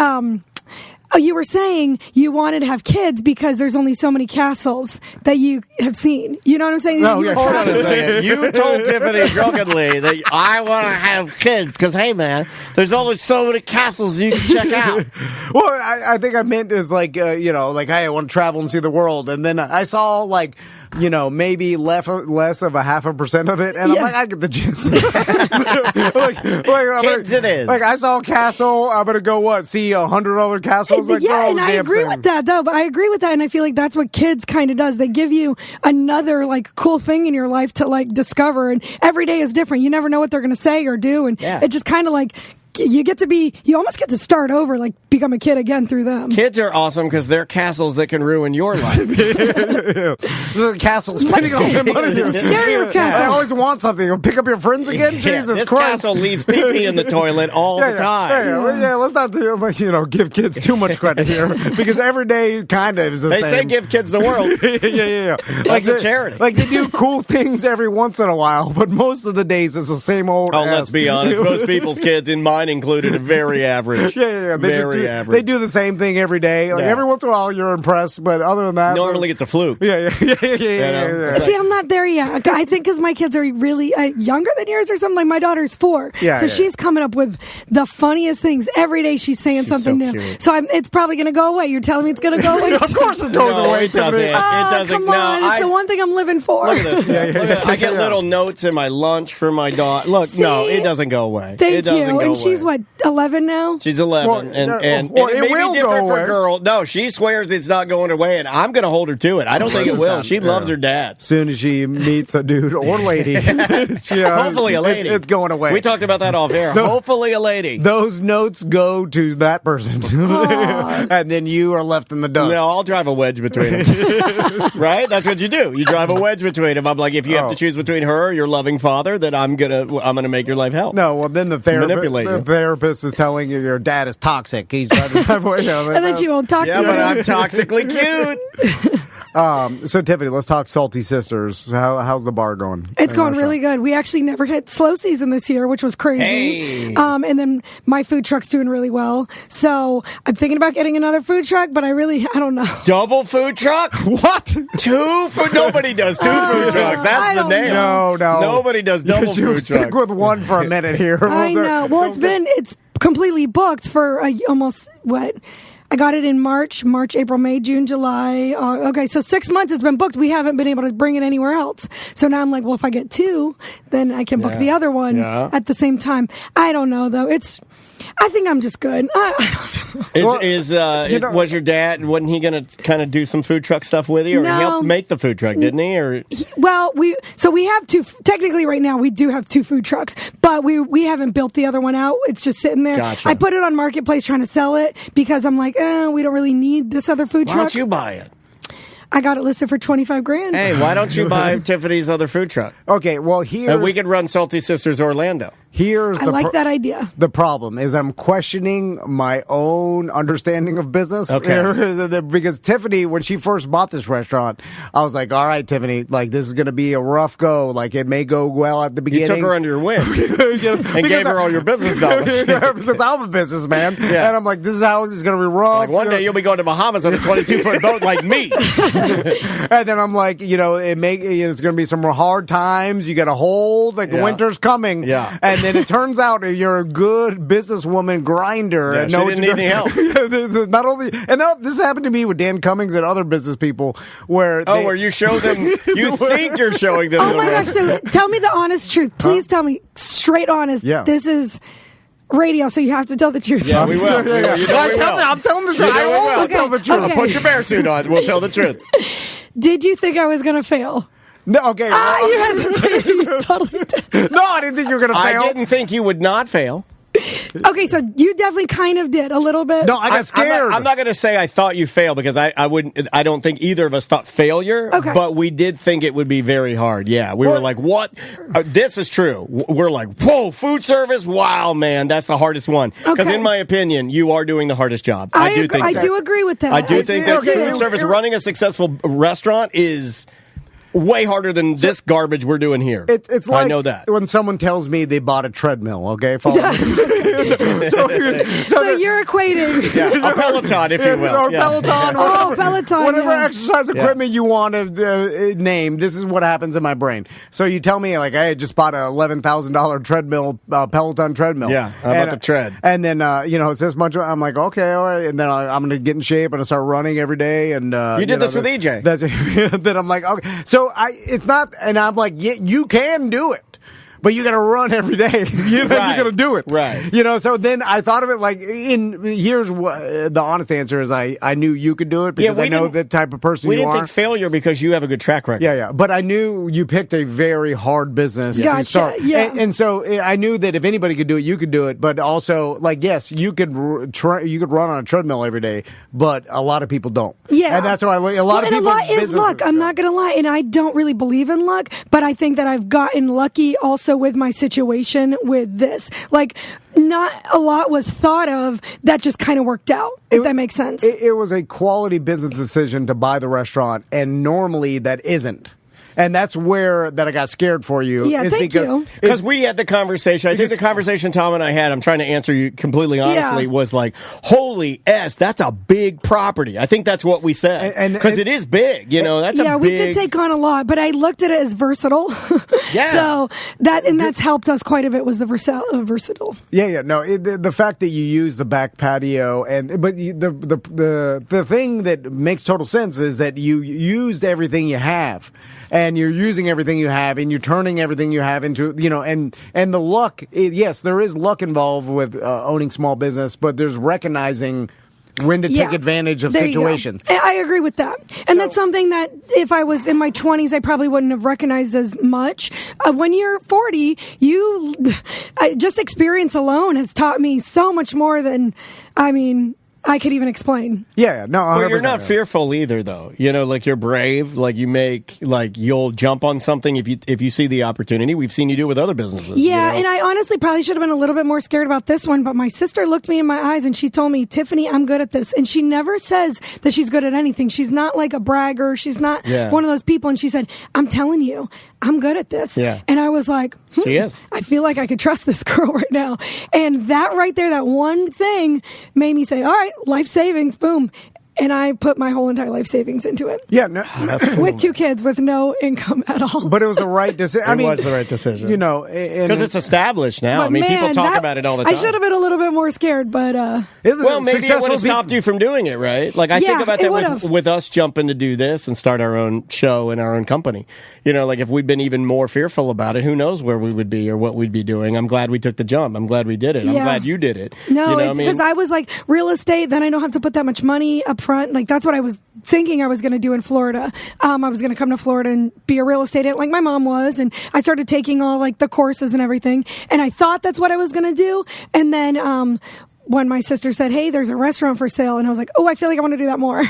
Oh, you were saying you wanted to have kids because there's only so many castles that you have seen. You know what I'm saying? No, You yeah, were Hold on trying- a second. You told Tiffany drunkenly that I want to have kids because, hey, man, there's only so many castles you can check out. Well, I think I meant is like, hey, I want to travel and see the world. And then I saw like, maybe less of a 0.5% of it. And Yeah. I'm like, I get the gist. Kids it is. Like I saw a castle. I'm going to go see 100 other castles. Like, yeah, bro, and I damn agree same. with that, though. But I agree with that, and I feel like that's what kids kind of does. They give you another like cool thing in your life to like discover, and every day is different. You never know what they're going to say or do, and Yeah. it just kind of like you almost get to start over, like become a kid again through them. Kids are awesome because they're castles that can ruin your life. The castle spending all their money. Scarier castle. I always want something. Pick up your friends again? Yeah, Jesus this Christ. castle leaves pee-pee in the toilet all the time. Let's not give kids too much credit here because every day kind of is the They same. say give kids the world. yeah. That's a charity. Like they do cool things every once in a while, but most of the days it's the same old. Oh, let's be honest. Most people's kids, in mine included, are very average. Yeah. Very average. They do the same thing every day. Like Yeah. every once in a while, you're impressed, but other than that, Normally it's a fluke. yeah. know? See, I'm not there yet. I think because my kids are really younger than yours or something. Like my daughter's 4, Yeah, so yeah. she's coming up with the funniest things every day. She's saying something so new. cute. So it's probably going to go away. You're telling me it's going to go away? Of course, it goes No, away. it doesn't. Tiffany. It doesn't. Come No, on, it's the one thing I'm living for. Look at this. Look at- I get little notes in my lunch for my daughter. Look, no, See? it doesn't go away. Thank it doesn't you. go And away. she's what, 11 now? She's 11, Well, and it it may will be go different for away. a girl. No, she swears it's not going away, and I'm going to hold her to it. I don't think it will. She loves her dad. As soon as she meets a dude or lady, Hopefully a lady. it's going away. We talked about that off air. Hopefully a lady. Those notes go to that person, and then you are left in the dust. No, I'll drive a wedge between them. Right? That's what you do. You drive a wedge between them. I'm like, if you have to choose between her or your loving father, then I'm gonna make your life hell. No, well, then the therapist is telling you your dad is toxic. He's trying to drive away. And then she won't talk to Yeah, him. but I'm toxically cute. So, Tiffany, let's talk Salty Sisters. How's the bar going? It's going really good. We actually never hit slow season this year, which was crazy. Hey. And then my food truck's doing really well. So I'm thinking about getting another food truck, but I don't know. Double food truck? What? Two food? Nobody does two food trucks. I That's the don't name. No. Nobody does double You food stick trucks. with one for a minute here. I know. Well, it's completely booked for almost what? I got it in March, April, May, June, July. Okay, so 6 months it's been booked. We haven't been able to bring it anywhere else. So now I'm like, well, if I get two, then I can book the other one at the same time. I don't know, though. I think I'm just good. Was your dad, wasn't he going to kind of do some food truck stuff with you? Or No. he helped make the food truck, didn't he? Or Well, we have two. Technically, right now we do have two food trucks, but we haven't built the other one out. It's just sitting there. Gotcha. I put it on Marketplace trying to sell it because I'm like, we don't really need this other food why truck. don't you buy it? I got it listed for $25,000. Hey, why don't you buy Tiffany's other food truck? Okay, well, And we could run Salty Sisters Orlando. here's I the like that idea. The problem is I'm questioning my own understanding of business. Okay. Because Tiffany, when she first bought this restaurant, I was like, all right, Tiffany, like this is going to be a rough go. Like it may go well at the beginning. You took her under your wing and gave her all your business knowledge. Because I'm a businessman. Yeah. And I'm like, this is how it's going to be rough. Like one day you'll be going to Bahamas on a 22-foot boat like me. And then I'm like, it's going to be some hard times. You got to hold, like the winter's coming. Yeah. And then it turns out you're a good businesswoman grinder. Yeah, and she know didn't what need you're any doing. Not only, and this happened to me with Dan Cummings and other business people where Where you show them, you think you're showing them Oh the my road. gosh! So tell me the honest truth. Please tell me straight honest. Yeah. This is radio, so you have to tell the truth. Yeah, we will. Yeah. You know Well, we will. I'm telling the truth. You know I we will will. tell the truth. Okay. Put your bear suit on. We'll tell the truth. Did you think I was going to fail? No, okay. You hesitated. You totally did. No, I didn't think you were going to fail. I didn't think you would not fail. Okay, so you definitely kind of did a little bit. No, I got scared. I'm not going to say I thought you failed because I wouldn't. I don't think either of us thought failure. Okay. But we did think it would be very hard. Yeah, we were like, "What? This is true." We're like, "Whoa, food service! Wow, man, that's the hardest one." Because Okay. in my opinion, you are doing the hardest job. I do agree, think I so. do agree with that. I do think that okay, food service, running a successful restaurant, is way harder than this garbage we're doing here. It's like I know that. when someone tells me they bought a treadmill, okay? Follow me. so you're equating. Yeah, a Peloton, if you will. Or Yeah. Peloton. Oh, Whatever, Peloton, whatever yeah. exercise equipment you want to name, this is what happens in my brain. So you tell me, like, I just bought a $11,000 treadmill, Peloton treadmill. Yeah, how about the tread? And then, it's this much. I'm like, okay, all right. And then I'm going to get in shape and I start running every day. And You did this with EJ. That's then I'm like, okay. So it's not, and I'm like, yeah, you can do it. But you got to run every day. You got to do it. Right. So then I thought of it like, here's what the honest answer is I knew you could do it because I know the type of person we you didn't are. think failure because you have a good track record. Yeah. But I knew you picked a very hard business to Gotcha, start. yeah. And so I knew that if anybody could do it, you could do it. But also, like, yes, you could run on a treadmill every day, but a lot of people don't. Yeah. And that's why a lot of and people. a lot is luck. I'm not going to lie. And I don't really believe in luck, but I think that I've gotten lucky also with my situation with this. Like, not a lot was thought of that just kind of worked out, if that makes sense. It was a quality business decision to buy the restaurant, and normally that isn't. And that's where that I got scared for you. Yeah, is thank you. Because we had the conversation. I think the conversation Tom and I had, I'm trying to answer you completely honestly, Yeah. was like, holy S, that's a big property. I think that's what we said. Because it is big, that's a big... we did take on a lot, but I looked at it as versatile. Yeah. So that's helped us quite a bit was the versatile. Yeah. No, the fact that you use the back patio the thing that makes total sense is that you used everything you have. and you're using everything you have, and you're turning everything you have into, and the luck. Yes, there is luck involved with owning small business, but there's recognizing when to take advantage of situations. I agree with that. And that's something that if I was in my 20s, I probably wouldn't have recognized as much. When you're 40, just experience alone has taught me so much more than, I could even explain. Yeah, no, 100%. Well, you're not fearful either, though. Like you're brave. Like you'll jump on something if you see the opportunity. We've seen you do it with other businesses. Yeah, and I honestly probably should have been a little bit more scared about this one, but my sister looked me in my eyes and she told me, Tiffany, I'm good at this. And she never says that she's good at anything. She's not like a bragger. She's not one of those people. And she said, I'm telling you, I'm good at this. Yeah. And I was like, she is. I feel like I could trust this girl right now. And that right there, that one thing made me say, all right, life savings, boom. And I put my whole entire life savings into it. Yeah, no, with 2 kids, with no income at all. But it was the right decision. It was the right decision. Because it's established now. But people talk about it all the time. I should have been a little bit more scared, but maybe it would have stopped you from doing it, right? Like I think about that with us jumping to do this and start our own show and our own company. Like if we'd been even more fearful about it, who knows where we would be or what we'd be doing. I'm glad we took the jump. I'm glad we did it. I'm glad you did it. No, it's because I was like, real estate, then I don't have to put that much money up front. Like that's what I was thinking I was going to do in Florida. I was going to come to Florida and be a real estate agent like my mom was. And I started taking all like the courses and everything. And I thought that's what I was going to do. And then, when my sister said, hey, there's a restaurant for sale. And I was like, I feel like I want to do that more.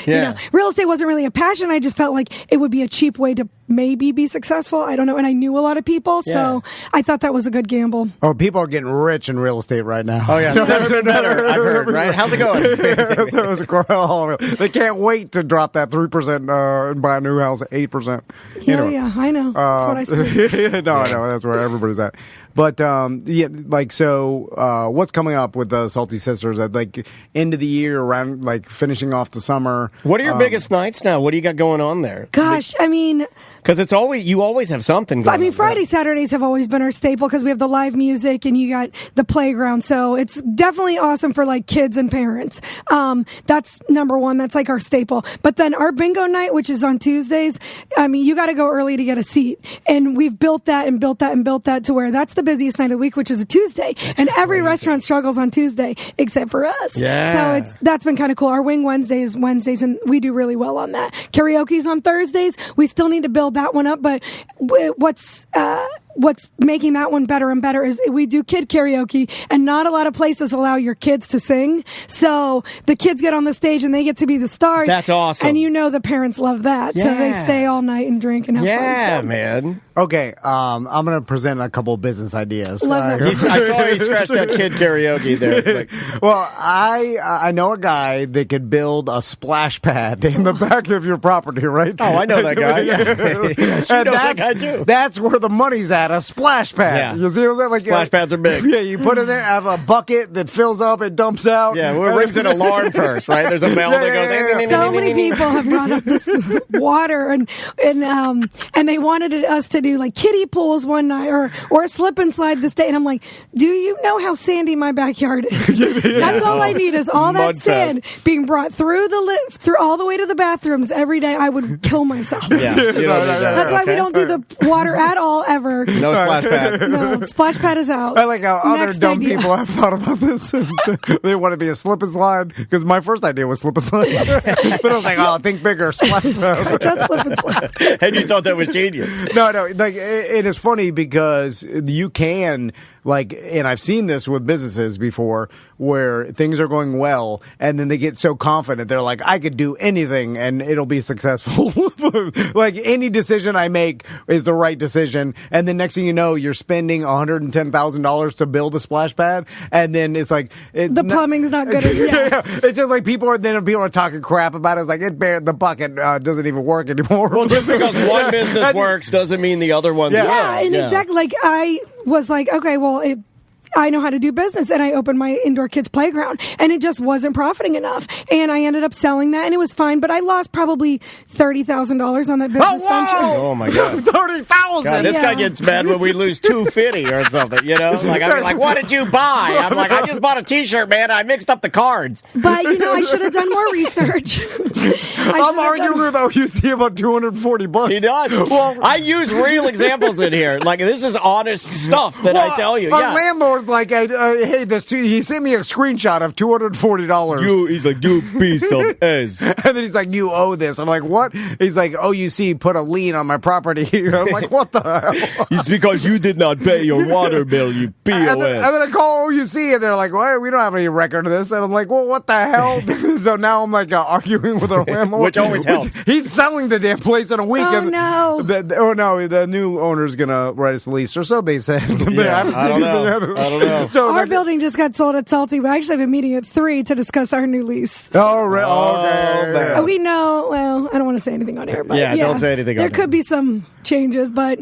Real estate wasn't really a passion. I just felt like it would be a cheap way to maybe be successful. I don't know. And I knew a lot of people. So I thought that was a good gamble. Oh, people are getting rich in real estate right now. Oh, yeah. Never been better, I've heard, right? How's it going? They can't wait to drop that 3% and buy a new house at 8%. Yeah, I know. That's what I spent. No, I know. That's where everybody's at. But, what's coming up with the Salty Sisters at end of the year, around finishing off the summer? What are your biggest nights now? What do you got going on there? Gosh, because you always have something going on. Friday, Saturdays have always been our staple because we have the live music and you got the playground. So it's definitely awesome for kids and parents. That's number one. That's our staple. But then our bingo night, which is on Tuesdays, you got to go early to get a seat. And we've built that and built that and built that to where that's the busiest night of the week, which is a Tuesday. And every restaurant struggles on Tuesday except for us. Yeah. So that's been kind of cool. Our Wing Wednesday is Wednesdays and we do really well on that. Karaoke's on Thursdays. We still need to build that one up, but what's making that one better and better is we do kid karaoke, and not a lot of places allow your kids to sing. So the kids get on the stage and they get to be the stars. That's awesome. And the parents love that. Yeah. So they stay all night and drink and have fun. Yeah, So. man. Okay, I'm going to present a couple business ideas. Love I saw he scratched out kid karaoke there. Well, I know a guy that could build a splash pad in the back of your property, right? Oh, I know that guy. Yeah. And that guy too. That's where the money's at, a splash pad. Yeah. You see what I'm saying? Splash pads are big. Yeah, you put it there, have a bucket that fills up, it dumps out. Yeah, well, it rings an alarm first, right? There's a bell that goes. So many people have brought up this water and they wanted us to do kiddie pools one night or a slip and slide this day, and I'm like, do you know how sandy my backyard is? That's all I need is all that sand being brought through through all the way to the bathrooms every day. I would kill myself. Yeah, that's why we don't do the water at all ever. No splash pad. No, splash pad is out. I like how other dumb people have thought about this. They want to be a slip and slide because my first idea was slip and slide, but I was like, think bigger, splash pad. Just slip and slide. And you thought that was genius. No, it is funny because you can and I've seen this with businesses before where things are going well and then they get so confident they're like, I could do anything and it'll be successful. Any decision I make is the right decision, and then next thing you know, you're spending $110,000 to build a splash pad, and then it's the plumbing's not good. Yeah. It's just people are talking crap about it. It's the bucket doesn't even work anymore. Well, just because one business works doesn't mean the other one. Yeah, and exactly. I was like, okay, well, I know how to do business, and I opened my indoor kids playground, and it just wasn't profiting enough, and I ended up selling that, and it was fine, but I lost probably $30,000 on that business venture. Oh my god, $30,000! This guy gets mad when we lose $250 or something. I'm like, what did you buy? I'm like, I just bought a T-shirt, man. I mixed up the cards. But I should have done more research. I'm arguing with OUC about $240. He does. Well, I use real examples in here. Like, this is honest stuff that I tell you. Our Yeah. landlord's like, hey, he sent me a screenshot of $240. He's like, you piece of ass. And then he's like, you owe this. I'm like, what? He's like, OUC put a lien on my property. I'm like, what the hell? It's because you did not pay your water bill, you POS. And then I call OUC, and they're like, well, we don't have any record of this. And I'm like, well, what the hell? So now I'm like arguing with our landlord. Which always helps. He's selling the damn place in a week. Oh, no. The new owner's going to write us a lease, or so they said. Yeah, I don't know. So Our building just got sold at Salty. We actually have a meeting at 3 to discuss our new lease. Oh, really? Okay. man. We know, well, I don't want to say anything on air, but Yeah, don't say anything on There air. could be some changes, but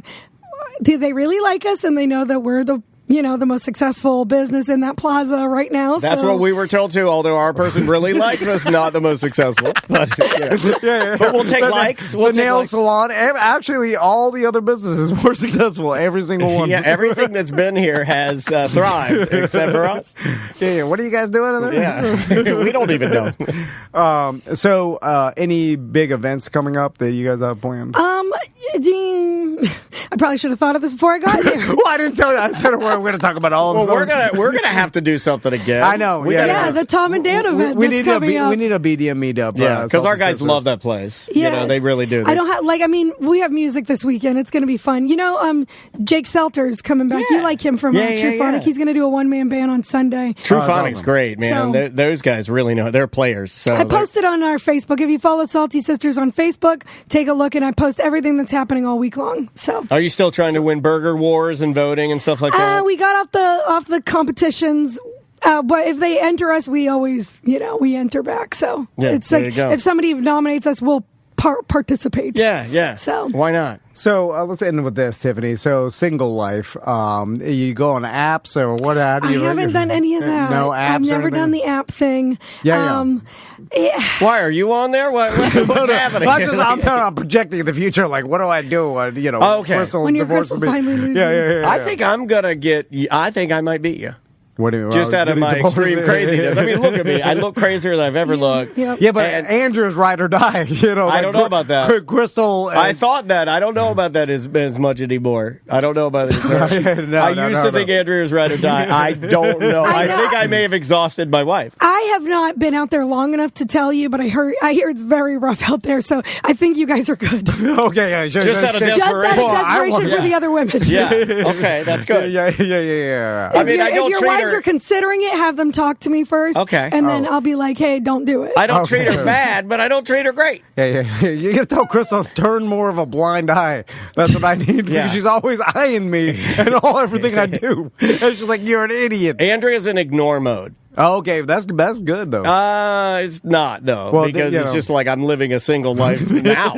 they really like us, and they know that we're the most successful business in that plaza right now. That's so. what we were told too, although our person really likes us, not the most successful. But, Yeah. but we'll take likes. We'll the take nail likes. salon. Actually, all the other businesses were successful. Every single one. Yeah, everything that's been here has thrived, except for us. Yeah. What are you guys doing in there? Yeah, we don't even know. So, any big events coming up that you guys have planned? I probably should have thought of this before I got here. Well, I didn't tell you. I said we're going to talk about all of Well, them. we're gonna have to do something again. I know. We Yeah. gotta- The Tom and Dan event we that's need coming up. we need a BDM meetup. Yeah, because our Salty guys Sisters. love that place. You know, Yes. they really do. I don't have we have music this weekend. It's going to be fun. Jake Selter's coming back. Yeah. You like him from Yeah, True yeah. Phonic. He's going to do a one-man band on Sunday. True that's Phonic's awesome. great, man. So- Those guys really know. They're players. So I posted on our Facebook. If you follow Salty Sisters on Facebook, take a look, and I post everything that's happening all week long. So Are you still trying to win burger wars and voting and stuff like that? we got off the competitions. But if they enter us, we always, we enter back. So Yeah, it's there like you go. if somebody nominates us, we'll participate. Yeah. So- why not? So let's end with this, Tiffany. So single life. You go on apps or what? How do I you? haven't done any of that. No apps. I've or never anything? done the app thing. Yeah. Why are you on there? What's happening? I'm projecting the future. Like, what do I do? Okay. Crystal When you're divorces Crystal me. finally loses. Yeah. I think I'm gonna get. I think I might beat you. What do you, Just out of getting my divorced? extreme craziness. I mean, look at me. I look crazier than I've ever looked. Yep. Yeah, but And- Andrew's ride or die. I don't know about that. Crystal. I thought that. I don't know about that as much anymore. I don't know about it. No, I used to think Andrew was right or die. I don't know. I I know. think I may have exhausted my wife. I have not been out there long enough to tell you, but I hear it's very rough out there. So I think you guys are good. Okay, yeah, Just out of Just out of Well, desperation for the other women. Yeah. Okay, that's good. Yeah. I mean, I if don't your treat wives her. are considering it, have them talk to me first. Okay. And then I'll be like, hey, don't do it. I don't Okay. treat her bad, but I don't treat her great. Yeah. You gotta tell Crystal turn more of a blind eye. That's what I need Yeah. because she's always eyeing me and everything I do. And she's like, "You're an idiot." Andrea's in ignore mode. Okay, that's good though. It's not though, Well, because you it's know. just like I'm living a single life now,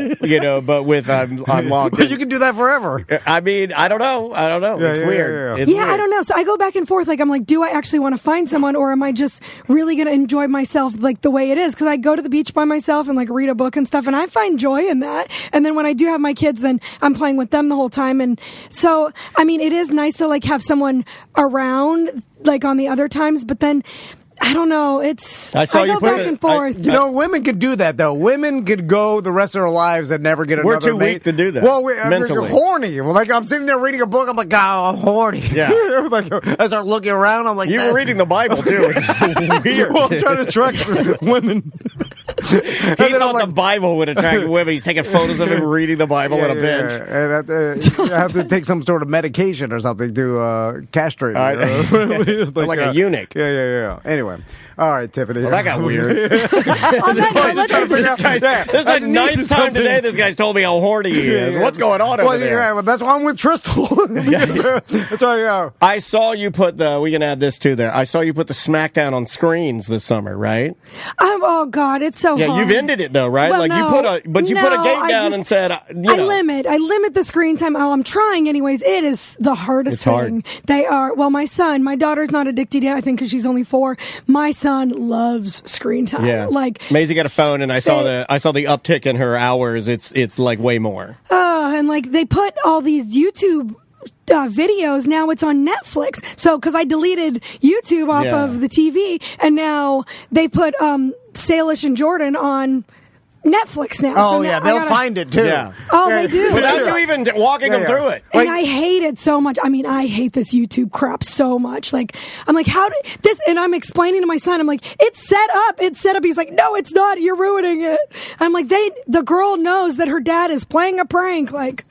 but with I'm logged But in. you can do that forever. I mean, I don't know. Yeah, It's yeah, weird. yeah. It's Yeah, weird. I don't know. So I go back and forth. Like, I'm like, do I actually want to find someone, or am I just really going to enjoy myself like the way it is? Because I go to the beach by myself and like read a book and stuff, and I find joy in that. And then when I do have my kids, then I'm playing with them the whole time. And so, I mean, it is nice to like have someone around like on the other times, but then I don't know. I saw you go put back it- and forth. Women could do that though. Women could go the rest of their lives and never get We're another too mate. weak to do that, Well, you're mentally. horny. Well, like I'm sitting there reading a book. I'm like, God, I'm horny. Yeah. Like, I start looking around. I'm like, You were reading the Bible too. It's weird. Well, I'm trying to attract women. He thought the Bible would attract women. He's taking photos of him reading the Bible on a bench. And I have to take some sort of medication or something to castrate me. Like a eunuch. Yeah. Anyway, all right, Tiffany. Well, that got weird. On that note, let's- This is the ninth time today this guy's told me how horny he is. What's going on over Well, there? yeah, well, that's why I'm with Tristal. That's why. I saw you put we can add this too there. I saw you put the SmackDown on screens this summer, right? oh God, it's so Yeah, hard. you've ended it though, right? Well, like no. you put a gate I down just- and said, I limit the screen time. Oh, I'm trying anyways. It is the hardest It's hard. thing. They are. Well, my daughter's not addicted yet. I think because she's only 4. My son loves screen time. Yeah, Like Maisie got a phone, and I saw the uptick in her hours. It's like way more. and like they put all these YouTube videos. Now it's on Netflix. So because I deleted YouTube off Yeah. of the TV, and now they put Salish and Jordan on Netflix now. Oh, so yeah, now they'll find it, too. Yeah. Oh, they do. Without you even walking them through it. And I hate it so much. I mean, I hate this YouTube crap so much. Like, I'm like, how did this? And I'm explaining to my son, I'm like, it's set up. It's set up. He's like, no, it's not. You're ruining it. I'm like, the girl knows that her dad is playing a prank. Like,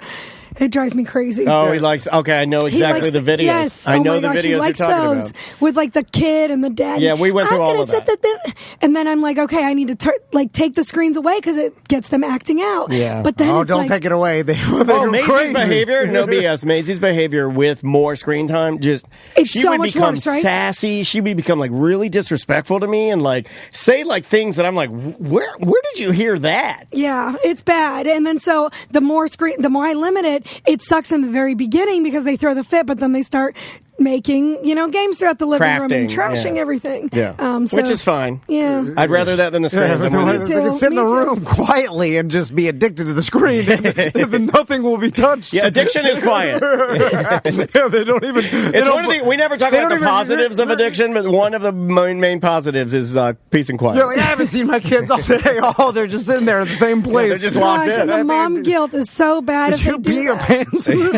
it drives me crazy. Oh, he likes. Okay, I know exactly the videos. Yes, I know my the gosh, videos he likes you're talking those about. with like the kid and the dad. Yeah, we went through all of that. And then I'm like, okay, I need to take the screens away because it gets them acting out. Yeah. But then Oh, it's don't like, take it away. They go Maisie's crazy. behavior, no BS. Maisie's behavior with more screen time, It's she so would much become worse, right? sassy. She would become like really disrespectful to me and like say like things that I'm like, where did you hear that? Yeah, it's bad. And then so the more I limit it, it sucks in the very beginning because they throw the fit, but then they start making, games throughout the living room and Crafting, trashing yeah. everything. Yeah, So- which is fine. Yeah. I'd rather that than the screens. Yeah, I'm with you. they can sit in the Me too. room quietly and just be addicted to the screen, and nothing will be touched. Yeah, addiction is quiet. Yeah, they don't even. It's one of the, we never talk they about the don't even- positives of addiction, but one of the main positives is peace and quiet. You're like, I haven't seen my kids all day. Oh, they're just sitting there in the same place. they're just locked Gosh, in. and the mom guilt is so bad. Did if you they do pee your that. pants? You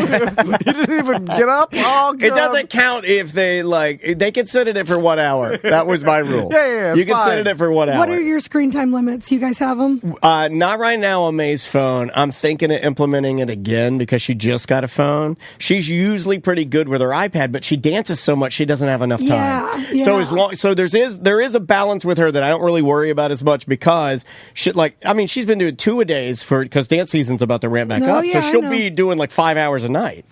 didn't even get up. Oh, God. It doesn't count if they can sit in it for 1 hour. That was my rule. Yeah, you can fine. sit in it for 1 hour. What are your screen time limits? You guys have them? Not right now on May's phone. I'm thinking of implementing it again because she just got a phone. She's usually pretty good with her iPad, but she dances so much she doesn't have enough time. Yeah. So there is a balance with her that I don't really worry about as much because she's been doing 2 a days because dance season's about to ramp back No, up. yeah, So I she'll know. be doing like 5 hours a night.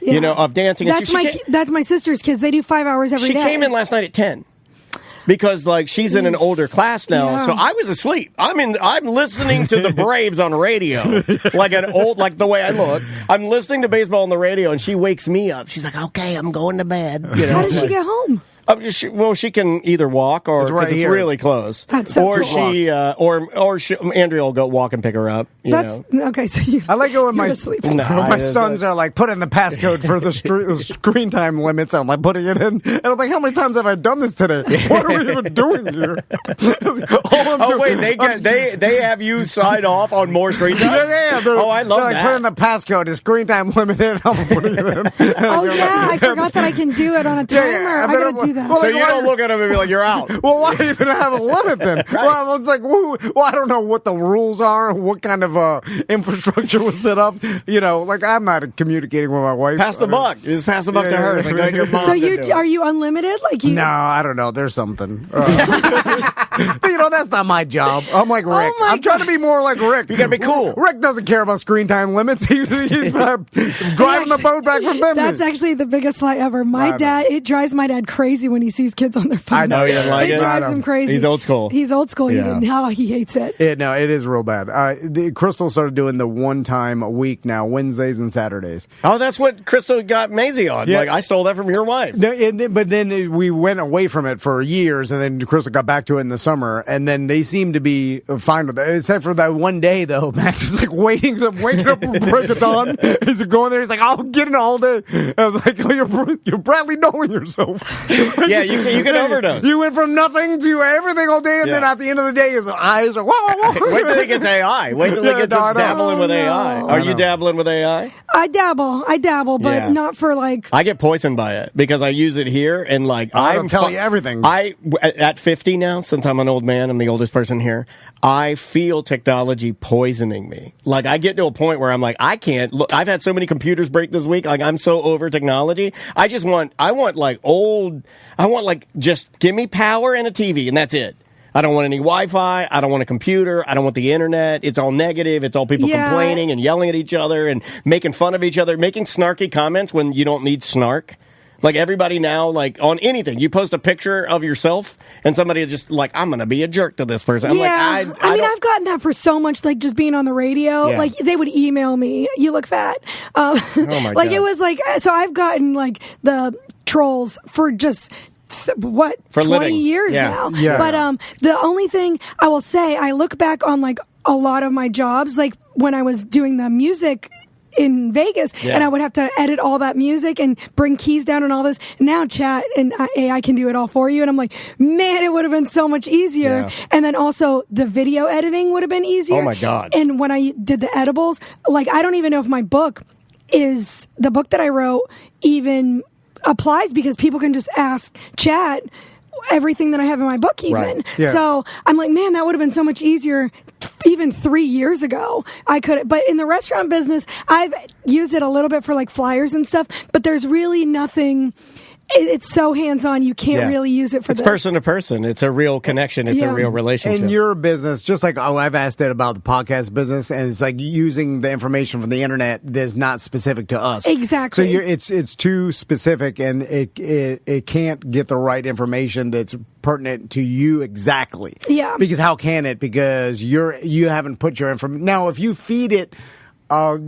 Yeah. Of dancing. And That's my sister's kids. They do 5 hours every day. she came in last night at 10. Because she's in an older class now, Yeah. so I was asleep. I'm listening to the Braves on radio, like the way I look. I'm listening to baseball on the radio, and she wakes me up. She's like, "Okay, I'm going to bed." How did she get home? She can either walk or It's right because it's here. really close, That's so or cool. Andrea will go walk and pick her up. Okay. So you. I like it when you're my asleep. No, my sons are like, put in the passcode for the screen time limits. I'm like putting it in, and I'm like, how many times have I done this today? What are we even doing here? They have you sign off on more screen time. Yeah. I love like, that. Put in the passcode. Is screen time limited? I'm putting it in. Oh yeah, I forgot that I can do it on a timer. yeah. I gotta do that. Well, So like, you why- don't look at them and be like, "You're out." Well, why even have a limit then? Well, it's like, I don't know what the rules are, what kind of infrastructure was set up. Like I'm not communicating with my wife. Pass the buck. You just pass the buck to her. It's like, go get your mom So to do it. are you unlimited? Like you? No, I don't know. There's something. But that's not my job. I'm like Rick. my I'm trying to be more like Rick. You gotta be cool. Rick doesn't care about screen time limits. He's driving the boat back from Bimini. That's actually the biggest lie ever. It drives my dad crazy when he sees kids on their phones. I know he doesn't like it. It drives I know. him crazy. He's old school. He's old school. Yeah. Now he hates it. No, it is real bad. Crystal started doing the one time a week now, Wednesdays and Saturdays. Oh, that's what Crystal got Maisie on. Yeah. Like, I stole that from your wife. No, but then we went away from it for years, and then Crystal got back to it in the summer, and then they seem to be fine with it. Except for that one day, though, Max is like waking up at break of dawn. He's going there. He's like, "I'll get it all day." I'm like, "Oh, you're Bradley knowing yourself." Yeah, you can overdose. You went from nothing to everything all day, and then Yeah. at the end of the day, his eyes are whoa. Wait till he gets AI. Wait till he gets I know. dabbling with AI. no. Are you dabbling with AI? I dabble, but Yeah. not for like. I get poisoned by it because I use it here and I'll tell you everything. At 50 now, since I'm an old man, I'm the oldest person here. I feel technology poisoning me. Like I get to a point where I'm like, I can't look. I've had so many computers break this week. Like I'm so over technology. I want just give me power and a TV and that's it. I don't want any Wi-Fi. I don't want a computer. I don't want the internet. It's all negative. It's all people complaining and yelling at each other and making fun of each other, making snarky comments when you don't need snark. Like everybody now, like on anything, you post a picture of yourself and somebody is just like, I'm going to be a jerk to this person. I'm like, I mean, I've gotten that for so much, like just being on the radio. Yeah. Like they would email me, "You look fat." my like God. it was like so. I've gotten like the trolls for just. For 20 living. years Yeah. now. Yeah. But the only thing I will say, I look back on like a lot of my jobs, like when I was doing the music in Vegas, and I would have to edit all that music and bring keys down and all this. Now chat and AI can do it all for you. And I'm like, man, it would have been so much easier. Yeah. And then also the video editing would have been easier. Oh my God. And when I did the edibles, like, I don't even know if my book is the book that I wrote even applies, because people can just ask chat everything that I have in my book even. Right. Yeah. So I'm like, man, that would have been so much easier even 3 years ago. I could, but in the restaurant business, I've used it a little bit for like flyers and stuff, but there's really nothing. It's so hands-on. You can't really use it for it's this. person to person. It's a real connection. It's a real relationship. In your business, just like I've asked it about the podcast business, and it's like using the information from the internet that's not specific to us. Exactly. So it's too specific, and it can't get the right information that's pertinent to you exactly. Yeah. Because how can it? Because you haven't put your information. Now, if you feed it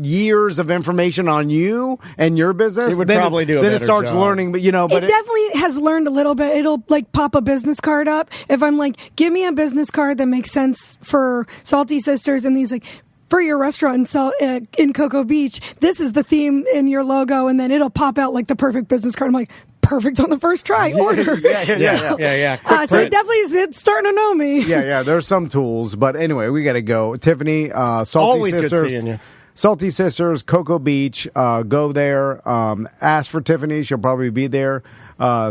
years of information on you and your business, It would then probably do a then it better starts job. learning. But It definitely has learned a little bit. It'll like pop a business card up. If I'm like, give me a business card that makes sense for Salty Sisters, and these like, for your restaurant in Cocoa Beach, this is the theme in your logo, and then it'll pop out like the perfect business card. I'm like, perfect on the first try. Order. Yeah. Quick So print. it definitely it's starting to know me. Yeah. There's some tools, but anyway, we got to go. Tiffany, Salty Always good Sisters. seeing you. Salty Sisters, Cocoa Beach. Go there. Ask for Tiffany. She'll probably be there.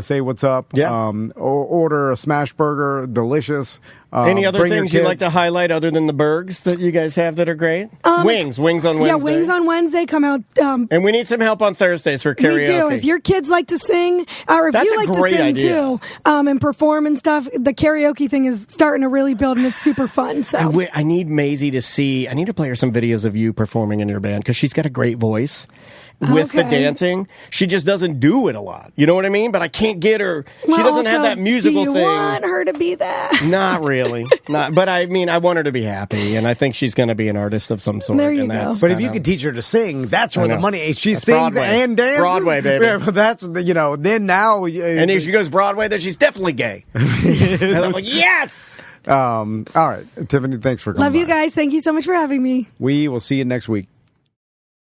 Say what's up. Yeah. Order a smash burger. Delicious. Any other bring your things you'd like kids. to highlight other than the burgers that you guys have that are great? Wings on Wednesday. Yeah, wings on Wednesday come out. And we need some help on Thursdays for karaoke. We do. If your kids like to sing, or if That's you a like to great sing idea. too, and perform and stuff, the karaoke thing is starting to really build, and it's super fun. So I need Maisie to see. I need to play her some videos of you performing in your band, because she's got a great voice. With the Okay. dancing, she just doesn't do it a lot. You know what I mean? But I can't get her. She Well, doesn't have also, that musical do you thing. want her to be that? Not really. But I mean, I want her to be happy, and I think she's going to be an artist of some sort. There you and go. that's But if kinda- you could teach her to sing, that's where I the know. money is. She That's sings Broadway. and dances. Broadway, baby. Yeah, but that's, then now. and if she goes Broadway, then she's definitely gay. And I'm like, yes. all right. Tiffany, thanks for coming Love you by. guys. Thank you so much for having me. We will see you next week.